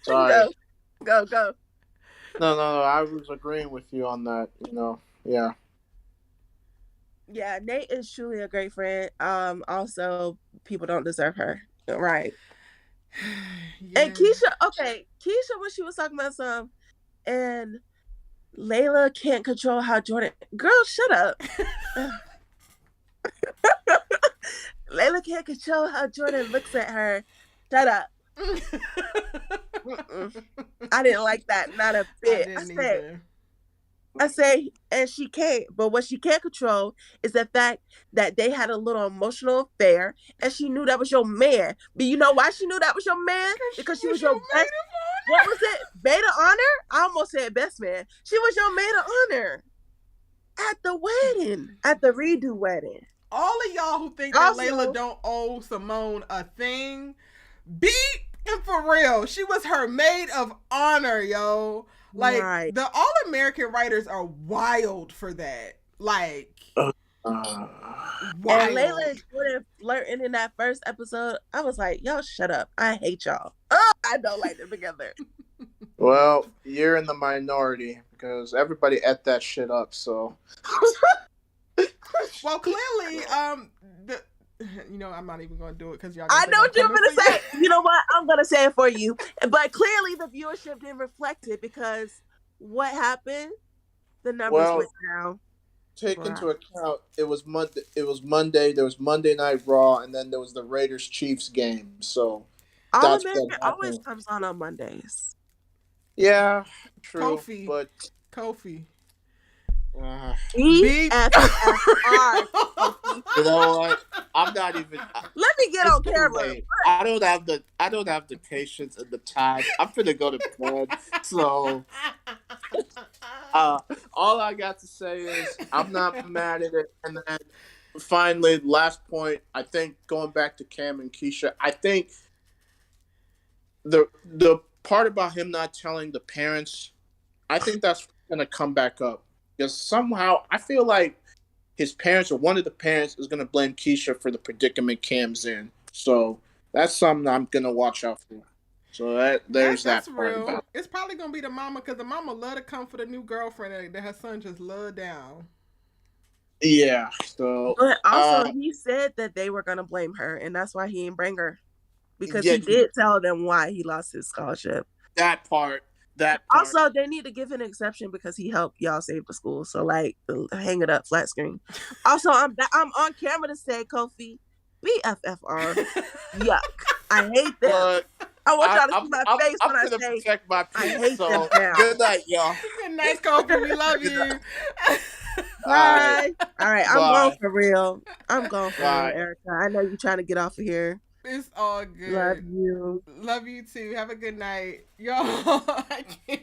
sorry. Go. No, I was agreeing with you on that, yeah. Yeah, Nate is truly a great friend. Also, people don't deserve her. Right. Yeah. And Keisha, when she was talking about some, and Layla can't control how Jordan, girl, shut up. Layla can't control how Jordan looks at her. Shut up. I didn't like that, not a bit. I say, and she can't, but what she can't control is the fact that they had a little emotional affair, and she knew that was your man. But you know why she knew that was your man? Because she was your best. What was it? Maid of honor? I almost said best man. She was your maid of honor at the wedding, at the redo wedding. All of y'all who think that Layla don't owe Simone a thing, beat and for real. She was her maid of honor, yo. Like, the All-American writers are wild for that. Like, wild. And Layla and Jordan flirting in that first episode, I was like, y'all shut up. I hate y'all. Oh, I don't like them together. Well, you're in the minority because everybody ate that shit up, so. Well, clearly, I'm not even gonna do it because y'all. I know what you're gonna say. You. You know what? I'm gonna say it for you. But clearly, the viewership didn't reflect it because what happened? The numbers went down. Take into account it was Monday. It was Monday. There was Monday Night Raw, and then there was the Raiders Chiefs game. So All American always comes on Mondays. Yeah, true. Kofi, but Kofi. EFFR. You know what? I'm not even. Let me get on camera. I don't have the patience and the time. I'm finna go to bed. So, all I got to say is I'm not mad at it. And then finally, last point. I think going back to Cam and Keisha, I think the part about him not telling the parents, I think that's gonna come back up. Because somehow I feel like his parents or one of the parents is going to blame Keisha for the predicament Cam's in. So that's something I'm going to watch out for. So there's that's that part real. about it. It's probably going to be the mama because the mama love to come for the new girlfriend that her son just loved down. Yeah. So, but also, he said that they were going to blame her, and that's why he didn't bring her. Because he did tell them why he lost his scholarship. That part. Also, they need to give an exception because he helped y'all save the school. So, like, hang it up, flat screen. Also, I'm on camera to say, Kofi, BFFR. Yuck. I hate them. I want y'all to see my face when I say, protect my peace, I hate them now. Good night, y'all. Good night, Kofi. We love you. Bye. All right, I'm going for real. I'm going for real, Erica. I know you're trying to get off of here. It's all good. Love you. Love you too. Have a good night. Y'all, I can't.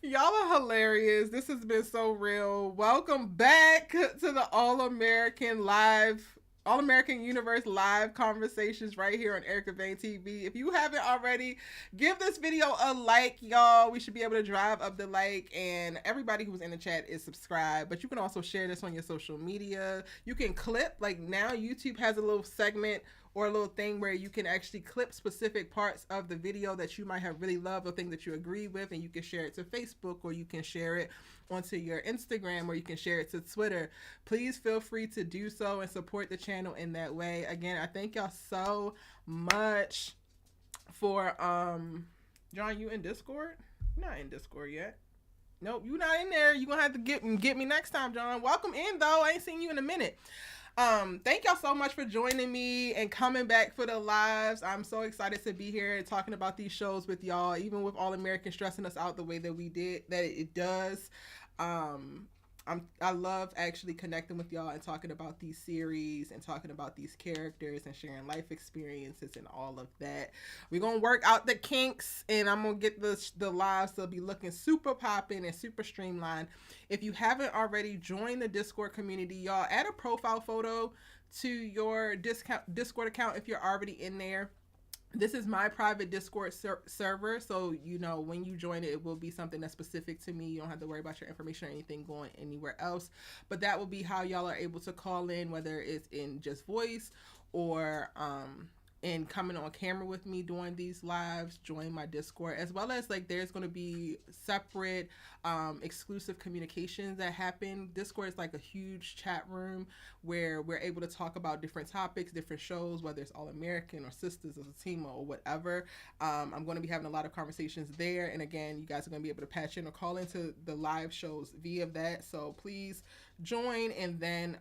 Y'all are hilarious. This has been so real. Welcome back to the All-American Universe live conversations right here on Erica Vane TV. If you haven't already, give this video a like, y'all. We should be able to drive up the like, and everybody who's in the chat is subscribed. But you can also share this on your social media. You can clip, like now YouTube has a little segment or a little thing where you can actually clip specific parts of the video that you might have really loved or things that you agree with, and you can share it to Facebook, or you can share it onto your Instagram, or you can share it to Twitter. Please feel free to do so and support the channel in that way. Again, I thank y'all so much for John, you in Discord? You're not in Discord yet. Nope, you're not in there. You're gonna have to get me next time, John. Welcome in though. I ain't seen you in a minute. Thank y'all so much for joining me and coming back for the lives. I'm so excited to be here and talking about these shows with y'all, even with All American stressing us out the way that it does. I love actually connecting with y'all and talking about these series and talking about these characters and sharing life experiences and all of that. We're gonna work out the kinks, and I'm gonna get the lives to be looking super popping and super streamlined. If you haven't already, join the Discord community, y'all. Add a profile photo to your Discord account if you're already in there. This is my private Discord server, so you know when you join it, it will be something that's specific to me. You don't have to worry about your information or anything going anywhere else. But that will be how y'all are able to call in, whether it's in just voice or and coming on camera with me during these lives. Join my Discord, as well as like there's going to be separate exclusive communications that happen. Discord is like a huge chat room where we're able to talk about different topics, different shows, whether it's All American or Sisters of Fatima or whatever. I'm going to be having a lot of conversations there, and again, you guys are going to be able to patch in or call into the live shows via that. So please join, and then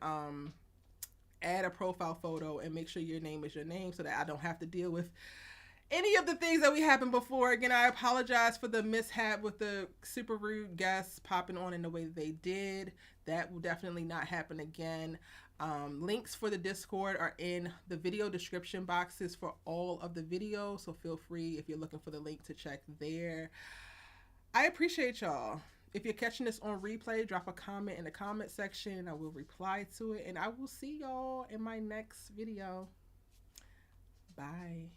add a profile photo and make sure your name is your name so that I don't have to deal with any of the things that we happened before. Again, I apologize for the mishap with the super rude guests popping on in the way that they did. That will definitely not happen again. Links for the Discord are in the video description boxes for all of the videos, so feel free if you're looking for the link to check there. I appreciate y'all. If you're catching this on replay, drop a comment in the comment section and I will reply to it. And I will see y'all in my next video. Bye.